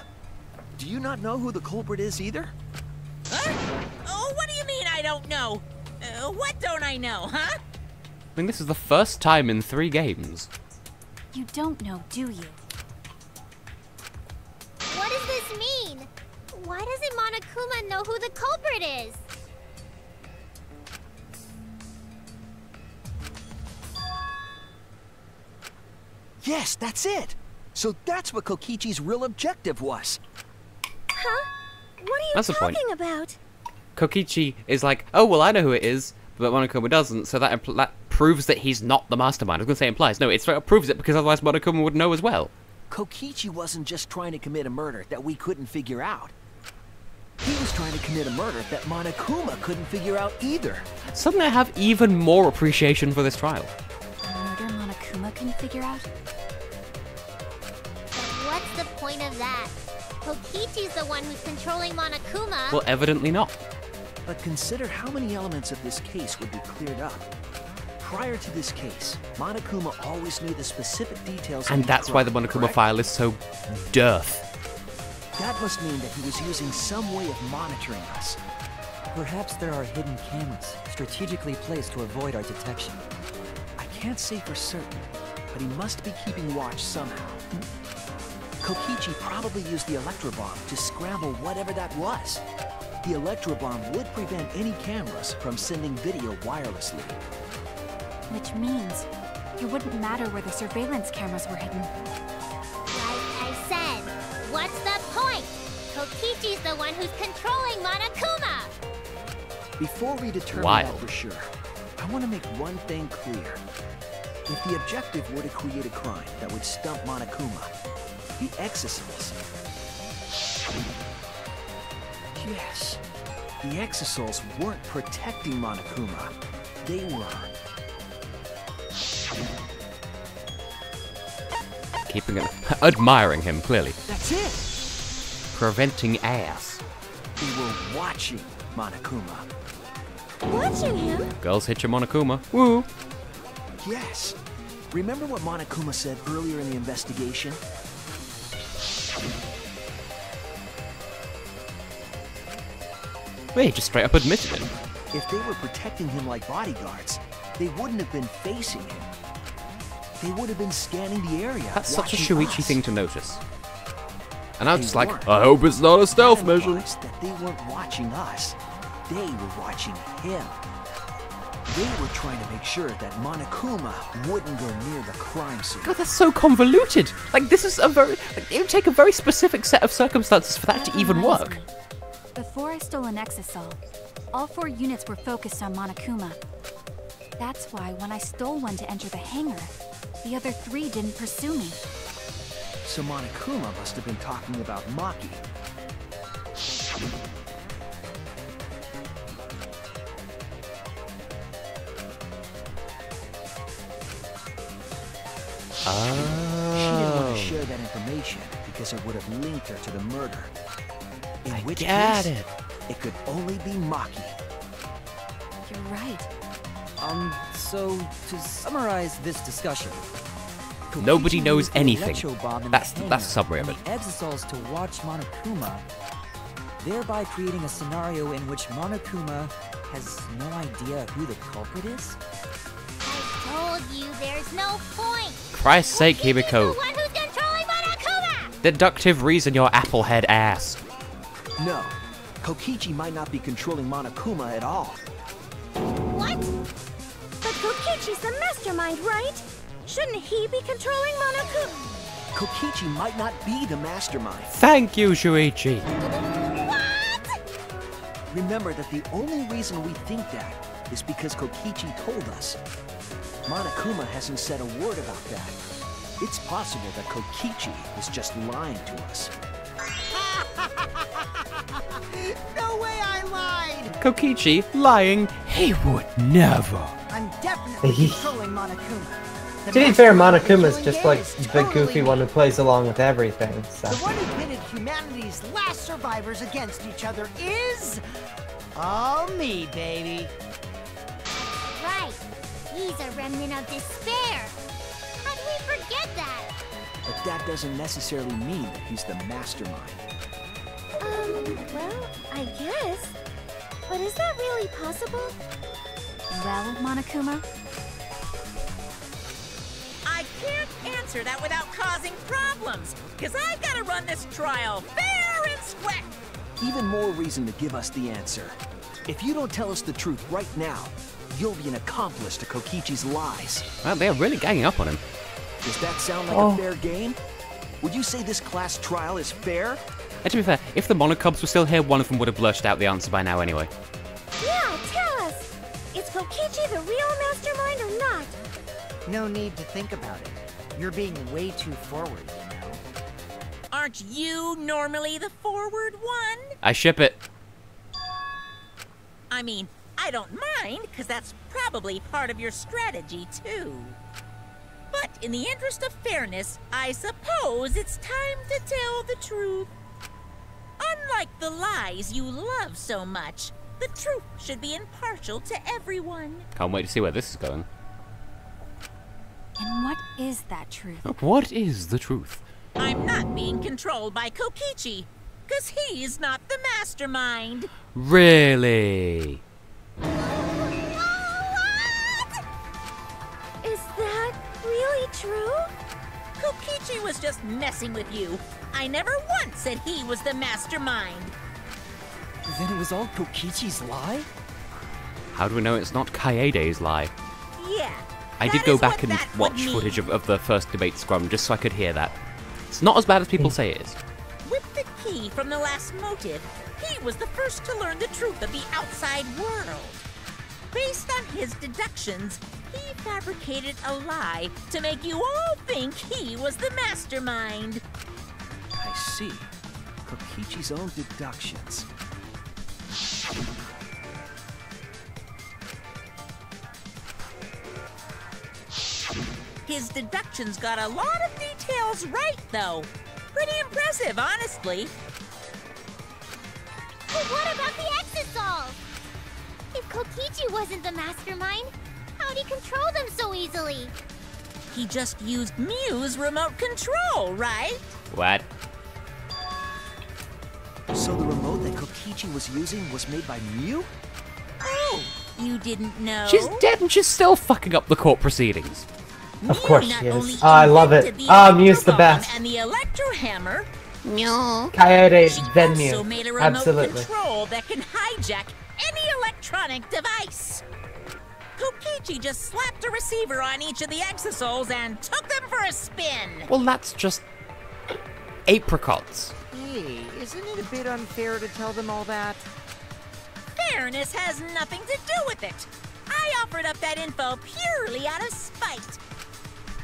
do you not know who the culprit is either? Huh? Oh, what do you mean I don't know? What don't I know, huh? I mean, this is the first time in 3 games. You don't know, do you? What does this mean? Why doesn't Monokuma know who the culprit is? Yes, that's it! So that's what Kokichi's real objective was. Huh? What are you That's the point. talking about? Kokichi is like, oh, well, I know who it is, but Monokuma doesn't, so that proves that he's not the mastermind. I was going to say implies. No, it straight up proves it, because otherwise Monokuma would know as well. Kokichi wasn't just trying to commit a murder that we couldn't figure out. He was trying to commit a murder that Monokuma couldn't figure out either. Suddenly I have even more appreciation for this trial. A murder Monokuma can figure out? What's the point of that? Kokichi's the one who's controlling Monokuma. Well, evidently not. But consider how many elements of this case would be cleared up. Prior to this case, Monokuma always knew the specific details And of that's why the Monokuma correct? file is so dearth. That must mean that he was using some way of monitoring us. Perhaps there are hidden cameras, strategically placed to avoid our detection. I can't say for certain, but he must be keeping watch somehow. Kokichi probably used the electro bomb to scramble whatever that was. The electro bomb would prevent any cameras from sending video wirelessly. Which means it wouldn't matter where the surveillance cameras were hidden. Like I said, what's the point? Kokichi's the one who's controlling Monokuma. Before we determine Wild. that for sure, I want to make one thing clear. If the objective were to create a crime that would stump Monokuma, the exosols... Yes, the exosols weren't protecting Monokuma. They were... Keeping it... admiring him, clearly. That's it! Preventing ass. They were watching Monokuma. Watching him? Girls hit your Monokuma. Woo! Yes. Remember what Monokuma said earlier in the investigation? Well, he just straight up admitted it. If they were protecting him like bodyguards, they wouldn't have been facing him. They would have been scanning the area. That's such a watching Shuichi us. thing to notice. And I was They just like, weren't. I hope it's not a stealth That mission. implies that they weren't watching us. They were watching him. They were trying to make sure that Monokuma wouldn't go near the crime scene. God, that's so convoluted. Like, this is a very... Like, it would take a very specific set of circumstances for that to even reminds work. me. Before I stole an Exisol, all 4 units were focused on Monokuma. That's why when I stole one to enter the hangar, the other 3 didn't pursue me. So Monokuma must have been talking about Maki. She didn't want to share that information because it would have linked her to the murder. In which get case, it. it could only be Maki. You're right. So to summarize this discussion, Nobody Kokichi knows used the anything. electro-bomb in That's the the hangar summary of and it. the Exosols to watch Monokuma, thereby creating a scenario in which Monokuma has no idea who the culprit is? I told you there's no point. Christ's sake, He's the Himiko. one who's controlling Monokuma. Deductive reason, your applehead ass. No, Kokichi might not be controlling Monokuma at all. What? But Kokichi's the mastermind, right? Shouldn't he be controlling Monokuma? Kokichi might not be the mastermind. Thank you, Shuichi. What? Remember that the only reason we think that is because Kokichi told us. Monokuma hasn't said a word about that. It's possible that Kokichi is just lying to us. No way I lied! Kokichi lying. He would never. I'm definitely controlling Monokuma. The To be fair, mastermind Monokuma's is just doing like is the totally goofy one who plays along with everything, so. The one who pitted humanity's last survivors against each other is... all me, baby. Right. He's a remnant of despair. How do we forget that? But that doesn't necessarily mean that he's the mastermind. Well, I guess. But is that really possible? Well, Monokuma, I can't answer that without causing problems, because I've got to run this trial fair and square. Even more reason to give us the answer. If you don't tell us the truth right now, you'll be an accomplice to Kokichi's lies. Well, they're really ganging up on him. Does that sound like a fair game? Would you say this class trial is fair? And to be fair, if the Monocubs were still here, one of them would have blurted out the answer by now anyway. Yeah, tell us! Is Kokichi the real mastermind or not? No need to think about it. You're being way too forward, you know. Aren't you normally the forward one? I ship it. I mean, I don't mind, because that's probably part of your strategy, too. But in the interest of fairness, I suppose it's time to tell the truth. Unlike the lies you love so much, the truth should be impartial to everyone. Can't wait to see where this is going. and what is that truth? What is the truth? I'm not being controlled by Kokichi, because he's not the mastermind. Really? Is that really true? Kokichi was just messing with you. I never once said he was the mastermind. Then it was all Kokichi's lie? How do we know it's not Kaede's lie? Yeah. I that did go is back what and that would watch mean. footage of the first debate scrum just so I could hear that. It's not as bad as people say it is. With the key from the last motive, he was the first to learn the truth of the outside world. Based on his deductions, he fabricated a lie to make you all think he was the mastermind. I see. Kokichi's own deductions. His deductions got a lot of details right, though. Pretty impressive, honestly. But what about the Exisol? If Kokichi wasn't the mastermind, how'd he control them so easily? He just used Mew's remote control, right? What? So the remote code that Kokichi was using was made by Mew? Oh, you didn't know? She's dead and she's still fucking up the court proceedings. Of course she is. I love it. Mew's the best. And the electro hammer. Coyote, She then also Mew. made a remote Absolutely. control that can hijack any electronic device. Kokichi just slapped a receiver on each of the exosouls and took them for a spin. Well, that's just apricots. Hey, isn't it a bit unfair to tell them all that? Fairness has nothing to do with it. I offered up that info purely out of spite.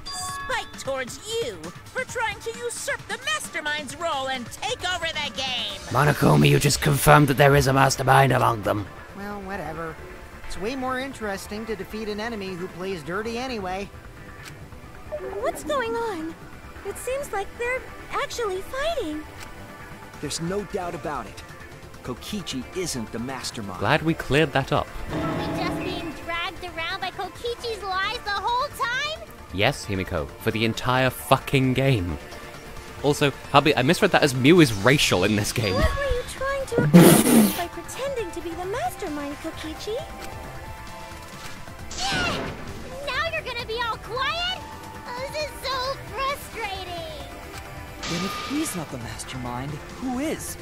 Spite towards you for trying to usurp the mastermind's role and take over the game. Monokuma, you just confirmed that there is a mastermind among them. Well, whatever. It's way more interesting to defeat an enemy who plays dirty anyway. What's going on? It seems like they're actually fighting. There's no doubt about it. Kokichi isn't the mastermind. Glad we cleared that up. We just being dragged around by Kokichi's lies the whole time? Yes, Himiko, for the entire fucking game. Also, hubby, I misread that as Mew is racial in this game. What were you trying to accomplish by pretending to be the mastermind, Kokichi? Yeah! Now you're gonna be all quiet? Oh, this is so frustrating. Then if he's not the mastermind, who is?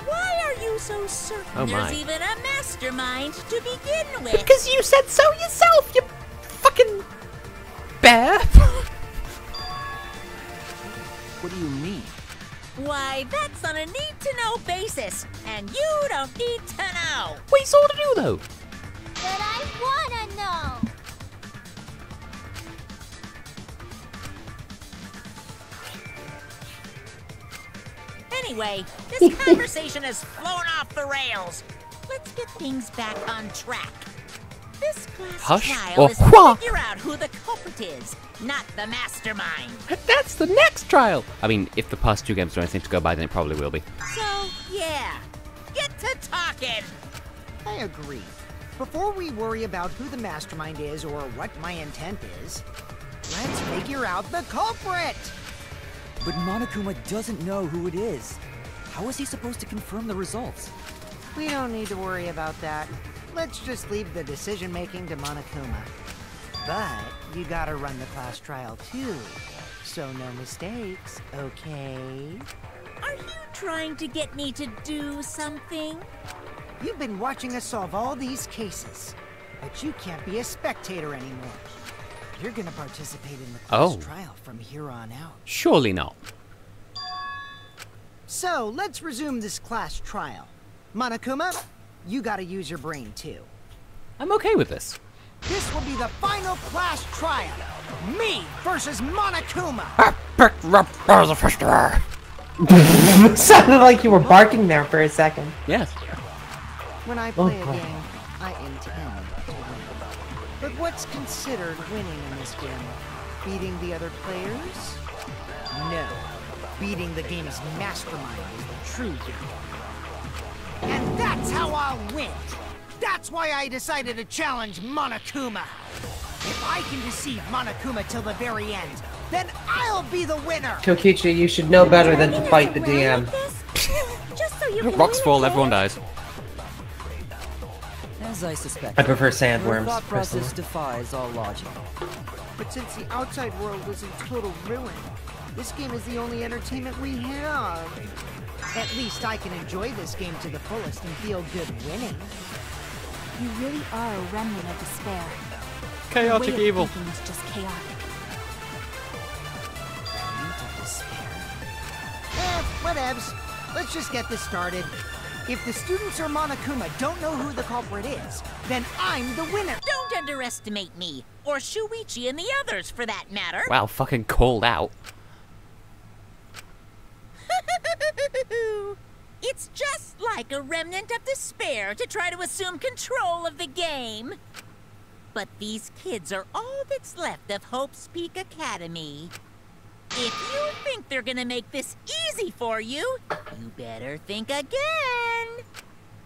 Why are you so certain Oh my. there's even a mastermind to begin with? Because you said so yourself, you fucking bear. What do you mean? Why, that's on a need-to-know basis, and you don't need to know. We sort of do, though. But I wanna know. Anyway, this conversation has flown off the rails. Let's get things back on track. This class Hush trial or is to hua. figure out who the culprit is, not the mastermind. That's the next trial. I mean, if the past two games are anything to go by, then it probably will be. So, yeah, get to talking. I agree. Before we worry about who the mastermind is or what my intent is, let's figure out the culprit! But Monokuma doesn't know who it is. How is he supposed to confirm the results? We don't need to worry about that. Let's just leave the decision-making to Monokuma. But you gotta run the class trial too, so no mistakes, okay? Are you trying to get me to do something? You've been watching us solve all these cases, but you can't be a spectator anymore. You're gonna participate in the class trial from here on out. Surely not. So, let's resume this class trial. Monokuma, you gotta use your brain too. I'm okay with this. This will be the final class trial. Me versus Monokuma. Sounded like you were barking there for a second. Yes. When I play a game, I intend to win. But what's considered winning in this game? Beating the other players? No. Beating the game's mastermind is the true game. And that's how I'll win! That's why I decided to challenge Monokuma! If I can deceive Monokuma till the very end, then I'll be the winner! Kokichi, you should know better than to fight the DM. Just so you can Rocks win fall, again? everyone dies. As I suspect. I prefer Your sandworms, thought process personally. defies all logic. But since the outside world is in total ruin, this game is the only entertainment we have. At least I can enjoy this game to the fullest and feel good winning. You really are a remnant of despair. Chaotic Your way of evil. thinking is just chaotic. Remnant of despair. Whatevs. Let's just get this started. If the students or Monokuma don't know who the culprit is, then I'm the winner. Don't underestimate me, or Shuichi and the others for that matter. Wow, fucking called out. It's just like a remnant of despair to try to assume control of the game. But these kids are all that's left of Hope's Peak Academy. If you think they're gonna make this easy for you, you better think again.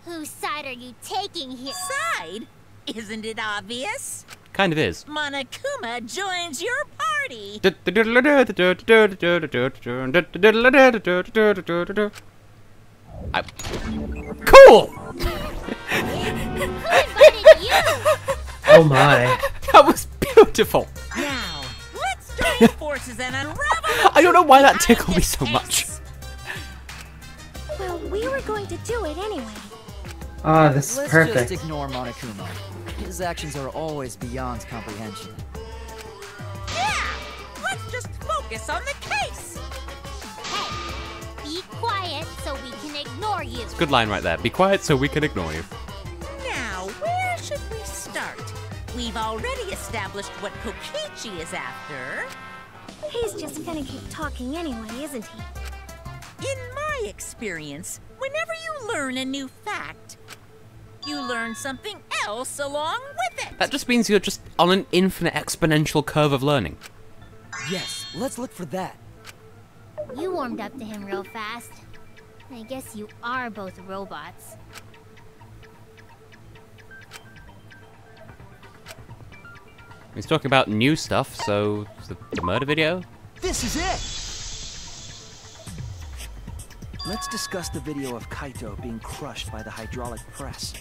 Whose side are you taking here? Side? Isn't it obvious? Kind of is. Monokuma joins your party. Cool! Oh my. That was beautiful! Now, let's join forces and unravel the I don't know why that truth tickled me behind so this much. case. Well, we were going to do it anyway. Oh, this is Let's perfect. just ignore Monokuma. His actions are always beyond comprehension. Yeah! Let's just focus on the case! Hey, be quiet so we can ignore you. Good line right there. Be quiet so we can ignore you. Now, where should we start? We've already established what Kokichi is after. He's just gonna keep talking anyway, isn't he? In my experience, whenever you learn a new fact, you learn something else along with it. That just means you're just on an infinite exponential curve of learning. Yes, let's look for that. You warmed up to him real fast. I guess you are both robots. He's talking about new stuff, so the murder video? This is it! Let's discuss the video of Kaito being crushed by the hydraulic press.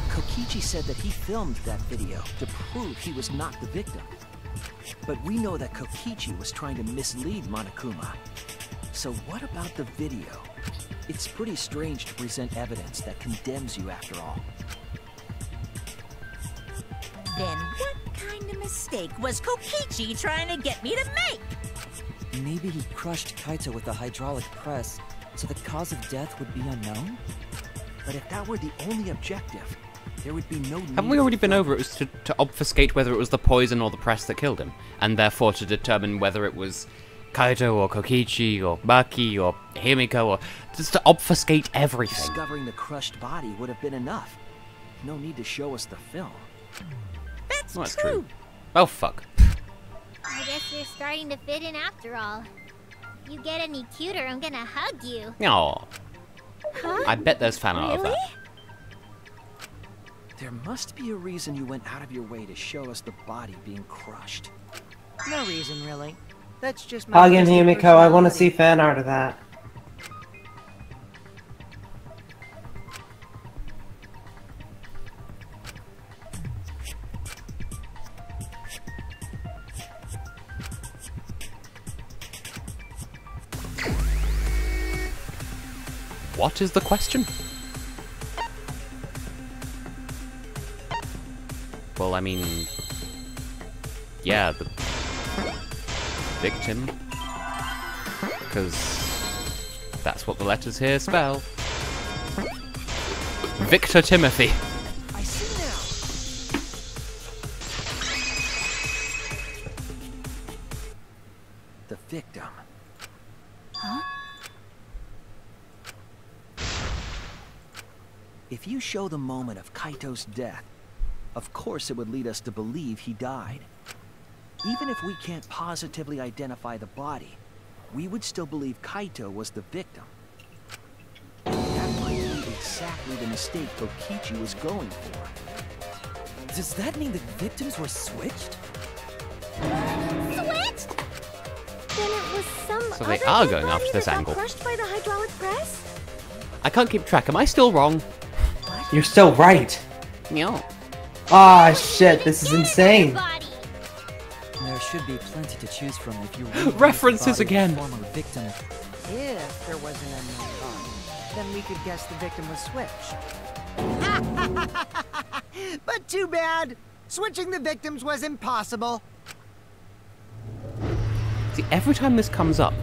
Kokichi said that he filmed that video to prove he was not the victim. But we know that Kokichi was trying to mislead Monokuma. So what about the video? It's pretty strange to present evidence that condemns you after all. Then what kind of mistake was Kokichi trying to get me to make? Maybe he crushed Kaito with the hydraulic press, so the cause of death would be unknown? But if that were the only objective, there would be no need. Haven't we already been over it? It was to obfuscate whether it was the poison or the press that killed him, and therefore to determine whether it was Kaito or Kokichi or Maki or Himiko, or just to obfuscate everything. Discovering the crushed body would have been enough. No need to show us the film. That's true. true. Oh, fuck. I guess you're starting to fit in after all. If you get any cuter, I'm gonna hug you. Aw. Huh? I bet there's fan art of Really? that. There must be a reason you went out of your way to show us the body being crushed. No reason, really. That's just my Again, twisted Himiko, I want to personality. see fan art of that. What is the question? Well, I mean... yeah, the... victim. Because... that's what the letters here spell. Victor Timothy. I see now. The victim. Huh? If you show the moment of Kaito's death, of course it would lead us to believe he died. Even if we can't positively identify the body, we would still believe Kaito was the victim. That might be exactly the mistake Kokichi was going for. Does that mean the victims were switched? Switched? Then it was some So they other are dead going body after this that got angle. crushed by the hydraulic press? I can't keep track. Am I still wrong? You're still right. No. Ah, shit, this is insane. Body. There should be plenty to choose from if you really References the body of again. the former victim. If there wasn't any body, then we could guess the victim was switched. But too bad. Switching the victims was impossible. See, every time this comes up,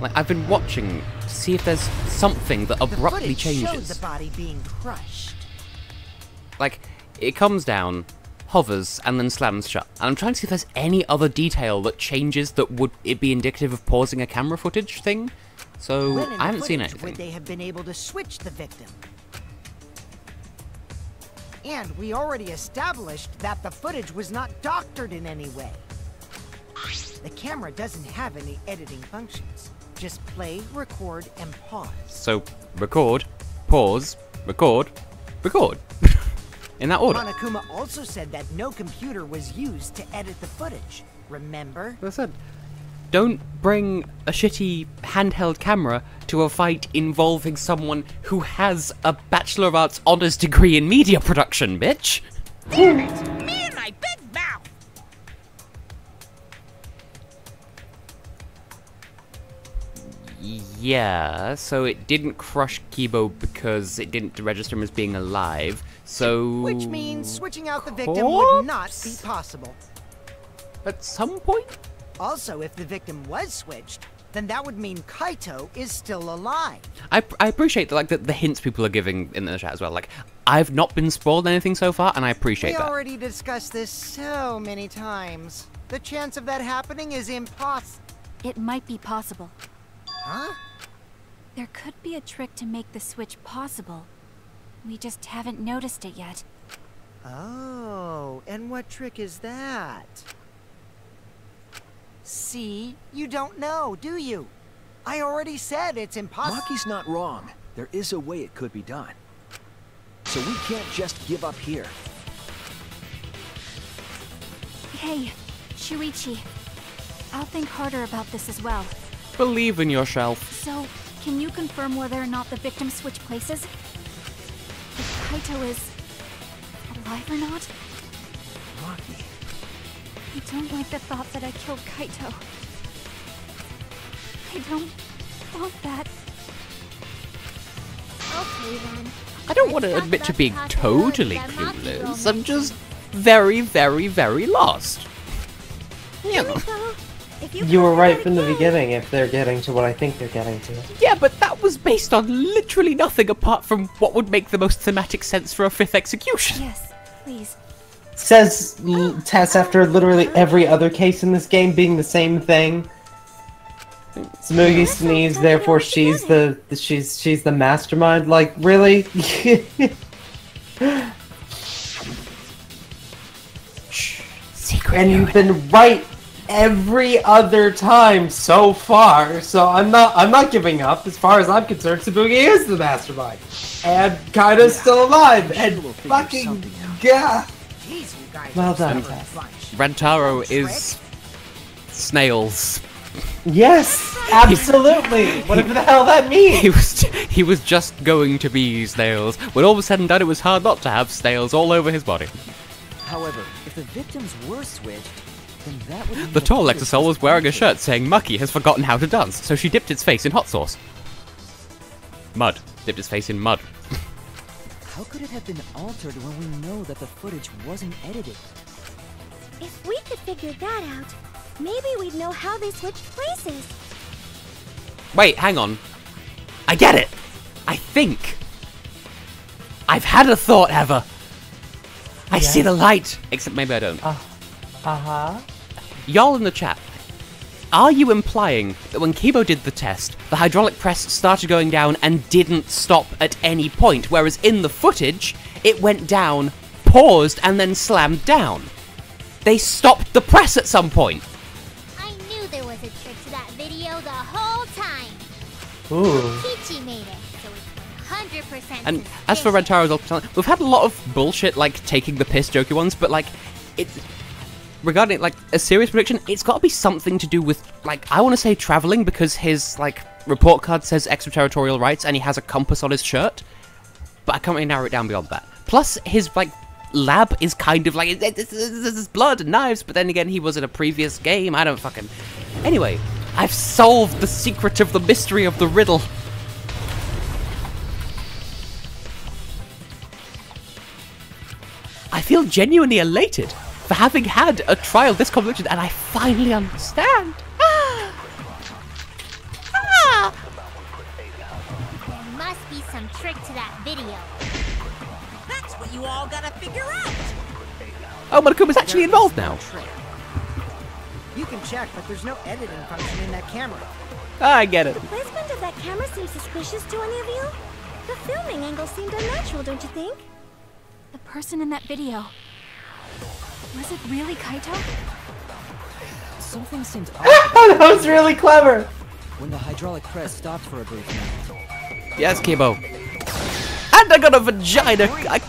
like, I've been watching to see if there's something that The abruptly footage showed changes. the body being crushed. Like, it comes down, hovers, and then slams shut. And I'm trying to see if there's any other detail that changes that would it be indicative of pausing a camera footage thing. So, When in I haven't the seen footage anything. Would they have been able to switch the victim? And we already established that the footage was not doctored in any way. The camera doesn't have any editing functions. Just play, record, and pause. So, record, pause, record, record. In that order. Monokuma also said that no computer was used to edit the footage. remember? Listen, don't bring a shitty handheld camera to a fight involving someone who has a Bachelor of Arts honors degree in media production, bitch! Damn it! Me and my big mouth! Yeah, so it didn't crush Kibo because it didn't register him as being alive, so... Which means switching out the victim would not be possible. At some point? Also, if the victim was switched, then that would mean Kaito is still alive. I appreciate the hints people are giving in the chat as well. Like, I've not been spoiled anything so far, and I appreciate We that. already discussed this so many times. The chance of that happening is impossible. It might be possible. Huh? There could be a trick to make the switch possible. We just haven't noticed it yet. Oh, and what trick is that? See? You don't know, do you? I already said it's impossible. Maki's not wrong. There is a way it could be done. So we can't just give up here. Hey, Shuichi. I'll think harder about this as well. Believe in yourself. So, can you confirm whether or not the victims switch places? If Kaito is alive or not? Maki. I don't like the thought that I killed Kaito. I don't want that. Okay then. I don't want to Let's admit talk to about being Kaito totally and that Maki clueless. romance. I'm just very, very, very lost. Yeah. Kimiko, if You were come right back from the again- beginning if they're getting to what I think they're getting to. Yeah, but that was based on literally nothing apart from what would make the most thematic sense for a fifth execution. Yes, please. Says Tess after literally every other case in this game being the same thing. Smoogie sneezed, therefore she's the mastermind. Like, really? Secret. And you've been right every other time so far, so I'm not giving up. As far as I'm concerned, Tsubugi is the mastermind. And Kaido's still alive, and We'll figure fucking something out. yeah. Jeez, you guys Well are done, stubborn Tess. bunch. Rantaro is snails. Yes, absolutely. Whatever the hell that means. He was just going to be snails. When all was said and done, it was hard not to have snails all over his body. However, if the victims were switched, then that would mean The tall footage Exasol was wearing a shirt saying Maki has forgotten how to dance, so she dipped its face in hot sauce. Mud. Dipped its face in mud. How could it have been altered when we know that the footage wasn't edited? If we could figure that out, maybe we'd know how they switched places. Wait, hang on. I get it! I think. I've had a thought, Heather. I see the light. Except maybe I don't. Uh-huh. Y'all in the chat, are you implying that when Kibo did the test, the hydraulic press started going down and didn't stop at any point, whereas in the footage, it went down, paused, and then slammed down? They stopped the press at some point. I knew there was a trick to that video the whole time. Ooh. Kichi made it, so it's 100% And as for suspicious. Rantaro's ultimate, we've had a lot of bullshit, like, taking the piss jokey ones, but, like, it's... Regarding, like, a serious prediction, it's got to be something to do with, like, I want to say traveling, because his, like, report card says extraterritorial rights, and he has a compass on his shirt, but I can't really narrow it down beyond that. Plus, his, like, lab is kind of like, it's blood and knives, but then again, he was in a previous game, I don't fucking... Anyway, I've solved the secret of the mystery of the riddle. I feel genuinely elated for having had a trial this convoluted, and I finally understand. There must be some trick to that video. That's what you all gotta figure out. Oh, Monokuma's actually involved now. You can check, but there's no editing function in that camera. I get it. The placement of that camera seems suspicious to any of you. The filming angle seemed unnatural, don't you think? The person in that video. Was it really Kaito? Something seemed off That was really clever. when the hydraulic press stopped for a brief moment. Yes, Kibo. And I got a vagina.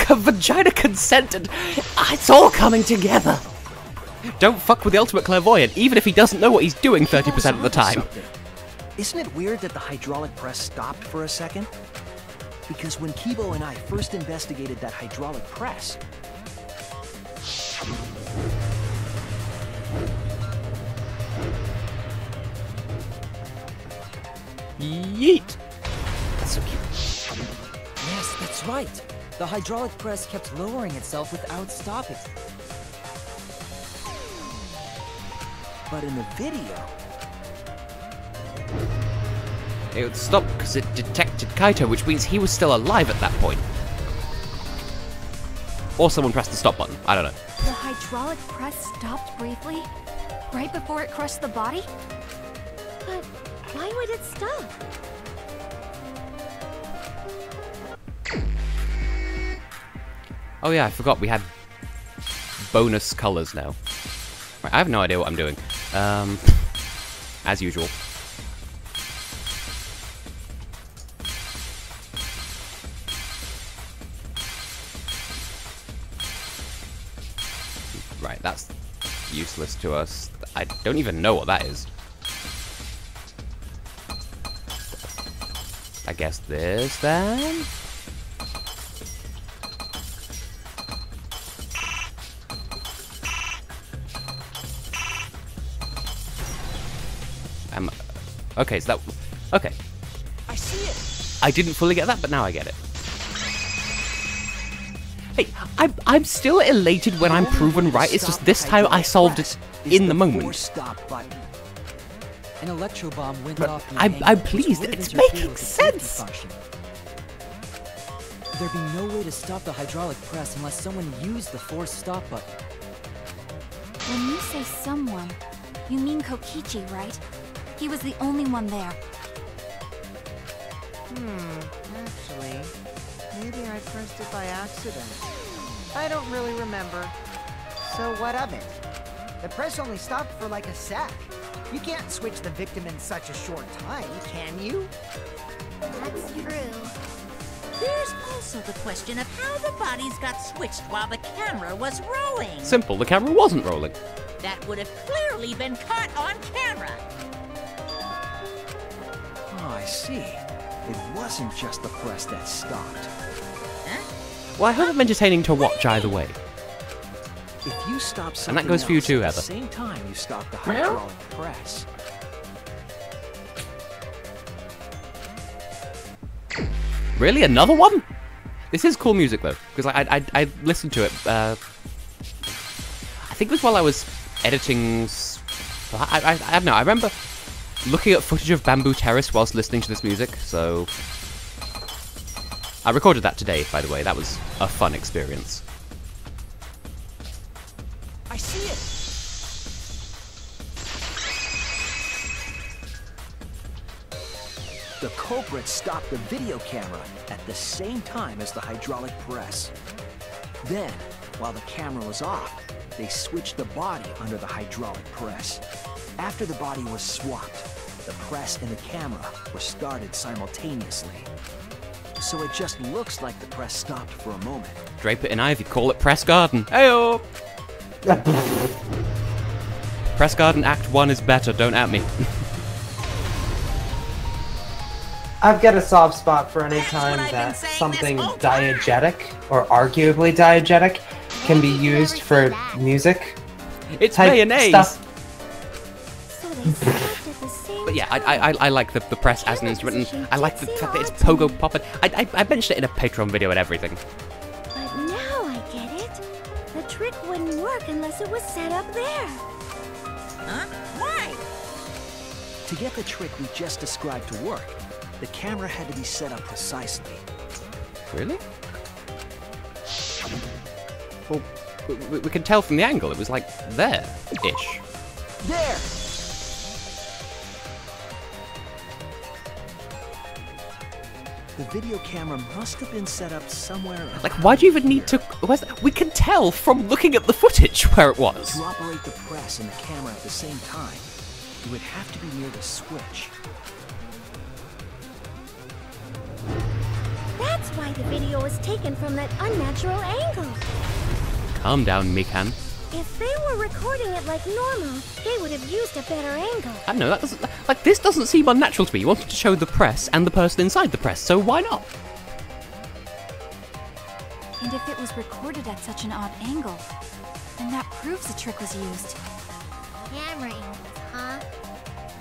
Vagina consented. It's all coming together. Don't fuck with the ultimate clairvoyant, even if he doesn't know what he's doing 30% of the time. Isn't it weird that the hydraulic press stopped for a second? Because when Kibo and I first investigated that hydraulic press, Yeet! That's so cute. Yes, that's right. The hydraulic press kept lowering itself without stopping. but in the video, it would stop because it detected Kaito, which means he was still alive at that point. Or someone pressed the stop button. I don't know. The hydraulic press stopped briefly, right before it crushed the body? But why would it stop? Oh yeah, I forgot we had bonus colors now. Right, I have no idea what I'm doing. As usual. Right, that's useless to us. I don't even know what that is. I guess this then? Okay, so that... Okay. I see it! I didn't fully get that, but now I get it. Hey, I'm still elated when I'm proven right, it's just this time I solved it in the moment. Stop button. An electro bomb went off. I'm pleased, it's making sense! There'd be no way to stop the hydraulic press unless someone used the force stop button. When you say someone, you mean Kokichi, right? He was the only one there. Actually, maybe I pressed it by accident. I don't really remember. So what of it? The press only stopped for like a sec. You can't switch the victim in such a short time, can you? That's true. There's also the question of how the bodies got switched while the camera was rolling. Simple, the camera wasn't rolling. That would have clearly been caught on camera. Oh, I see. It wasn't just the press that stopped. Huh? Well, I hope I'm entertaining to watch either way. If you stop And something that goes for you else too, at Heather. the same time you stop the hydraulic press. Really? Another one? This is cool music though, because I listened to it. I think it was while I was editing. I don't know. I remember looking at footage of Bamboo Terrace whilst listening to this music. So I recorded that today, by the way. That was a fun experience. I see it! The culprit stopped the video camera at the same time as the hydraulic press. Then, while the camera was off, they switched the body under the hydraulic press. After the body was swapped, the press and the camera were started simultaneously. So it just looks like the press stopped for a moment. Drape it in ivy, call it Press Garden. Heyo! Press Garden Act 1 is better, don't at me. I've got a soft spot for any time that something diegetic, or arguably diegetic, can be used for music. It's mayonnaise! Stuff. So they stopped at the same But yeah, time. I like the press as an instrument, and I like the fact that it's pogo popping. I mentioned it in a Patreon video and everything. But now I get it. The trick wouldn't work unless it was set up there. Huh? Why? To get the trick we just described to work, the camera had to be set up precisely. Really? Well, we can tell from the angle, it was like there-ish. There! The video camera must have been set up somewhere. Like, why do you even need to... We can tell from looking at the footage where it was. To operate the press and the camera at the same time, you would have to be near the switch. That's why the video was taken from that unnatural angle. Calm down, Mikan. If they were recording it like normal, they would have used a better angle. I don't know, that doesn't, like, this doesn't seem unnatural to me. You wanted to show the press and the person inside the press, so why not? And if it was recorded at such an odd angle, then that proves the trick was used. Camera angles, huh?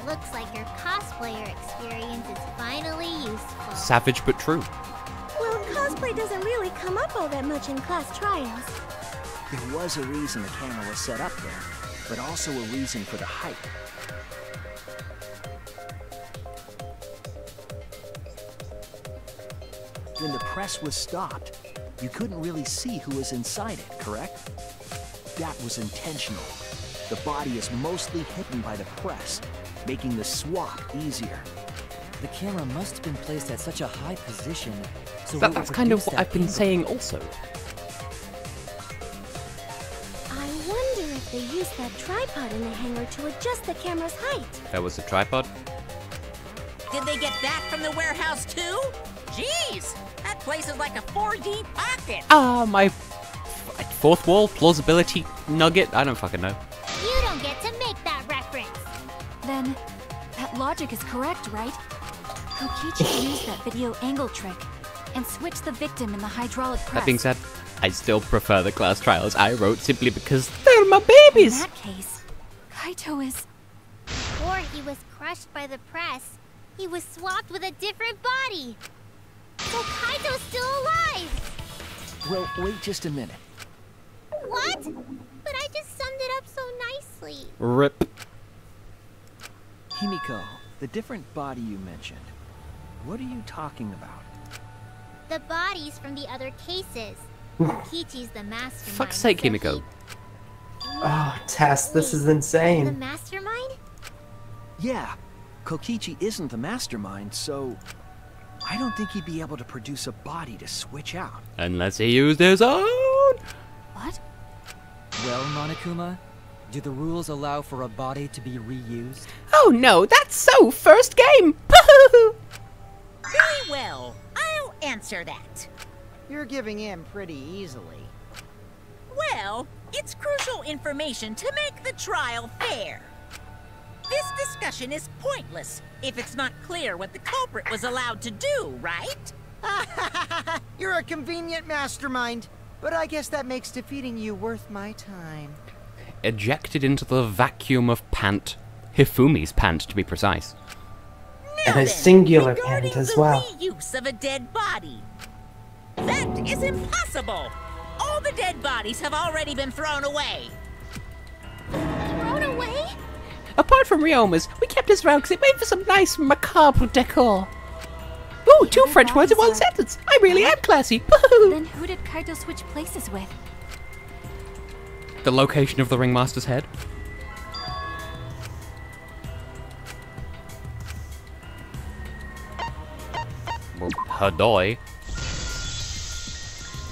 Looks like your cosplayer experience is finally useful. Savage but true. Well, cosplay doesn't really come up all that much in class trials. There was a reason the camera was set up there, but also a reason for the height. When the press was stopped, you couldn't really see who was inside it, correct? That was intentional. The body is mostly hidden by the press, making the swap easier. The camera must have been placed at such a high position, so That's kind of what I've been saying also. I wonder if they used that tripod in the hangar to adjust the camera's height. There was a tripod. Did they get that from the warehouse too? Jeez, that place is like a 4D pocket. My fourth wall plausibility nugget? I don't fucking know. You don't get to make that reference. Then, that logic is correct, right? Kokichi used that video angle trick and switched the victim in the hydraulic press. That being said, I still prefer the class trials I wrote simply because they're my babies! In that case, Kaito is... Before he was crushed by the press, he was swapped with a different body. So Kaito's still alive! Well, wait just a minute. What? But I just summed it up so nicely. RIP. Himiko, the different body you mentioned, what are you talking about? The bodies from the other cases. Kokichi's the mastermind. Fuck's sake, so Himiko. Oh, Tess, this is The insane. mastermind? Yeah, Kokichi isn't the mastermind, so I don't think he'd be able to produce a body to switch out. Unless he used his own! What? Well, Monokuma, do the rules allow for a body to be reused? Oh no, that's so first game! Very well, I'll answer that. You're giving in pretty easily. Well, it's crucial information to make the trial fair. This discussion is pointless if it's not clear what the culprit was allowed to do, right? You're a convenient mastermind, but I guess that makes defeating you worth my time. Ejected into the vacuum of pant. Hifumi's pant, to be precise. Now And a then, singular regarding pant as the well. reuse of a dead body. That is impossible! All the dead bodies have already been thrown away. Thrown away? Apart from Ryoma's, we kept this around because it made for some nice macabre decor. Ooh, two French words in one sentence! I really am classy! Then who did Kaito switch places with? The location of the ringmaster's head. Well, Hadoi.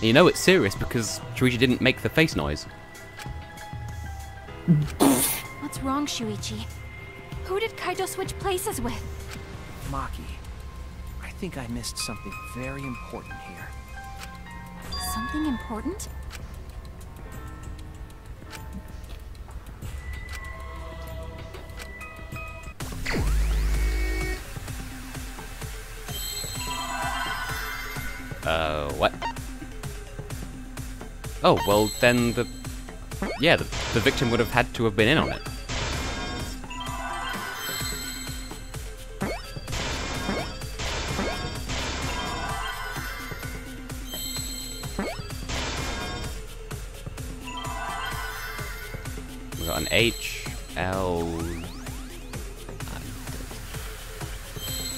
You know it's serious because Shuichi didn't make the face noise. What's wrong, Shuichi? Who did Kaito switch places with? Maki, I think I missed something very important here. Something important? What? Oh, well then the victim would have had to have been in on it. We got an H, L...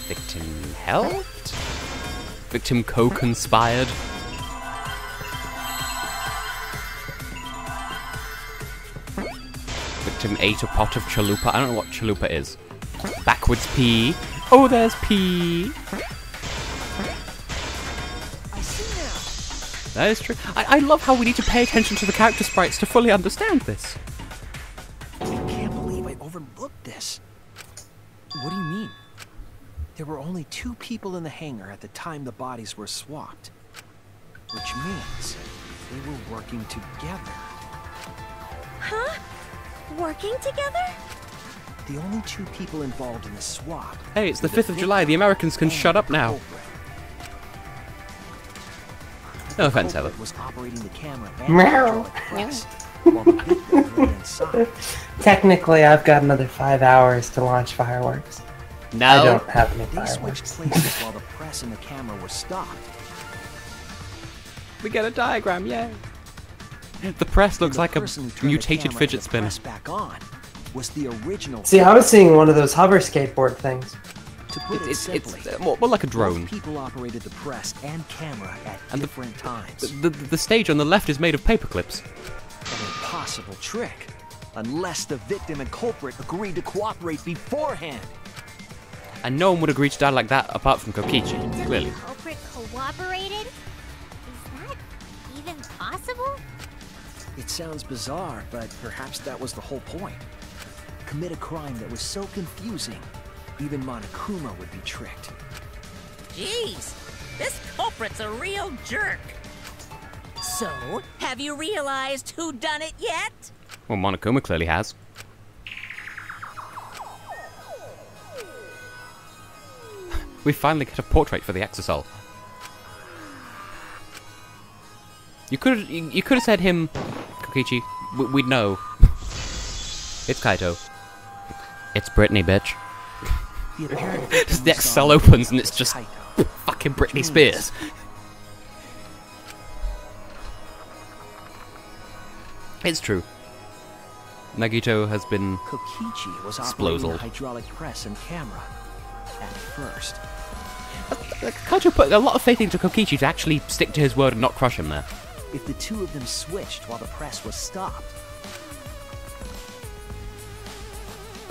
Victim helped? Victim co-conspired? Victim ate a pot of chalupa. I don't know what chalupa is. Backwards P. Oh, there's P. I see That is true. I love how we need to pay attention to the character sprites to fully understand this. I can't believe I overlooked this. What do you mean? There were only 2 people in the hangar at the time the bodies were swapped. Which means they were working together. Huh? Working together? The only two people involved in the swap. Hey, it's the were 5th of July. The Americans can and shut up the now. culprit. No offense, Heather. Was operating the camera and Meow. hydraulic press, while the victim lay inside. Technically, I've got another 5 hours to launch fireworks. No. I don't have any They switched fireworks. places while the press and the camera were stopped. We get a diagram, yay! The press looks The like a person who turned the mutated camera fidget and the spinner. press back on was the original. See, I was seeing one of those hover skateboard things. To put it It's simply, more like a drone. both people operated the press and camera at And different times. The stage on the left is made of paper clips. An impossible trick, unless the victim and culprit agreed to cooperate beforehand. And no one would agree to die like that apart from Kokichi, clearly. The culprit cooperated? Is that even possible? It sounds bizarre, but perhaps that was the whole point. Commit a crime that was so confusing, even Monokuma would be tricked. Jeez, this culprit's a real jerk. So, have you realized who done it yet? Well, Monokuma clearly has. We finally get a portrait for the Exosol. You could have said him, Kokichi. We'd know. It's Kaito. It's Britney, bitch. The apparent Just the victim Excel was opens and it's just Kaito. fucking Britney Spears. It's true. Nagito has been Kokichi was operating Splozled. the hydraulic press and camera at first. Kaito put a lot of faith into Kokichi to actually stick to his word and not crush him there. If the two of them switched while the press was stopped,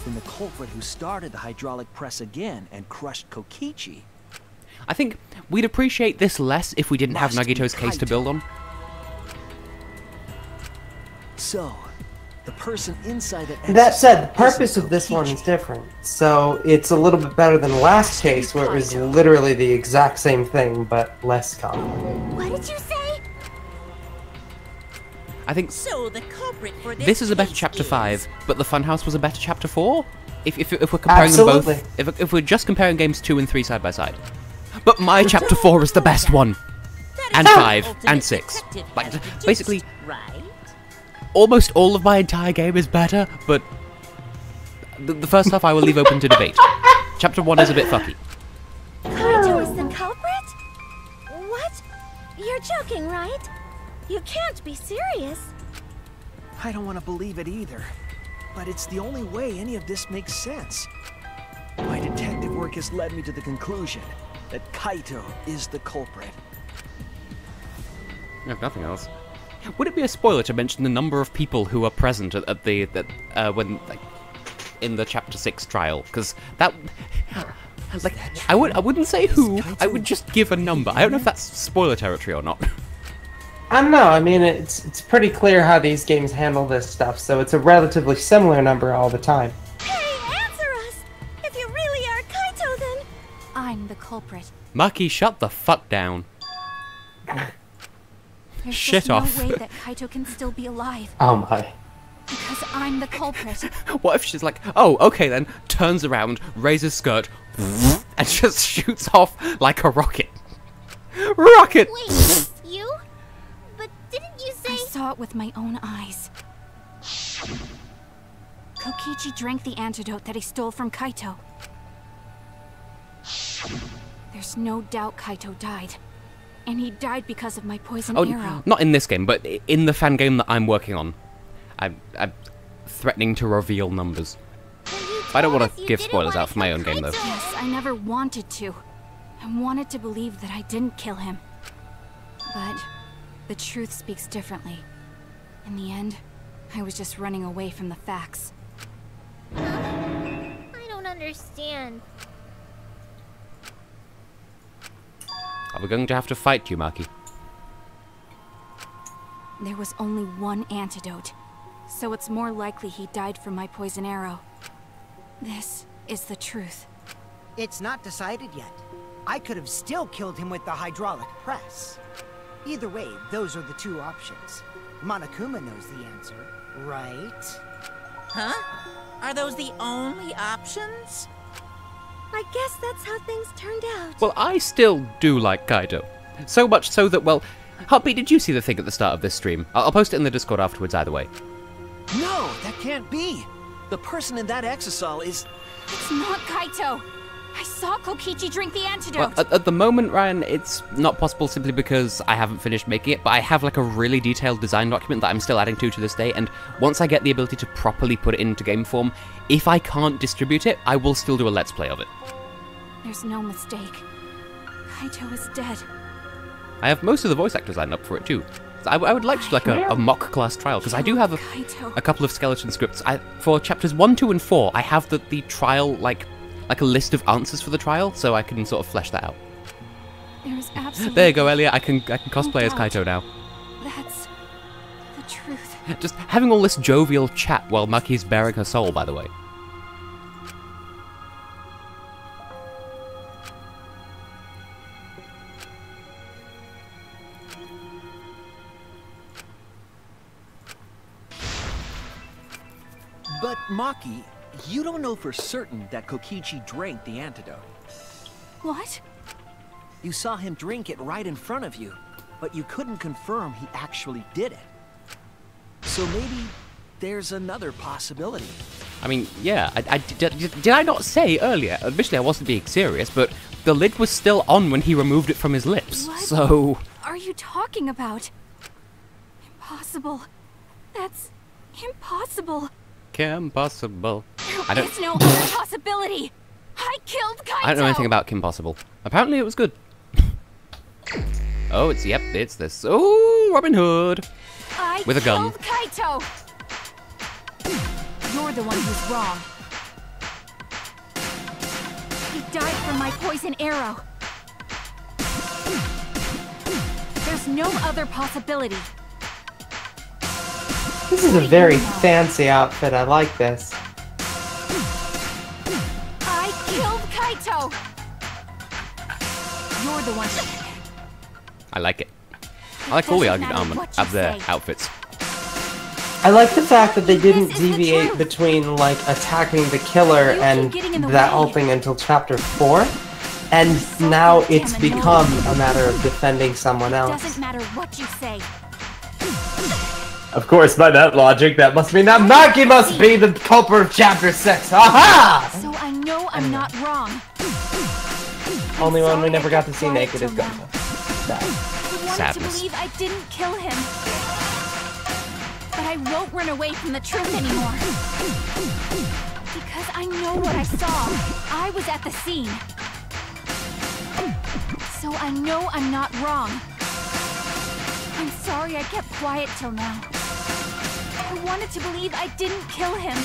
then the culprit who started the hydraulic press again and crushed Kokichi I think we'd appreciate this less if we didn't have Must be Nagito's case to Kaito. build on. So, the person inside that That said, the exoskeleton purpose isn't of this one Kokichi. is different. So it's a little bit better than the last case where it was literally the exact same thing, but less complicated. What did you say? I think So the culprit for this this is a better case chapter is- 5, but the Funhouse was a better chapter 4? If we're comparing them Absolutely. both, if we're just comparing games 2 and 3 side by side. But my chapter 4 is the best one! That And is what 5, Ultimate and 6. Detective Like, has deduced, basically, right? almost all of my entire game is better, but the first half I will leave open to debate. Chapter 1 is a bit fucky. Kaito is the culprit? What? You're joking, right? You can't be serious. I don't want to believe it either, but it's the only way any of this makes sense. My detective work has led me to the conclusion that Kaito is the culprit. If nothing else. Would it be a spoiler to mention the number of people who are present at the when like, in the chapter 6 trial? Because that like I wouldn't say who. I would just give a number. I don't know if that's spoiler territory or not. I don't know. I mean, it's pretty clear how these games handle this stuff, so it's a relatively similar number all the time. Hey, answer us! If you really are Kaito, then... I'm the culprit. Maki, shut the fuck down. There's Shit just off. no way that Kaito can still be alive. Oh my. Because I'm the culprit. What if she's like, oh, okay then, turns around, raises skirt, and just shoots off like a rocket. Rocket! Wait, you? But didn't you I say... saw it with my own eyes. Kokichi drank the antidote that he stole from Kaito. There's no doubt Kaito died. And he died because of my poison arrow. Not in this game, but in the fan game that I'm working on. I'm threatening to reveal numbers. I don't want to give spoilers out for my own game, though. Yes, I never wanted to. I wanted to believe that I didn't kill him. But the truth speaks differently. In the end, I was just running away from the facts. I don't understand. Are we going to have to fight you, Maki? There was only one antidote, so it's more likely he died from my poison arrow. This is the truth. It's not decided yet. I could have still killed him with the hydraulic press. Either way, those are the two options. Monokuma knows the answer, right? Huh? Are those the only options? I guess that's how things turned out. Well, I still do like Kaito. So much so that, well... Heartbeat, did you see the thing at the start of this stream? I'll post it in the Discord afterwards either way. No, that can't be. The person in that exisal is... It's not Kaito. I saw Kokichi drink the antidote. Well, at the moment, Ryan, it's not possible simply because I haven't finished making it, but I have like a really detailed design document that I'm still adding to this day, and once I get the ability to properly put it into game form, if I can't distribute it, I will still do a Let's Play of it. There's no mistake. Kaito is dead. I have most of the voice actors lined up for it too. I would like to do like a mock class trial, because I do have a couple of skeleton scripts. For chapters 1, 2, and 4, I have the trial, like a list of answers for the trial, so I can sort of flesh that out. There's absolutely... There you go, Elliot. I can cosplay as Kaito now. That's the truth. Just having all this jovial chat while Maki's bearing her soul, by the way. But, Maki, you don't know for certain that Kokichi drank the antidote. What? You saw him drink it right in front of you, but you couldn't confirm he actually did it. So maybe there's another possibility. I mean, yeah, did I not say earlier, admittedly I wasn't being serious, but the lid was still on when he removed it from his lips, What so... are you talking about? Impossible. That's impossible. Impossible. There is no other possibility. I killed Kaito. I don't know anything about Kim Possible. Apparently it was good. Oh, it's this. Oh, Robin Hood. With a gun. Killed Kaito. You're the one who's wrong. He died from my poison arrow. There's no other possibility. This is a very fancy outfit. I like this. I killed Kaito. You're the one. I like it. I like all the their outfits. I like the fact that they didn't deviate between like attacking the killer and that whole thing until chapter 4, and now it's become a matter of defending someone else. Doesn't matter what you say. Of course, by that logic, that must mean that Maki must be the culprit of chapter 6. Aha! So I know I'm not wrong. Only one we never got to see naked is Gunma. I wanted to believe I didn't kill him. But I won't run away from the truth anymore. Because I know what I saw. I was at the scene. So I know I'm not wrong. I'm sorry I kept quiet till now. I wanted to believe I didn't kill him.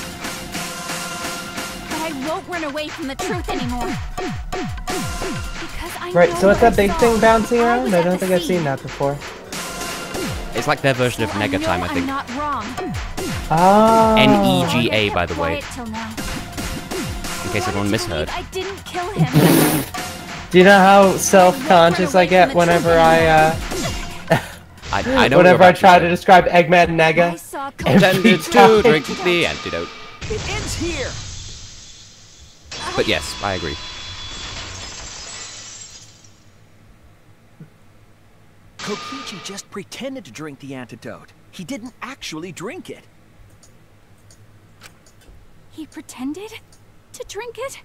But I won't run away from the truth anymore. Because I Right, know so it's what that big I thing saw. bouncing around? was I at don't the think I've scene. seen that before. It's like their version of Nega Time, I I'm think. not wrong. Oh. N-E-G-A, by the way. Quiet till now. In case anyone misheard. I didn't kill him. Do you know how self-conscious I get whenever I I know whenever I try to describe Eggman Nega? Every Pretended to time. drink the antidote. It ends here. But yes, I agree. Kokichi just pretended to drink the antidote. He didn't actually drink it. He pretended to drink it?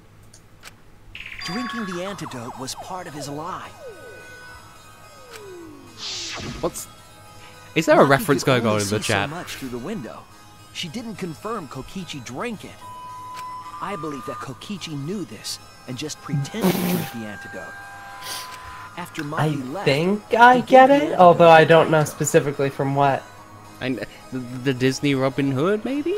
Drinking the antidote was part of his lie. Is there a Maki reference could going on only in the see chat? So much through the window. She didn't confirm Kokichi drank it. I believe that Kokichi knew this and just pretended to drink the antidote. After I Maki left, think I get it, although I don't know specifically from what. And the Disney Robin Hood, maybe?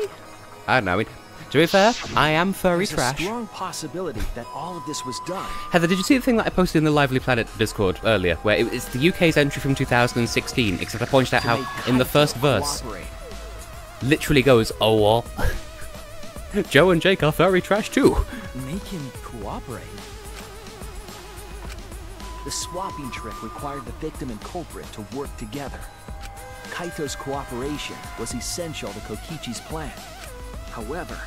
I don't know. I mean, to be fair, I am furry there's a trash. strong possibility that all of this was done. Heather, did you see the thing that I posted in the Lively Planet Discord earlier, where it's the UK's entry from 2016, except I pointed out how, in the first verse, literally goes, oh, well, Joe and Jake are furry trash too. Make him cooperate. The swapping trick required the victim and culprit to work together. Kaito's cooperation was essential to Kokichi's plan. However,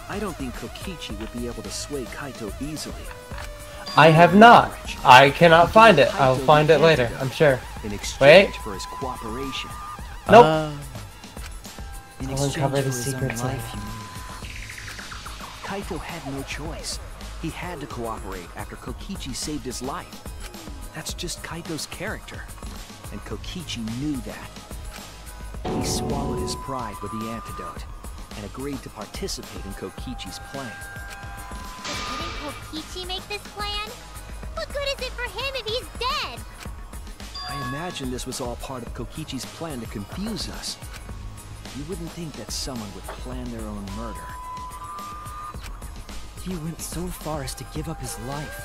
I don't think Kokichi would be able to sway Kaito easily. I have not. I cannot find it. I'll find it later, I'm sure. In exchange Wait. for his cooperation. Nope. In I'll exchange uncover for the his own secrets later. life, you mean. Kaito had no choice. He had to cooperate after Kokichi saved his life. That's just Kaito's character. And Kokichi knew that. He swallowed his pride with the antidote and agreed to participate in Kokichi's plan. Didn't Kokichi make this plan? What good is it for him if he's dead? I imagine this was all part of Kokichi's plan to confuse us. You wouldn't think that someone would plan their own murder. He went so far as to give up his life,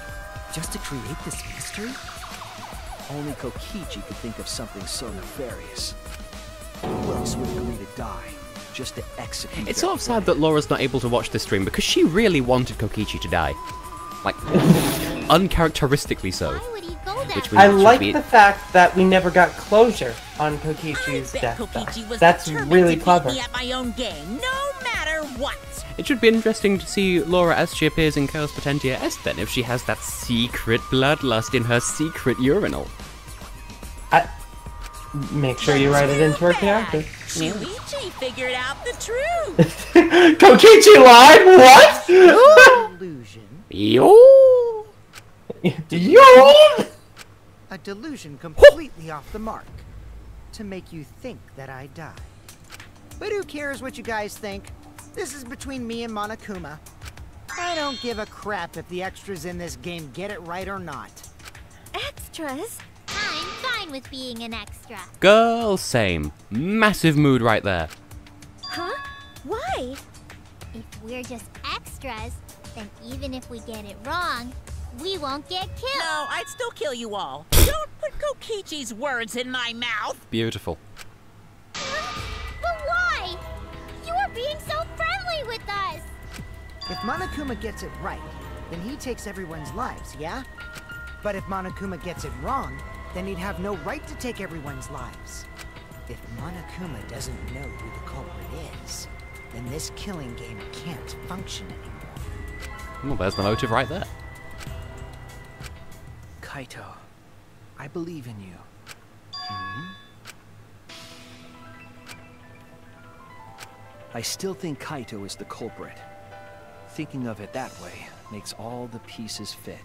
just to create this mystery? Only Kokichi could think of something so nefarious. Who else would agree to die, just to execute It's their sort of sad plan? that Laura's not able to watch this stream because she really wanted Kokichi to die. Like, uncharacteristically so. Why would he go that Which way? I should like be- the fact that we never got closure on Kokichi's I bet death. Kokichi was That's determined really to beat clever. me at my own game, no matter what. It should be interesting to see Laura as she appears in Chaos Potentia S then, if she has that secret bloodlust in her secret urinal. Make sure you write it into her character. Shuichi figured out the truth. Kokichi lied? What? Delusion. Yo! Yo! A delusion completely off the mark. To make you think that I died. But who cares what you guys think? This is between me and Monokuma. I don't give a crap if the extras in this game get it right or not. Extras? I'm fine with being an extra. Girl, same. Massive mood right there. Huh? Why? If we're just extras, then even if we get it wrong, we won't get killed. No, I'd still kill you all. Don't put Kokichi's words in my mouth. Beautiful. But why? You are being so friendly with us. If Monokuma gets it right, then he takes everyone's lives, yeah? But if Monokuma gets it wrong, then he'd have no right to take everyone's lives. If Monokuma doesn't know who the culprit is, then this killing game can't function anymore. Well, there's the motive right there. Kaito, I believe in you. I still think Kaito is the culprit. Thinking of it that way makes all the pieces fit.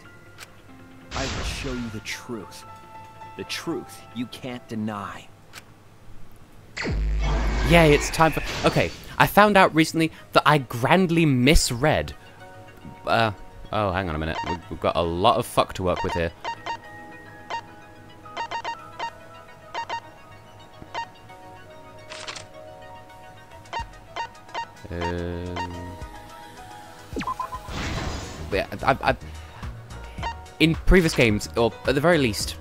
I will show you the truth. The truth you can't deny. Yay, it's time for... Okay, I found out recently that I grandly misread... oh, hang on a minute. We've got a lot of fuck to work with here. Yeah, in previous games, or at the very least,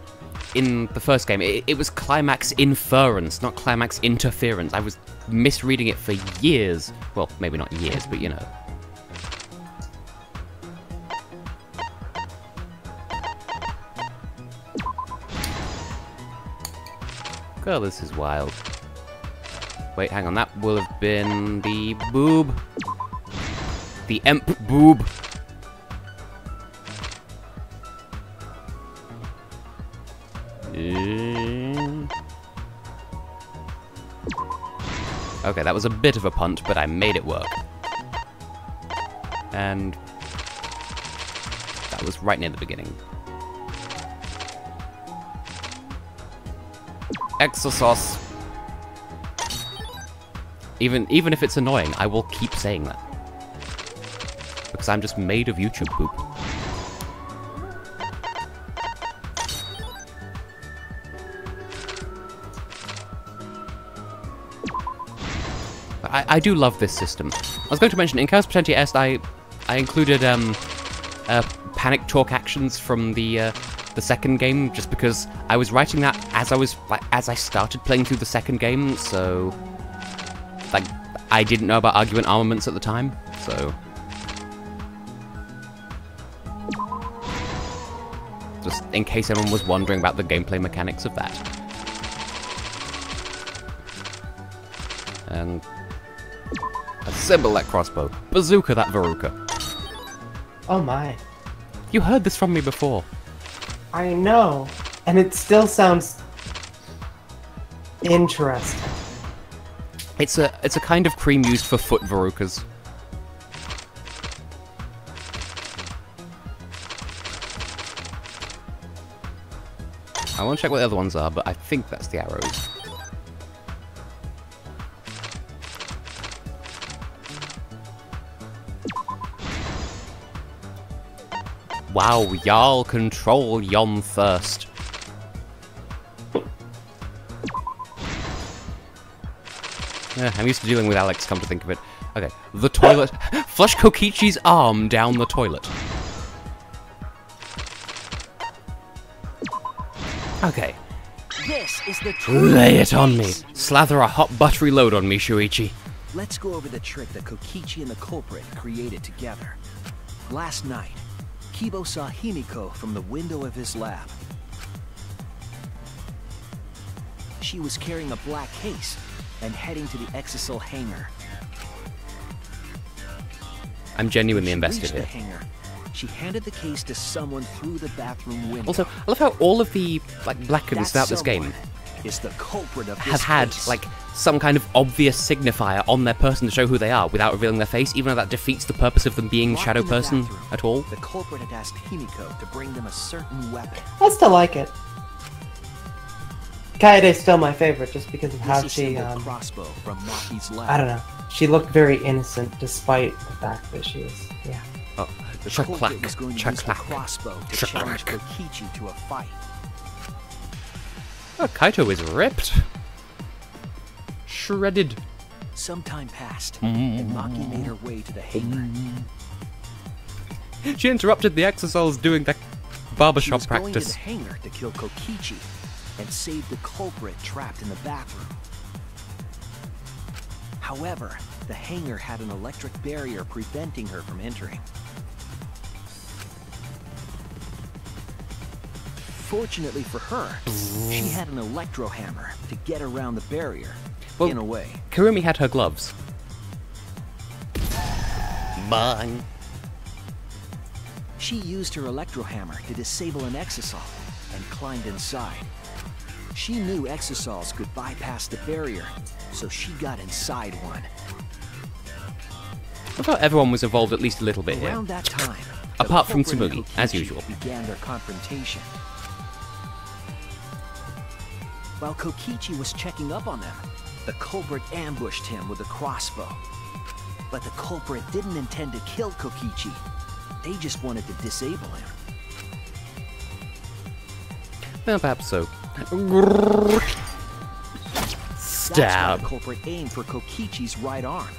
in the first game, it was climax inference, not climax interference. I was misreading it for years. Well, maybe not years, but you know. Girl, this is wild. Wait, hang on, that will have been the boob. The emp boob. Okay, that was a bit of a punt, but I made it work. And that was right near the beginning. Exosauce. Even if it's annoying, I will keep saying that. Because I'm just made of YouTube poop. I do love this system. I was going to mention, in Chaos Potentia Est, I included panic talk actions from the second game, just because I was writing that as I started playing through the second game, so like I didn't know about argument armaments at the time, so just in case anyone was wondering about the gameplay mechanics of that. Assemble that crossbow. Bazooka that Veruca. Oh my. You heard this from me before. I know. And it still sounds interesting. It's a kind of cream used for foot Verucas. I want to check what the other ones are, but I think that's the arrows. Wow, y'all control yon thirst. I'm used to dealing with Alex, come to think of it. Okay, the toilet. Flush Kokichi's arm down the toilet. Okay. This is the Lay it on me. Slather a hot buttery load on me, Shuichi. Let's go over the trick that Kokichi and the culprit created together. Last night, Kibo saw Himiko from the window of his lab. She was carrying a black case and heading to the Exisal hangar. I'm genuinely When she invested reached the here. hangar, she handed the case to someone through the bathroom window. Also, I love how all of the Blackens throughout this game is the culprit of have this had case. some kind of obvious signifier on their person to show who they are without revealing their face, even though that defeats the purpose of them being Locked Shadow in the Person bathroom, at all. The culprit had asked Himiko to bring them a certain weapon. I still like it. Kaede's still my favorite just because of how This she, assembled crossbow from Maki's lab. I don't know. She looked very innocent despite the fact that she was, yeah. Oh, The chuck-clack, culprit was going to use the chuck-clack, crossbow to chuck-clack. challenge Kokichi to a fight. Oh, Kaito is ripped. Shredded. Some time passed, and Maki made her way to the hangar. She interrupted the Exosols doing their She barbershop was going to practice. the hangar to kill Kokichi and save the culprit trapped in the bathroom. However, the hangar had an electric barrier preventing her from entering. Fortunately for her, she had an electro hammer to get around the barrier, Well, in a way. Kurumi had her gloves. Bang. She used her electro hammer to disable an Exisal and climbed inside. She knew Exisals could bypass the barrier, so she got inside one. I thought everyone was involved at least a little bit here. Around that time, the Apart from culprit and Tsumugi, as Kokichi usual. began their confrontation. While Kokichi was checking up on them, the culprit ambushed him with a crossbow. But the culprit didn't intend to kill Kokichi. They just wanted to disable him. Well, perhaps so. That's why Stab. the culprit aimed for Kokichi's right arm.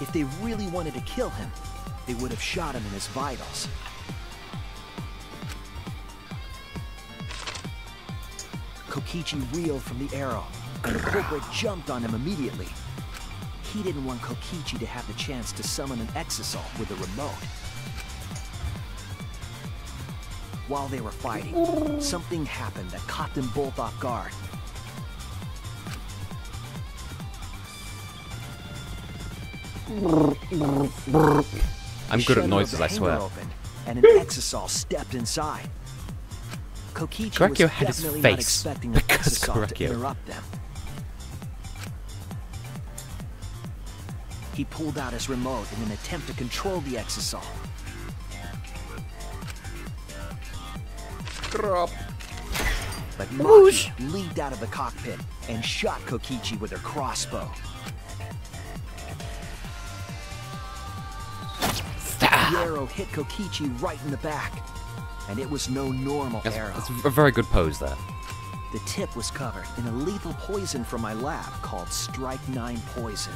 If they really wanted to kill him, they would have shot him in his vitals. Kokichi reeled from the arrow, and the culprit jumped on him immediately. He didn't want Kokichi to have the chance to summon an Exisal with a remote. While they were fighting, something happened that caught them both off guard. I'm good at noises, I swear. Opened, and an Exisal stepped inside. Kokichi Korekyo was had his definitely not face expecting an because Exisal to Korekyo. interrupt them. He pulled out his remote in an attempt to control the Exisal. But Maki leaped out of the cockpit and shot Kokichi with her crossbow. The arrow hit Kokichi right in the back, and it was no normal arrow. That's a very good pose there. The tip was covered in a lethal poison from my lab called Strike 9 Poison.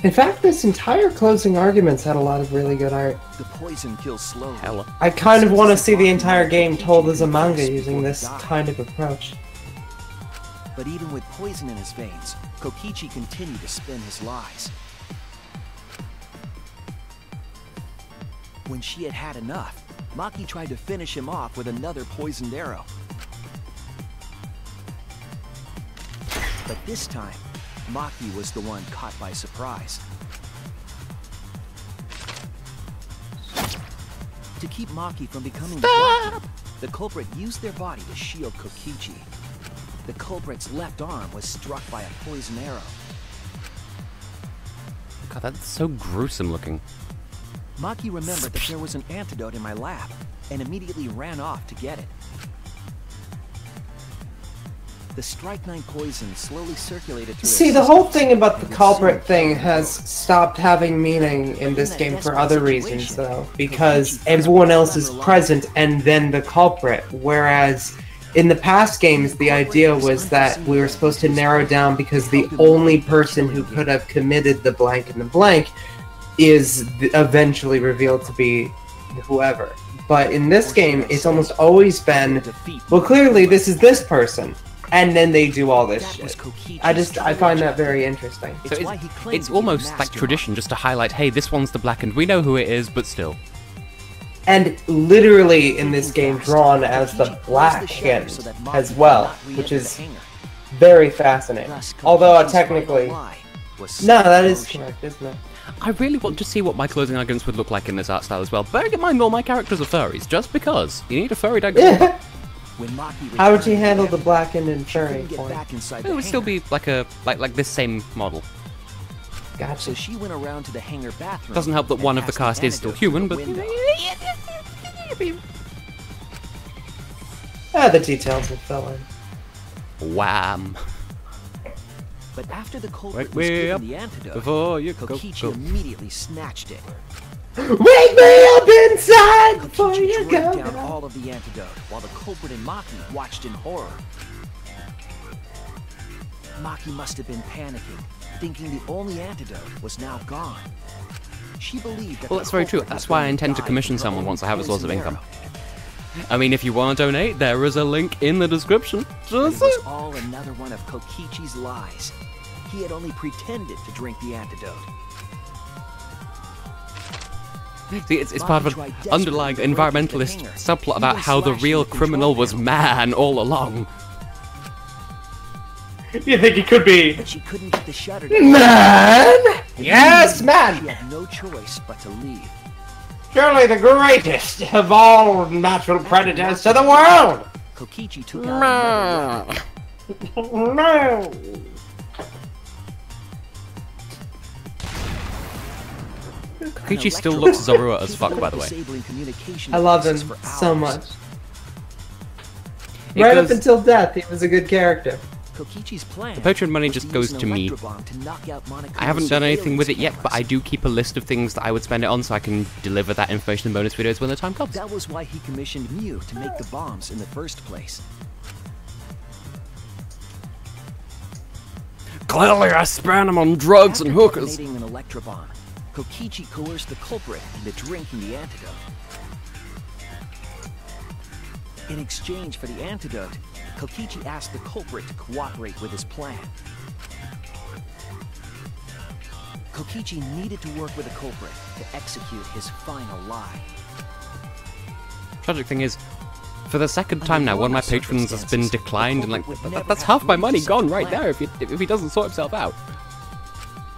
In fact, this entire closing arguments had a lot of really good art. The poison kills slowly. Hella. I kind of want to see the entire game told as a manga using this kind of approach. But even with poison in his veins, Kokichi continued to spin his lies. When she had had enough, Maki tried to finish him off with another poisoned arrow. But this time, Maki was the one caught by surprise. To keep Maki from becoming the culprit used their body to shield Kokichi. The culprit's left arm was struck by a poison arrow. God, that's so gruesome looking. Maki remembered that there was an antidote in my lab and immediately ran off to get it. The strychnine poison slowly circulated through See, the whole thing about the culprit thing has stopped having meaning in this game for other reasons, though, because everyone else is present and then the culprit, whereas in the past games, the idea was that we were supposed to narrow down because the only person who could have committed the blank and the blank is eventually revealed to be whoever. But in this game, it's almost always been, well, clearly this is this person. And then they do all this shit. I find that very interesting. So it's almost like tradition just to highlight, hey, this one's the black and we know who it is, but still. And literally in this game drawn as the black hand as well, which is very fascinating. Although technically... No, that is correct, isn't it? I really want to see what my closing arguments would look like in this art style as well. Bearing in mind all my characters are furries, just because. You need a furry Danganronpa. How would you handle the blackened and furry point? It would still be like a like this same model. Gotcha. So she went around to the hangar bathroom. Doesn't help that one of the cast is still human, but the details will fill in. Wham! But after the culprit was given the antidote, Kokichi immediately snatched it. Wake me up inside before you drank go. down all of the antidote, while the culprit and Maki watched in horror. Maki must have been panicking, thinking the only antidote was now gone. She believed that well, that's very true. That's why I intend to commission someone once I have a source of income. I mean, if you want to donate, there is a link in the description. It was all another one of Kokichi's lies. He had only pretended to drink the antidote. See, it's part of an underlying environmentalist subplot about how the real criminal was man all along. You think it could be But she couldn't get the shutter man? Yes, man! She had no choice but to leave. Surely the greatest of all natural predators to the world! Kokichi took out another No! Kokichi still looks Zorua as fuck, by the way. I love him so much. Right up until death, he was a good character. Kokichi's plan the Patreon money just goes to me. I haven't done anything with it yet, but I do keep a list of things that I would spend it on so I can deliver that information in bonus videos when the time comes. That was why he commissioned Mew to make the bombs in the first place. Clearly I spent him on drugs and hookers. After detonating an electrobomb, Kokichi coerced the culprit into drinking the antidote. In exchange for the antidote, Kokichi asked the culprit to cooperate with his plan. Kokichi needed to work with the culprit to execute his final lie. Tragic thing is, for the second time now, one of my patrons has been declined, and like that's half my money gone right there if he doesn't sort himself out.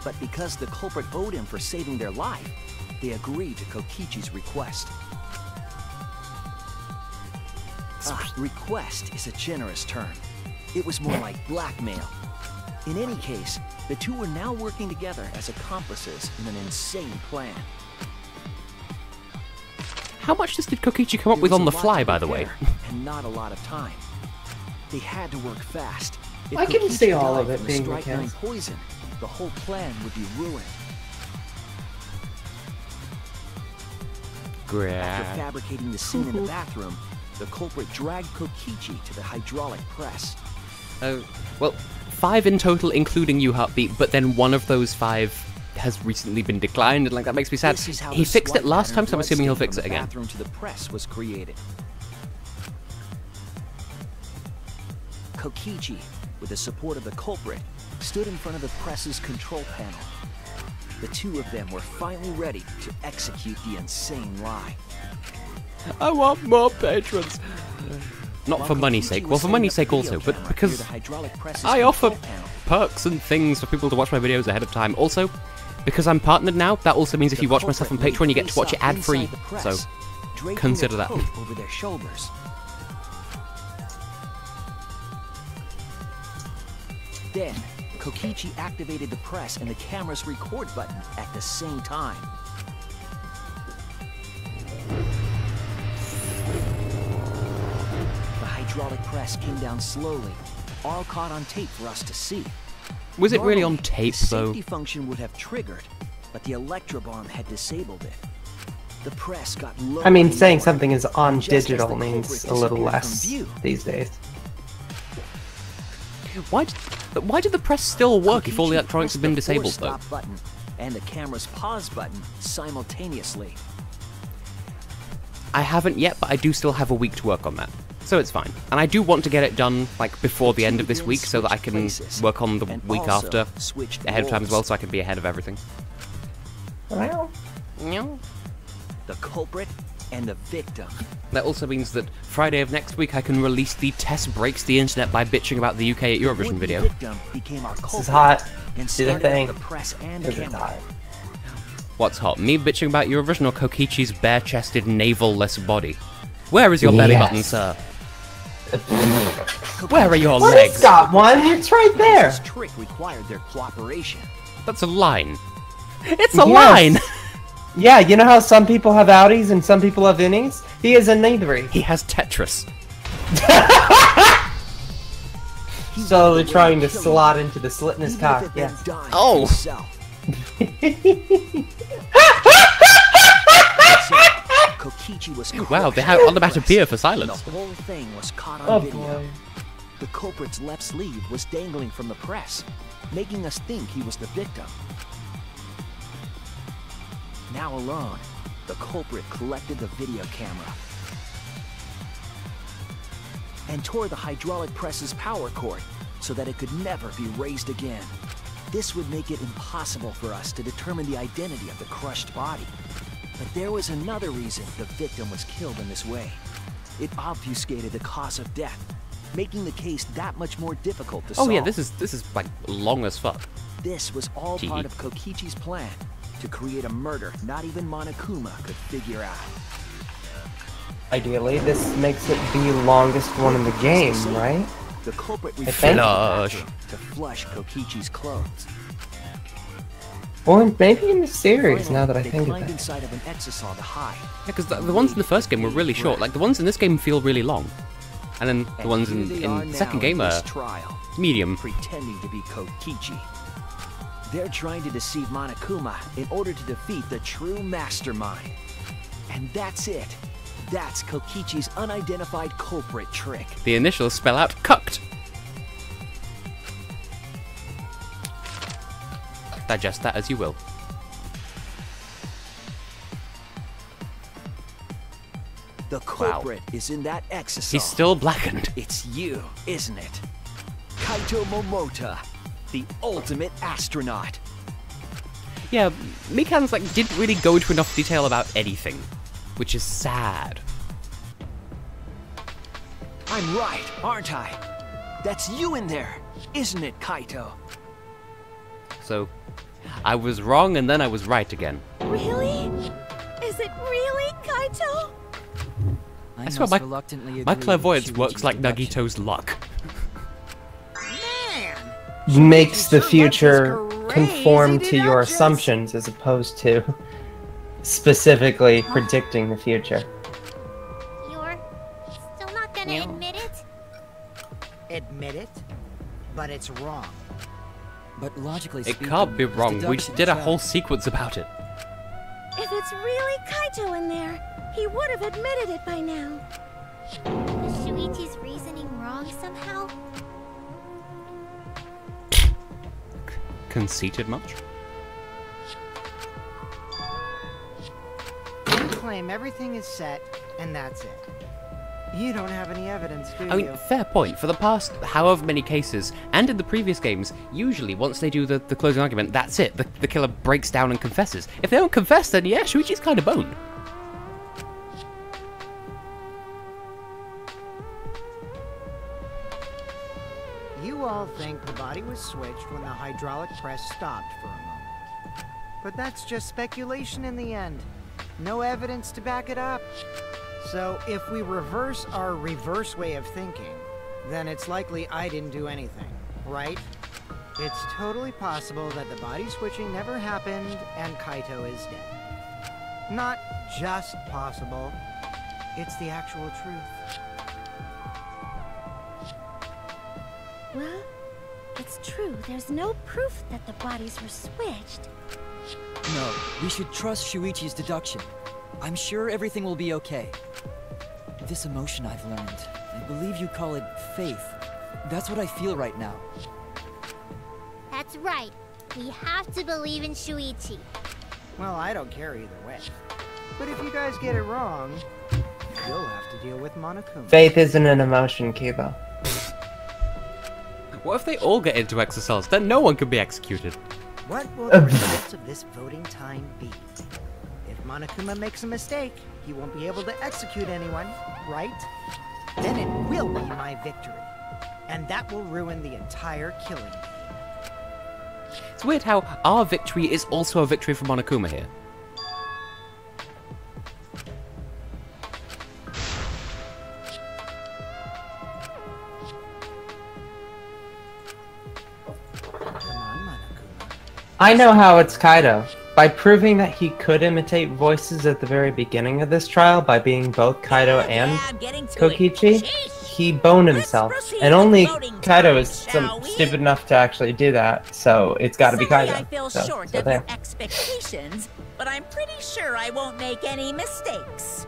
But because the culprit owed him for saving their life, they agreed to Kokichi's request. Request is a generous term. It was more like blackmail. In any case, the two were now working together as accomplices in an insane plan. How much did Kokichi come up with on the fly, by the way? And not a lot of time. They had to work fast. If I can Kokichi see all died of it from being the the strychnine case. poison, the whole plan would be ruined. After fabricating the scene in the bathroom, the culprit dragged Kokichi to the hydraulic press. Oh, well, 5 in total, including you, Heartbeat, but then one of those 5 has recently been declined, and like that makes me sad. He fixed it last time, so I'm assuming he'll fix it again. Bathroom to the press was created. Kokichi, with the support of the culprit, stood in front of the press's control panel. The two of them were finally ready to execute the insane lie. I want more patrons. Not for money's sake. Well, for money's sake also, but because I offer perks and things for people to watch my videos ahead of time. Also, because I'm partnered now, that also means if you watch my stuff on Patreon, you get to watch it ad-free. So, consider that. Over their shoulders. Then, Kokichi activated the press and the camera's record button at the same time. The hydraulic press came down slowly, all caught on tape for us to see. Was it really on tape, though? The safety function would have triggered, but the electrobomb had disabled it. The press got low. I mean, saying something is on digital means a little less these days. Why did the press still work if all the electronics have been disabled, though? Stop button and the camera's pause button simultaneously. I haven't yet, but I do still have a week to work on that. So it's fine. And I do want to get it done, like, before the end of this week so that I can work on the week after ahead of time as well, so I can be ahead of everything. Well, the culprit and the victim. That also means that Friday of next week I can release the Tess Breaks the Internet by Bitching about the UK at Eurovision video. This is hot. Do the thing. This is hot. What's hot? Me bitching about Eurovision or Kokichi's bare-chested, navel-less body? Where is your belly button, sir? Where are your legs? He's got one. It's right there. This trick required their cooperation. That's a line. It's a line! Yeah, you know how some people have outies and some people have innies? He is a neither. He has Tetris. Slowly trying to slot into the slit in his cock, yeah. Oh! Wow, they have onomatopoeia for silence. The whole thing was caught on video. Boy. The culprit's left sleeve was dangling from the press, making us think he was the victim. Now alone, the culprit collected the video camera and tore the hydraulic press's power cord so that it could never be raised again. This would make it impossible for us to determine the identity of the crushed body. But there was another reason the victim was killed in this way. It obfuscated the cause of death, making the case that much more difficult to solve. Oh yeah, this is like long as fuck. This was all part of Kokichi's plan to create a murder not even Monokuma could figure out. Ideally, this makes it the longest one in the game, right? The culprit I refused think. to flush Kokichi's clothes. Or maybe in the series, now that I think of it. Inside of an exisal to hide. Yeah, because the ones in the first game were really short. Like, the ones in this game feel really long. And then the ones in the second game are medium. Pretending to be Kokichi. They're trying to deceive Monokuma in order to defeat the true mastermind. And that's it. That's Kokichi's unidentified culprit trick. The initials spell out cucked. Digest that as you will. The culprit is in that exisal. He's still blackened. It's you, isn't it? Kaito Momota, the ultimate astronaut. Yeah, Mikan's like didn't really go into enough detail about anything, which is sad. I'm right, aren't I? That's you in there, isn't it, Kaito? So, I was wrong and then I was right again. Really? Is it really Kaito? I swear my clairvoyance works like Nagito's luck. Makes the future conform to your assumptions as opposed to specifically predicting the future. You're still not gonna admit it? Admit it? But it's wrong. But logically It speaking, can't be his wrong. We deduction did a is whole that- sequence about it. If it's really Kaito in there, he would have admitted it by now. Is Shuichi's reasoning wrong somehow? Conceited much? You claim everything is set, and that's it. You don't have any evidence, do you? I mean, fair point. For the past however many cases, and in the previous games, usually once they do the closing argument, that's it. The killer breaks down and confesses. If they don't confess, then yeah, Shuichi's kind of boned. You all think the body body was switched when the hydraulic press stopped for a moment. But that's just speculation in the end. No evidence to back it up. So if we reverse our reverse way of thinking, then it's likely I didn't do anything, right? It's totally possible that the body switching never happened and Kaito is dead. Not just possible, it's the actual truth. Well, it's true. There's no proof that the bodies were switched. No, we should trust Shuichi's deduction. I'm sure everything will be okay. This emotion I've learned, I believe you call it faith. That's what I feel right now. That's right. We have to believe in Shuichi. Well, I don't care either way. But if you guys get it wrong, you'll have to deal with Monokuma. Faith isn't an emotion, Kiba. What if they all get into exercise? Then no one can be executed. What will the results of this voting time be? If Monokuma makes a mistake, he won't be able to execute anyone, right? Then it will be my victory. And that will ruin the entire killing game. It's weird how our victory is also a victory for Monokuma here. I know how it's Kaito. By proving that he could imitate voices at the very beginning of this trial by being both Kaito and Kokichi, he boned himself. And only Kaito is stupid enough to actually do that, so it's gotta be Kaito. I feel short of your expectations, but I'm pretty sure I won't make any mistakes.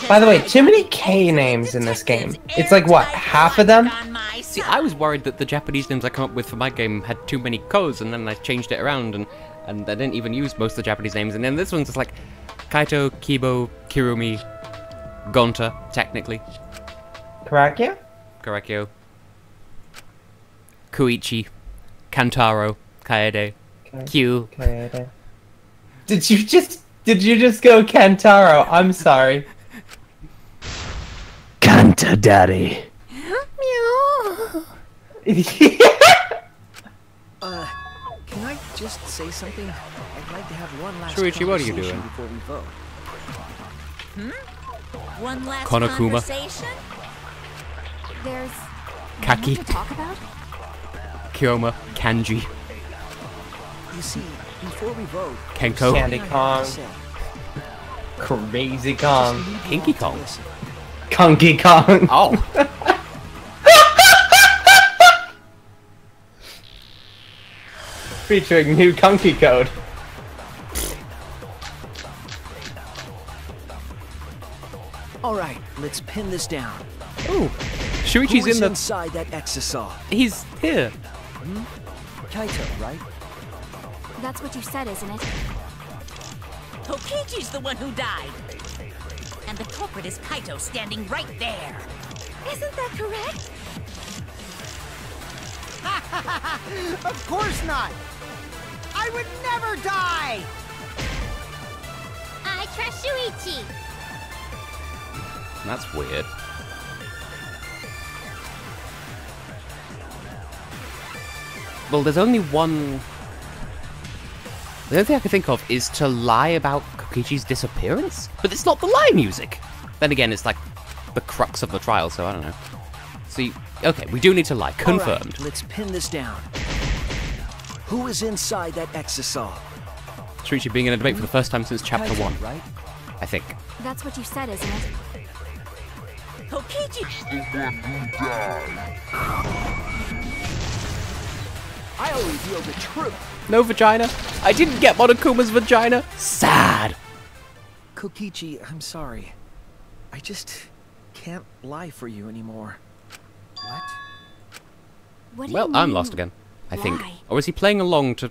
By the way, too many K names in this game. It's like, what, half of them? See, I was worried that the Japanese names I come up with for my game had too many Ko's, and then I changed it around, and I didn't even use most of the Japanese names, and then this one's just like Kaito, Kibo, Kirumi, Gonta, technically. Karakyo? Karakyo. Koichi, Kantaro, Kaede, Q. Kaede. Did you just go Kantaro? I'm sorry. Kanta Daddy. Can I just say something? I'd like to have one last Shuichi, what are you doing? Before we vote. One last Konokuma. conversation? There's Kaki. nothing to talk about? Kyoma, Kanji, You see, before we vote, Kenko, Candy Kong. Crazy Kong. Kinky Kong. Konky Kong. Oh. Featuring new Konky code. Alright, let's pin this down. Ooh. Shuichi's Who is in the... inside that exisal? He's here. Kaito, right? That's what you said, isn't it? Kokichi's the one who died. And the culprit is Kaito standing right there. Isn't that correct? Of course not! I would never die! I trust Shuichi. That's weird. Well, there's only one... The only thing I can think of is to lie about Kokichi's disappearance? But it's not the lie music! Then again, it's like the crux of the trial, so I don't know. See, okay, we do need to lie. Confirmed. Alright, let's pin this down. Who is inside that exisal? Shuichi being in a debate for the first time since chapter Kaito, 1, right? I think. That's what you said, isn't it? Kokichi! I'll reveal the truth. No vagina? I didn't get Monokuma's vagina? Sad! Kokichi, I'm sorry. I just can't lie for you anymore. What? What do Well, you I'm mean, lost again, I think. lie? Or is he playing along to...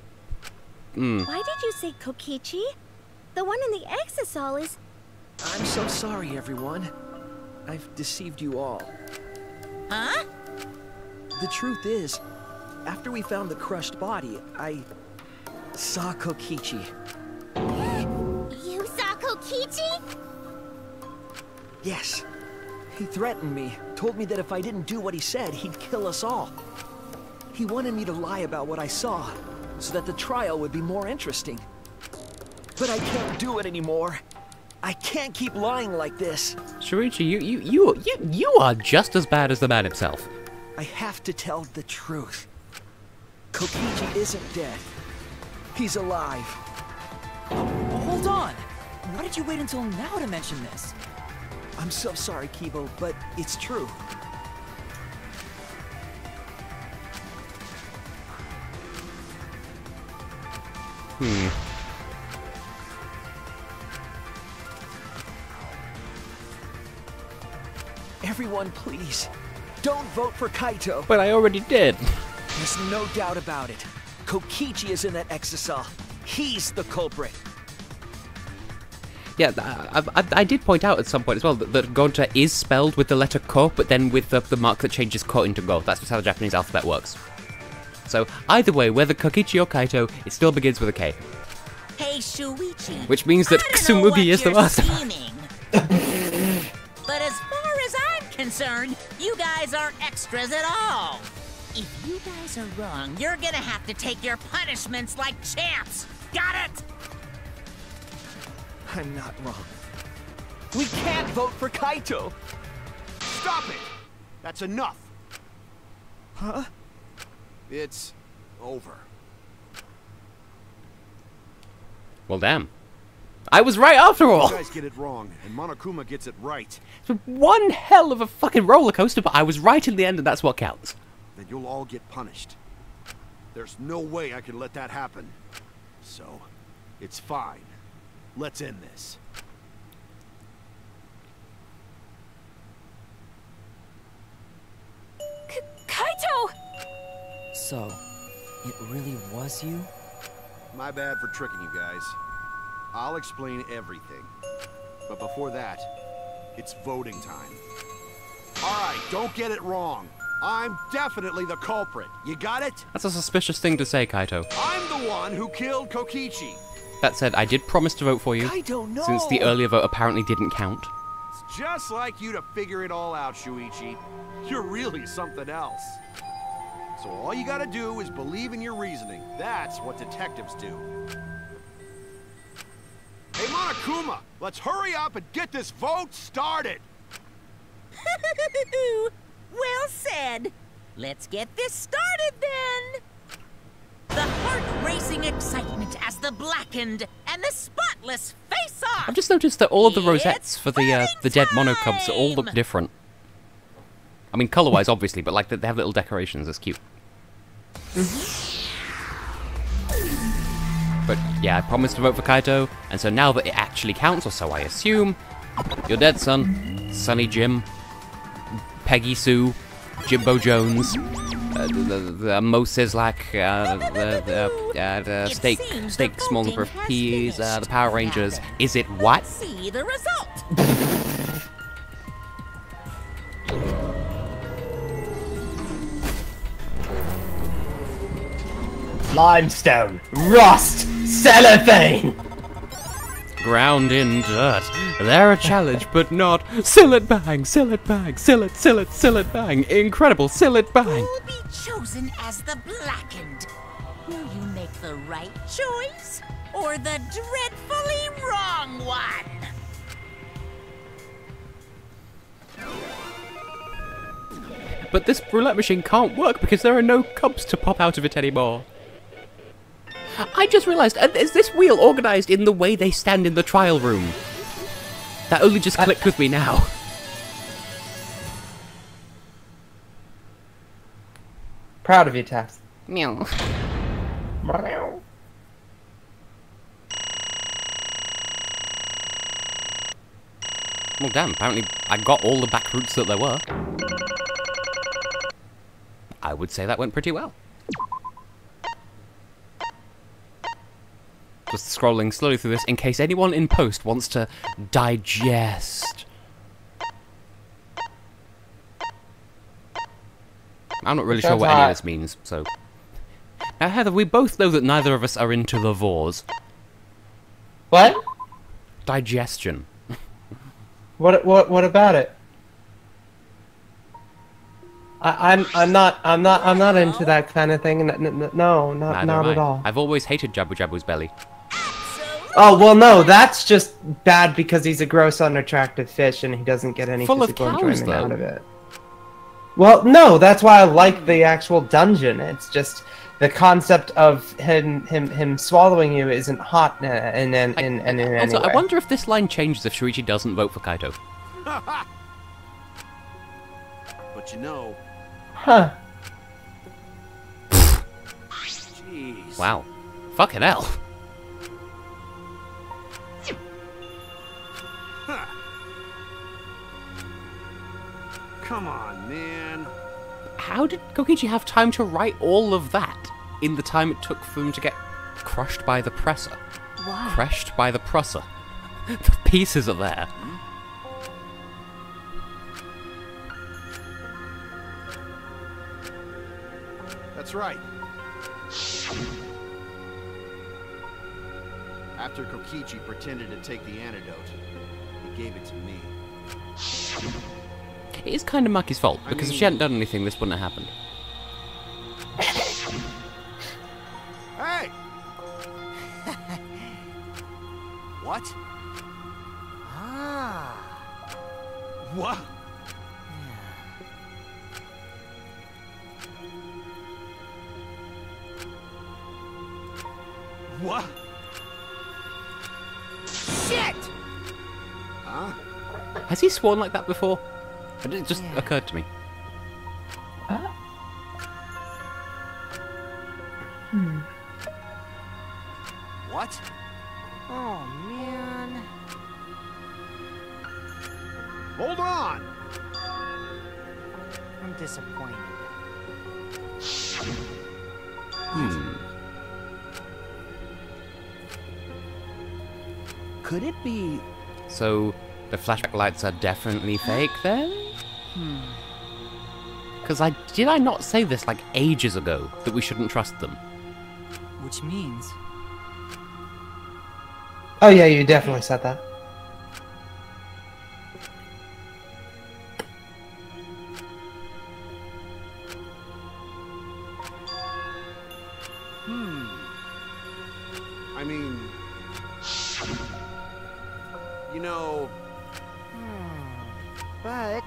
Why did you say Kokichi? The one in the exisal is... I'm so sorry, everyone. I've deceived you all. Huh? The truth is, after we found the crushed body, I saw Kokichi. You saw Kokichi? Yes. He threatened me, told me that if I didn't do what he said, he'd kill us all. He wanted me to lie about what I saw, so that the trial would be more interesting. But I can't do it anymore. I can't keep lying like this. Shuichi, you are just as bad as the man himself. I have to tell the truth. Kokichi isn't dead. He's alive. Hold on! Why did you wait until now to mention this? I'm so sorry, Kibo, but it's true. Everyone, please, don't vote for Kaito. But I already did. There's no doubt about it. Kokichi is in that exocell. He's the culprit. Yeah, I did point out at some point as well that Gonta is spelled with the letter Ko, but then with the mark that changes Ko into Go. That's just how the Japanese alphabet works. So, either way, whether Kokichi or Kaito, it still begins with a K. Hey, Shuichi. Which means that Kusumugi is the master. But as far as I'm concerned, you guys aren't extras at all. If you guys are wrong, you're gonna have to take your punishments like champs. Got it? I'm not wrong. We can't vote for Kaito! Stop it! That's enough! Huh? It's over. Well, damn. I was right after all! You guys get it wrong, and Monokuma gets it right. It's one hell of a fucking roller coaster, but I was right in the end, and that's what counts. Then you'll all get punished. There's no way I can let that happen. So, it's fine. Let's end this. Kaito! So, it really was you? My bad for tricking you guys. I'll explain everything. But before that, it's voting time. Alright, don't get it wrong. I'm definitely the culprit. You got it? That's a suspicious thing to say, Kaito. I'm the one who killed Kokichi. That said, I did promise to vote for you, I don't know. since the earlier vote apparently didn't count. It's just like you to figure it all out, Shuichi. You're really something else. So all you gotta do is believe in your reasoning. That's what detectives do. Hey, Monokuma, let's hurry up and get this vote started! Well said. Let's get this started then. The heart-racing excitement as the blackened and the spotless face off. I've just noticed that all of the rosettes It's for the dead mono cubs all look time! different. I mean, color-wise, obviously, but like they have little decorations. That's cute. But yeah, I promised to vote for Kaito, and so now that it actually counts, or so I assume, you're dead, son. Sonny Jim, Peggy Sue, Jimbo Jones, Mo Sislak, steak small number of peas, the Power Rangers. Is it what? See the result. Limestone, rust, cellophane. Ground in dirt. They're a challenge, but not. Sillet bang, sillet bang, sillet bang. Incredible sillet bang. Who'll be chosen as the blackened? Will you make the right choice or the dreadfully wrong one? But this roulette machine can't work because there are no cubs to pop out of it anymore. I just realised, is this wheel organised in the way they stand in the trial room? That only just clicked with me now. Proud of you, Tess. Meow. Meow. Well, damn, apparently I got all the back routes that there were. I would say that went pretty well. Just scrolling slowly through this in case anyone in post wants to digest. I'm not really sure what any of this means, so... Now, Heather, we both know that neither of us are into the vores. What? Digestion. What about it? I'm not into that kind of thing. No, Neither not am at I. all. I've always hated Jabu Jabu's belly. Oh well, no, that's just bad because he's a gross, unattractive fish and he doesn't get any Full of physical cows, enjoyment though. out of it. Well, no, that's why I like the actual dungeon. It's just the concept of him swallowing you isn't hot in any Also, way. I wonder if this line changes if Shuichi doesn't vote for Kaito. But you know, Huh. jeez. Wow. Fucking hell. Huh. Come on, man. How did Kokichi have time to write all of that in the time it took for him to get crushed by the presser? Why? Crushed by the presser. The pieces are there. That's right. After Kokichi pretended to take the antidote, he gave it to me. It is kind of Maki's fault, because if she hadn't done anything, this wouldn't have happened. Hey! What? Ah. What? What? Shit! Huh? Has he sworn like that before? It just occurred to me. What? Oh, man. Hold on! I'm disappointed. Could it be... So, the flashback lights are definitely fake then? Because did I not say this like ages ago, that we shouldn't trust them? Which means... Oh yeah, you definitely said that. I mean... You know... But...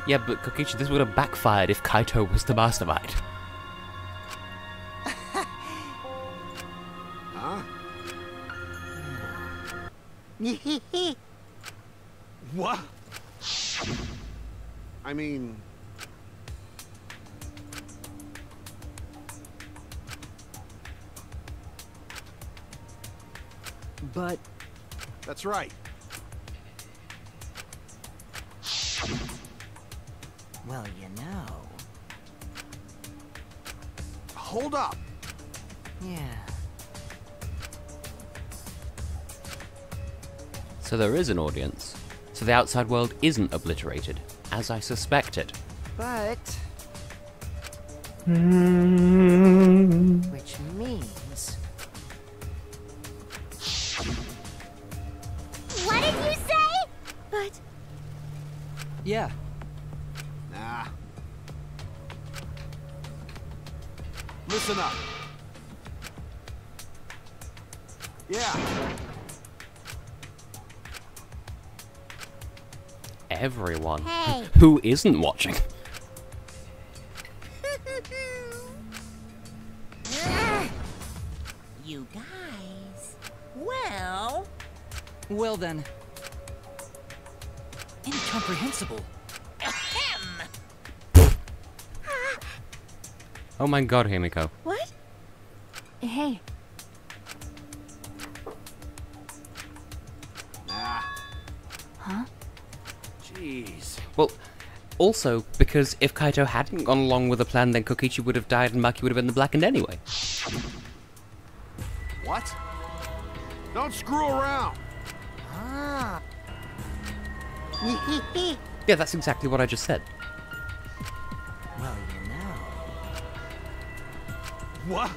Yeah, but Kokichi, this would have backfired if Kaito was the mastermind. Huh? What? I mean... But... That's right. Well, you know... Hold up! Yeah. So there is an audience. So the outside world isn't obliterated, as I suspected. But... Which means... What did you say? But Yeah. Nah. Listen up. Yeah. Everyone. Hey. Who isn't watching? You guys. Well, Well then... Incomprehensible. ahem. Oh my god, Himiko. what? Hey, Nah. huh? Jeez. Well, also, because if Kaito hadn't gone along with the plan, then Kokichi would have died and Maki would have been the blackened anyway. What? Don't screw around! Ah. Yeah, that's exactly what I just said. Well, you know... What?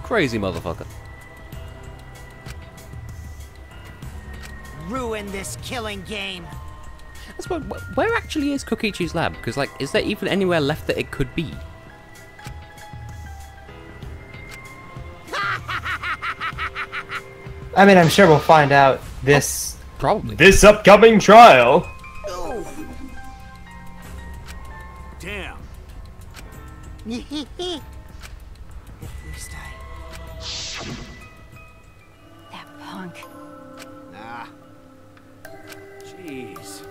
Crazy motherfucker. ruin this killing game. That's what. Where actually is Kokichi's lab? Because, like, is there even anywhere left that it could be? I mean, I'm sure we'll find out this Probably. this upcoming trial. Damn. At least That punk. Nah. Jeez.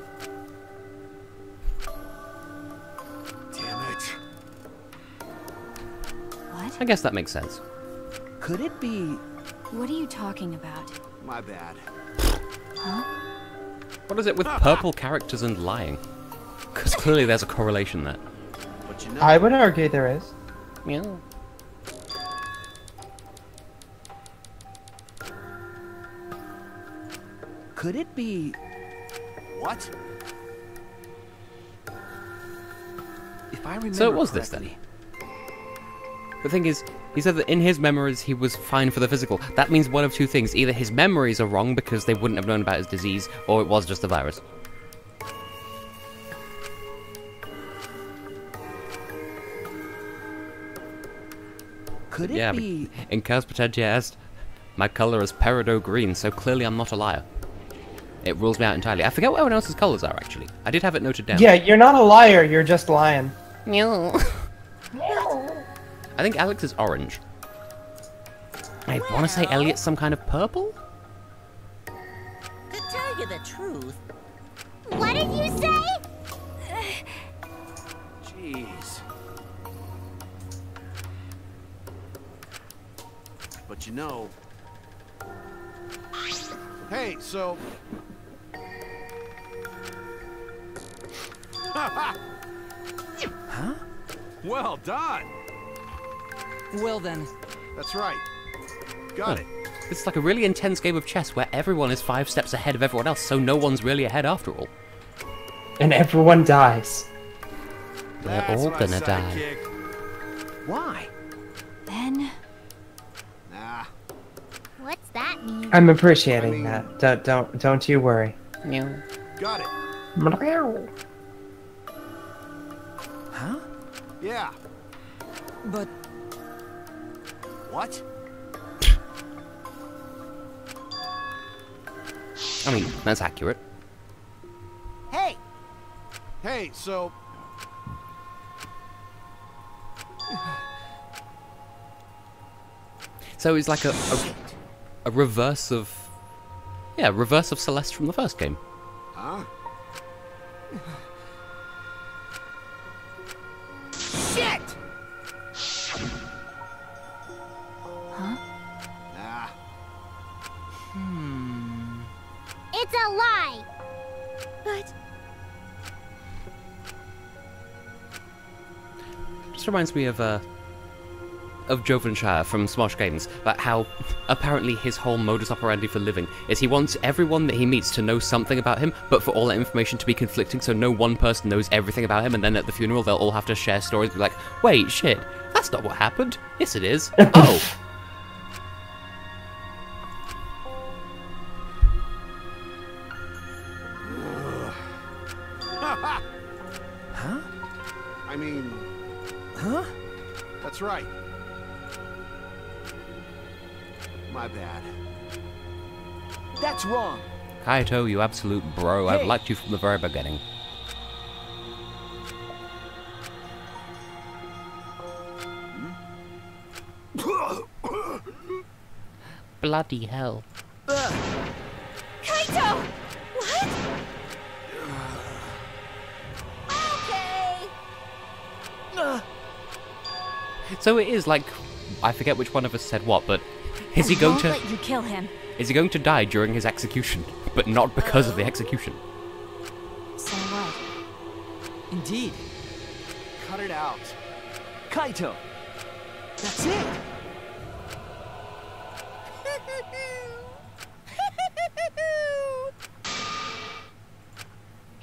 Damn it. What? I guess that makes sense. Could it be... What are you talking about? My bad. Huh? What is it with purple characters and lying? Because clearly there's a correlation there. But you know, I would argue there is. Yeah. Could it be... what? If I remember So it was this then? correctly- The thing is, he said that in his memories he was fine for the physical. That means one of two things. Either his memories are wrong because they wouldn't have known about his disease, or it was just a virus. Could it Yeah, be... in Chaos Potentia asked, my color is peridot green, so clearly I'm not a liar. It rules me out entirely. I forget what everyone else's colors are, actually. I did have it noted down. Yeah, you're not a liar, you're just lying. I think Alex is orange. I want to say Elliot's some kind of purple? To tell you the truth, What did you say? Jeez. But you know... Hey, so... Huh? Well done! Well then. That's right. Got it. This is like a really intense game of chess where everyone is 5 steps ahead of everyone else, so no one's really ahead after all. And everyone dies. They're That's all my gonna die. sidekick. Why? Then... Nah. What's that mean? I'm appreciating that. Don't you worry. No. Got it. Huh? Yeah. But... What? I mean, that's accurate. Hey, Hey, so... So it's like a reverse of... Yeah, reverse of Celeste from the first game. Huh? shit! Huh? Nah. It's a lie! But Just reminds me of Jovenshire from Smosh Games, about how apparently his whole modus operandi for living is he wants everyone that he meets to know something about him, but for all that information to be conflicting, so no one person knows everything about him, and then at the funeral they'll all have to share stories, be like, wait, shit, that's not what happened. Yes, it is. Oh. Huh? I mean... Huh? That's right. My bad. That's wrong. Kaito, you absolute bro. I've Hey. liked you from the very beginning. Bloody hell. Kaito! What? Okay! So it is like, I forget which one of us said what, but is he going won't to... let you kill him. Is he going to die during his execution, but not because of the execution? So what? Indeed. Cut it out. Kaito! That's it!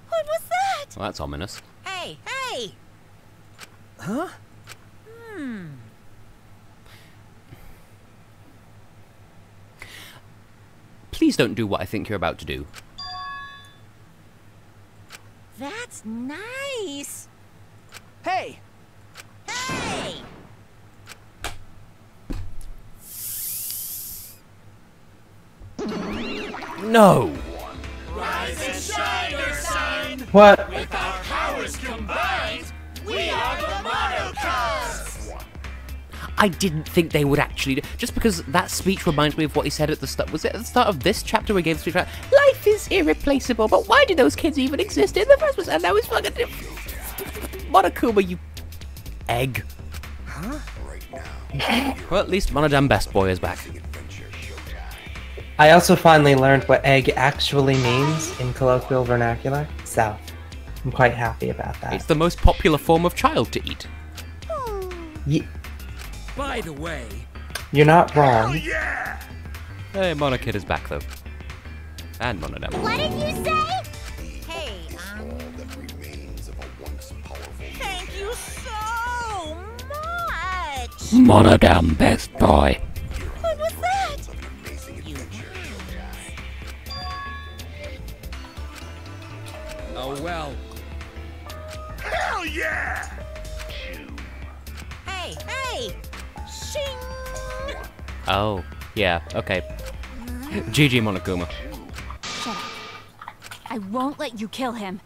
What was that? Well, that's ominous. hey, hey! Huh? Please don't do what I think you're about to do. That's nice. Hey! Hey! No! Rise and shine, Earth Sign! What? With our powers combined, we are the Monocons! I didn't think they would actually just because that speech reminds me of what he said at the start. Was it at the start of this chapter where he gave the speech like, life is irreplaceable, but why did those kids even exist in the first place? And now he's fucking Monokuma, you egg. Huh? Well, at least Monodam Best Boy is back. I also finally learned what egg actually means in colloquial vernacular, so I'm quite happy about that. It's the most popular form of child to eat. By the way... You're not wrong. Yeah! Hey, Monokid is back though. And Monodam. What did you say? Hey, thank you so much. Monodam Best Boy. What was that? Oh well. Hell yeah! Hey, hey! Shing! Oh, yeah, okay. GG Monokuma. Shut up. I won't let you kill him.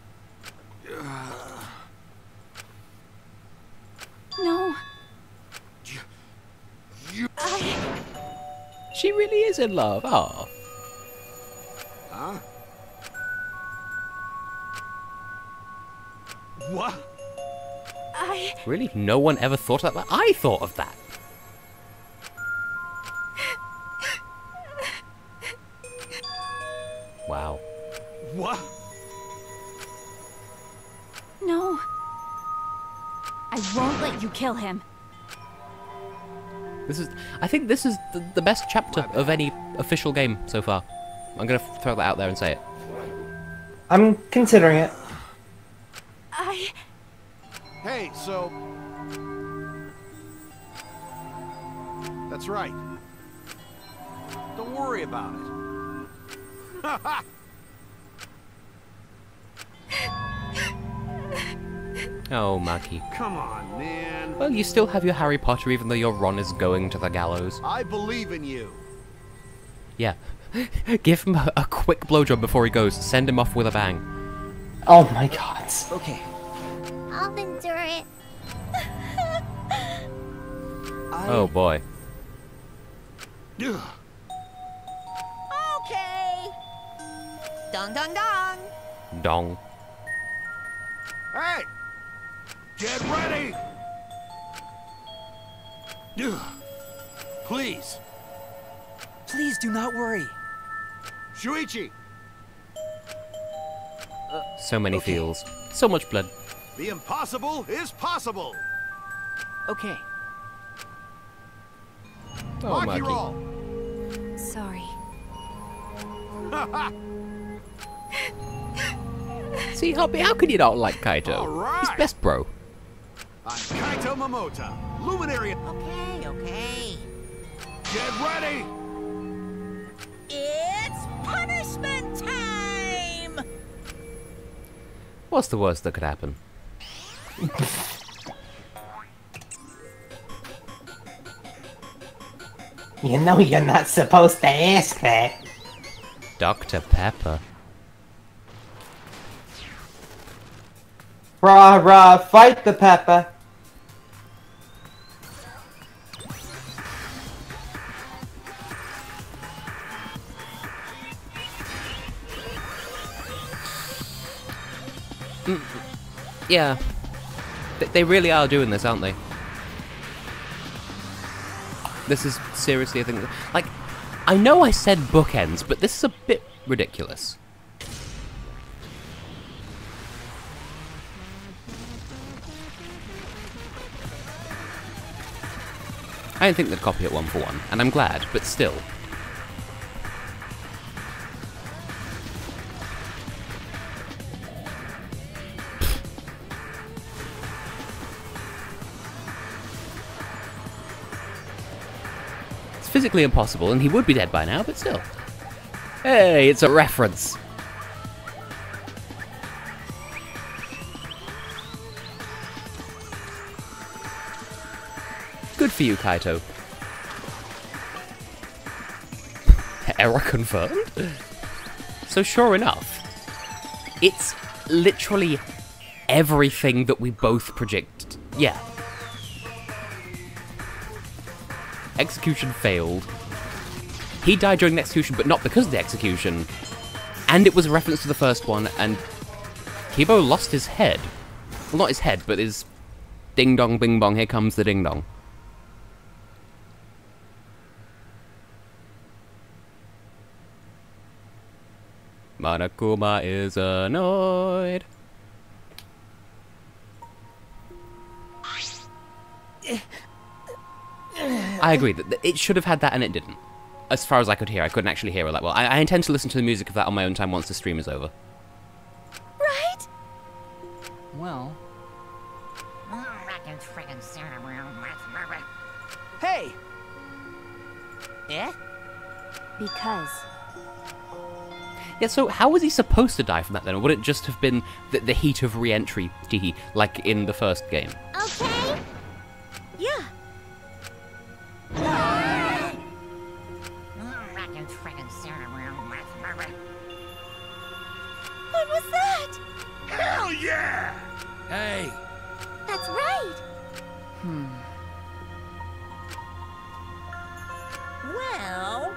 No. She really is in love. Oh. Huh? What? Really? No one ever thought of that? I thought of that. Wow. What? No. I won't let you kill him. I think this is the best chapter of any official game so far. I'm gonna throw that out there and say it. I'm considering it. Hey, so... That's right. Don't worry about it. Oh, Maki. Come on, man. Well, you still have your Harry Potter even though your Ron is going to the gallows. I believe in you. Yeah. Give him a quick blowjob before he goes. Send him off with a bang. Oh my god. Okay. I'll endure it. Oh boy. Ugh. Okay. Dong dong dong. Dong. Hey! Get ready! Ugh. Please. Please do not worry. Shuichi! So many feels. So much blood. The impossible is possible! Okay. Oh, Maki Maki. roll! Sorry. See, Hobby, how can you not like Kaito? All right. He's best bro. I'm Kaito Momota, luminary. Okay, okay. Get ready! It's punishment time! What's the worst that could happen? You know you're not supposed to ask that. Dr. Pepper. Rah rah, fight the Peppa. Yeah. They really are doing this, aren't they? This is seriously a thing. Like, I know I said bookends, but this is a bit ridiculous. I didn't think they'd copy it one for one, and I'm glad, but still. It's physically impossible, and he would be dead by now, but still. Hey, it's a reference. Good for you, Kaito. Error confirmed? So sure enough, it's literally everything that we both projected. Yeah. Execution failed. He died during the execution, but not because of the execution. And it was a reference to the first one, and Kibo lost his head. Well, not his head, but his ding dong bing bong, here comes the ding dong. Monokuma is annoyed. I agree that it should have had that and it didn't. As far as I could hear, I couldn't actually hear it that well. I intend to listen to the music of that on my own time once the stream is over. Right? Well... Hey! Eh? Because... Yeah, so how was he supposed to die from that then? Or would it just have been the heat of re-entry, like in the first game? Okay. Yeah. What was that? Hell yeah! Hey! That's right. Well...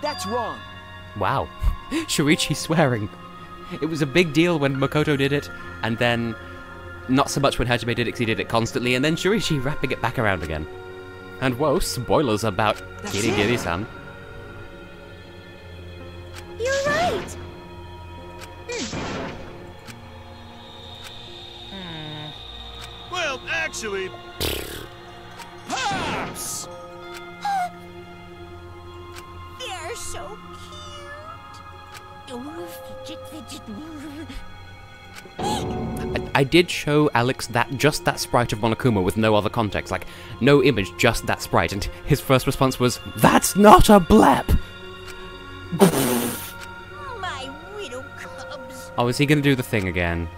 That's wrong. Wow. Shuichi swearing. It was a big deal when Makoto did it, and then not so much when Hajime did it because he did it constantly, and then Shuichi wrapping it back around again. And whoa, spoilers about Kirigiri-san. You're right. Well, actually... Pops! They're so cute. Ooh, fidget, fidget. I did show Alex just that sprite of Monokuma with no other context, like, no image, just that sprite, and his first response was, "That's not a blep!" My widow cubs. Oh, is he gonna do the thing again?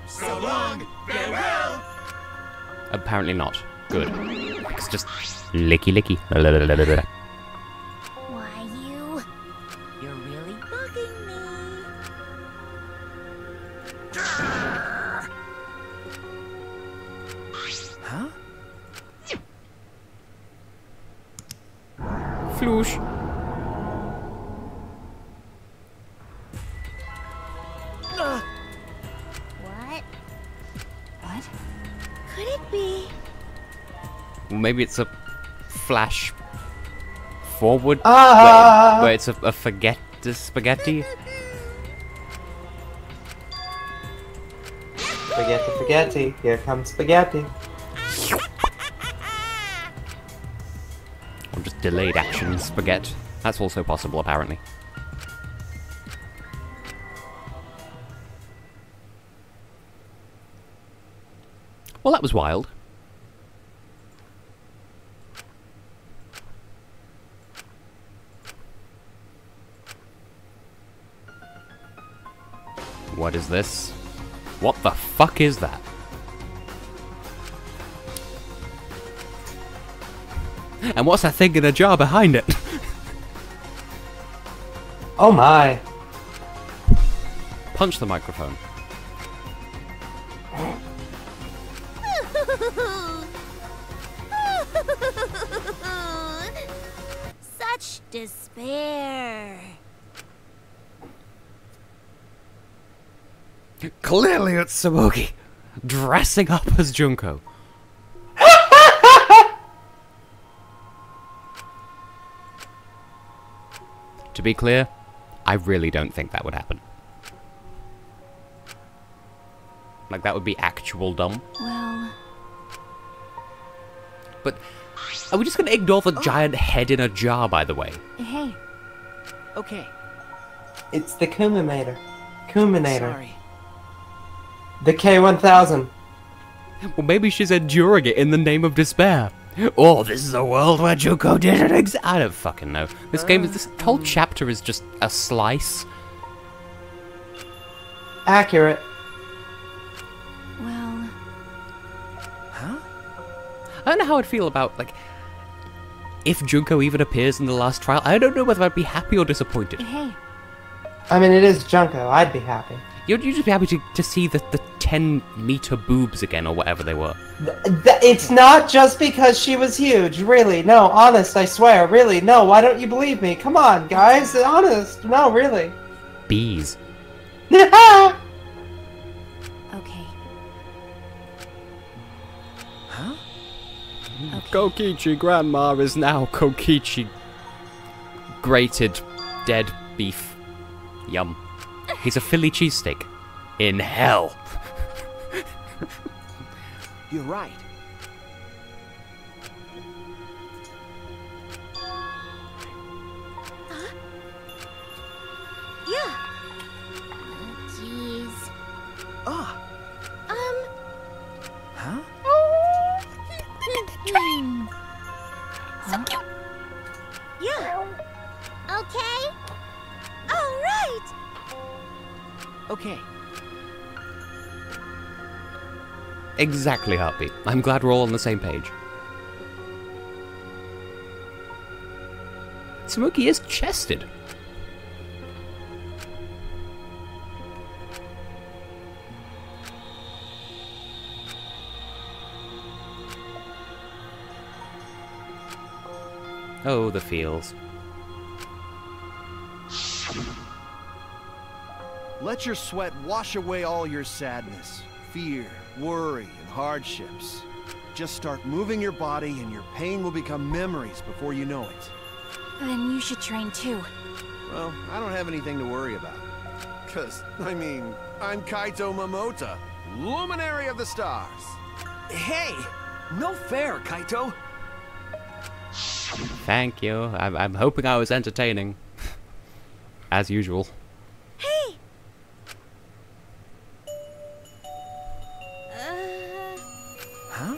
So long, farewell! Apparently not. Good. It's just licky licky. Why you? You're really bugging me. Huh? Floosh. What? What? Could it be? Well, maybe it's a flash forward where it's a spaghetti. Spaghetti, spaghetti. Here comes spaghetti. Or just delayed action spaghetti. That's also possible, apparently. Well, that was wild. What is this? What the fuck is that? And what's that thing in a jar behind it? Oh my. Punch the microphone. Such despair. Clearly it's Samogi, dressing up as Junko. To be clear, I really don't think that would happen. Like, that would be actual dumb. Well... But, are we just gonna ignore the giant head in a jar, by the way? Hey. Okay. It's the Kuminator. Kuminator. Sorry. The K1000. Well, maybe she's enduring it in the name of despair. Oh, this is a world where Junko didn't I don't fucking know. This this whole chapter is just a slice. Accurate. Well... Huh? don't know how I'd feel about, like, if Junko even appears in the last trial. I don't know whether I'd be happy or disappointed. Hey. I mean, it is Junko. I'd be happy. You'd just be happy to see the 10-meter boobs again, or whatever they were. It's not just because she was huge, really. No, honest, I swear, really. No, why don't you believe me? Come on, guys, honest. No, really. Bees. Okay. Huh? Okay. Kokichi Grandma is now Kokichi grated dead beef. Yum. He's a Philly cheesesteak. In hell. You're right. Huh? Yeah. Jeez. Ah. Huh? So cute. Yeah. Okay. All right. Okay. Exactly, Heartbeat. I'm glad we're all on the same page. Smokey is chested. Oh, the feels. Let your sweat wash away all your sadness, fear, worry, and hardships. Just start moving your body and your pain will become memories before you know it. Then you should train too. Well, I don't have anything to worry about. 'Cause, I mean, I'm Kaito Momota, luminary of the stars. Hey! No fair, Kaito! Thank you. I'm hoping I was entertaining. As usual. Hey! Huh?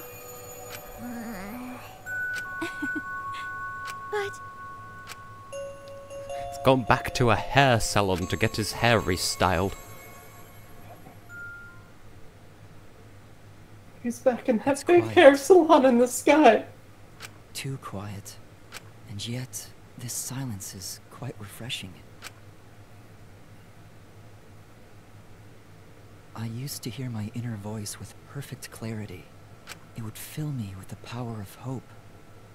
But... He's gone back to a hair salon to get his hair restyled. He's back in that big hair salon in the sky. Too quiet. And yet, this silence is quite refreshing. I used to hear my inner voice with perfect clarity. It would fill me with the power of hope,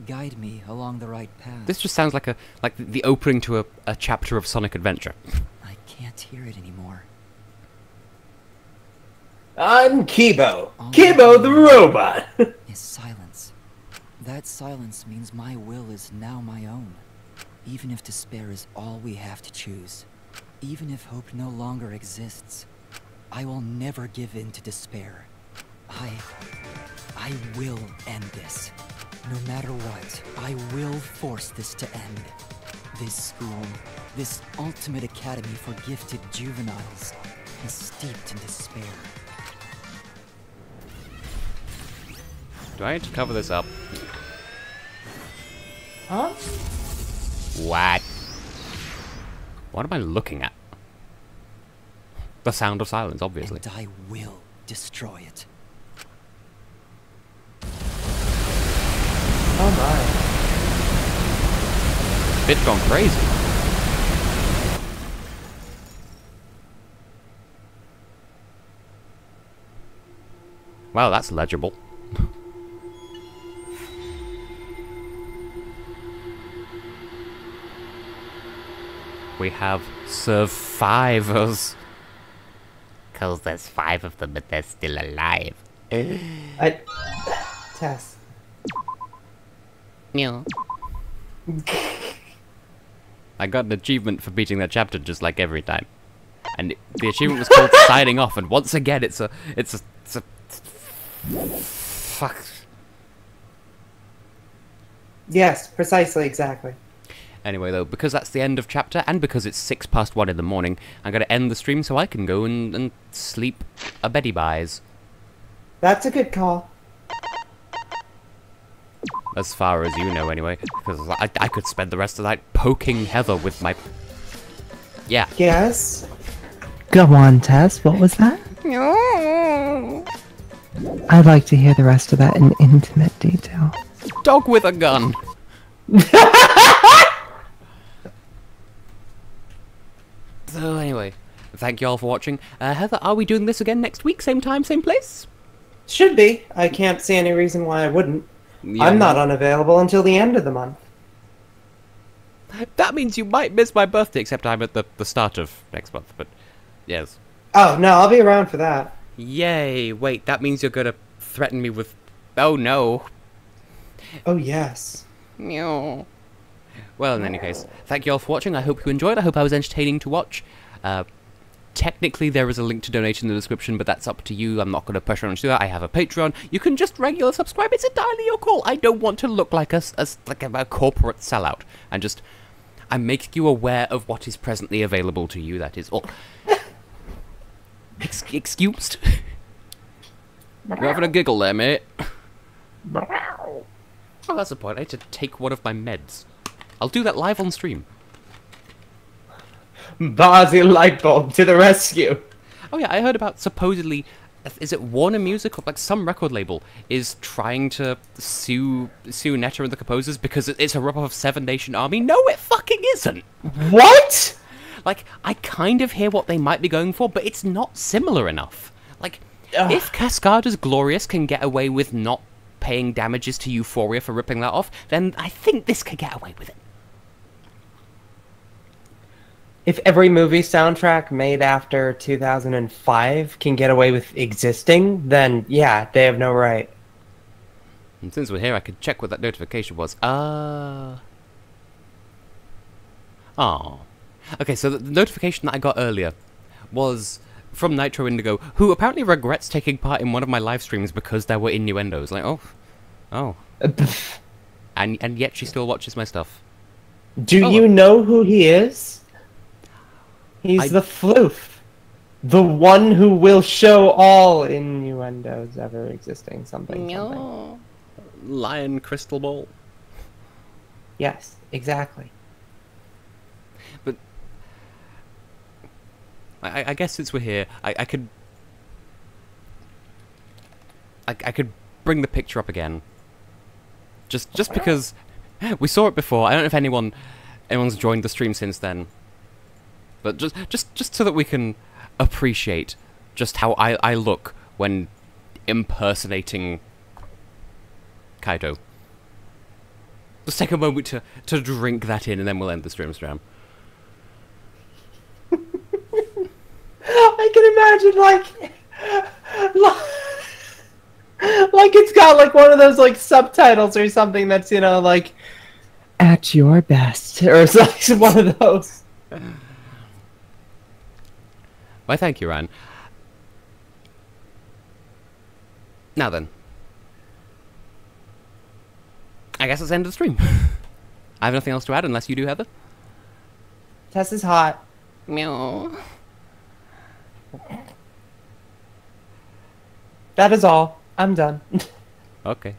guide me along the right path. This just sounds like the opening to a chapter of Sonic Adventure. I can't hear it anymore. I'm Kibo. Kibo the robot. Is silence. That silence means my will is now my own. Even if despair is all we have to choose. Even if hope no longer exists. I will never give in to despair. I will end this. No matter what, I will force this to end. This school, this ultimate academy for gifted juveniles, is steeped in despair. Do I need to cover this up? Huh? What? What am I looking at? The sound of silence, obviously. And I will destroy it. Oh my. Bitch gone crazy. Wow, that's legible. We have survivors. 'Cause there's 5 of them, but they're still alive. Tess. Yeah. I got an achievement for beating that chapter just like every time. And the achievement was called signing off, and once again it's a fuck. Yes, precisely, exactly. Anyway, though, because that's the end of chapter, and because it's 1:06 in the morning, I'm going to end the stream so I can go and sleep a beddy buys. That's a good call. As far as you know, anyway. Because I could spend the rest of the night poking Heather with my... Yeah. Yes? Go on, Tess. What was that? No. I'd like to hear the rest of that in intimate detail. Dog with a gun. So anyway, thank you all for watching. Heather, are we doing this again next week? Same time, same place? Should be. I can't see any reason why I wouldn't. Yeah. I'm not unavailable until the end of the month. That means you might miss my birthday, except I'm at the start of next month, but yes. Oh, no, I'll be around for that. Yay, wait, that means you're gonna threaten me with... Oh no. Oh, yes. Meow. Well, in any case, thank you all for watching. I hope you enjoyed. I hope I was entertaining to watch. Technically, there is a link to donate in the description, but that's up to you. I'm not going to pressure anyone to do that. I have a Patreon. You can just regular subscribe. It's entirely your call. I don't want to look like a corporate sellout. I'm making you aware of what is presently available to you. That is all. Excused? You're having a giggle there, mate. Oh, that's the point. I had to take one of my meds. I'll do that live on stream. Bozzy Lightbulb to the rescue. Oh yeah, I heard about supposedly, is it Warner Music or like some record label is trying to sue Netta and the composers because it's a ripoff of Seven Nation Army? No, it fucking isn't. What? Like, I kind of hear what they might be going for, but it's not similar enough. Like, if Cascada's Glorious can get away with not paying damages to Euphoria for ripping that off, then I think this could get away with it. If every movie soundtrack made after 2005 can get away with existing, then yeah, they have no right. And since we're here, I could check what that notification was. Oh. Okay, so the notification that I got earlier was from Nitro Indigo, who apparently regrets taking part in one of my live streams because there were innuendos. Like, oh. and yet she still watches my stuff. Do you know who he is? He's the floof. The one who will show all innuendos ever existing. Something. Lion Crystal Ball. Yes, exactly. But I guess since we're here, I could bring the picture up again. Just because we saw it before. I don't know if anyone's joined the stream since then. But just so that we can appreciate just how I look when impersonating Kaito. Just take a moment to drink that in, and then we'll end the stream. I can imagine like it's got like one of those like subtitles or something that's, you know, like at your best or like one of those. Why, thank you, Ryan. Now then. I guess that's the end of the stream. I have nothing else to add unless you do, Heather. Tess is hot. Meow. That is all. I'm done. Okay.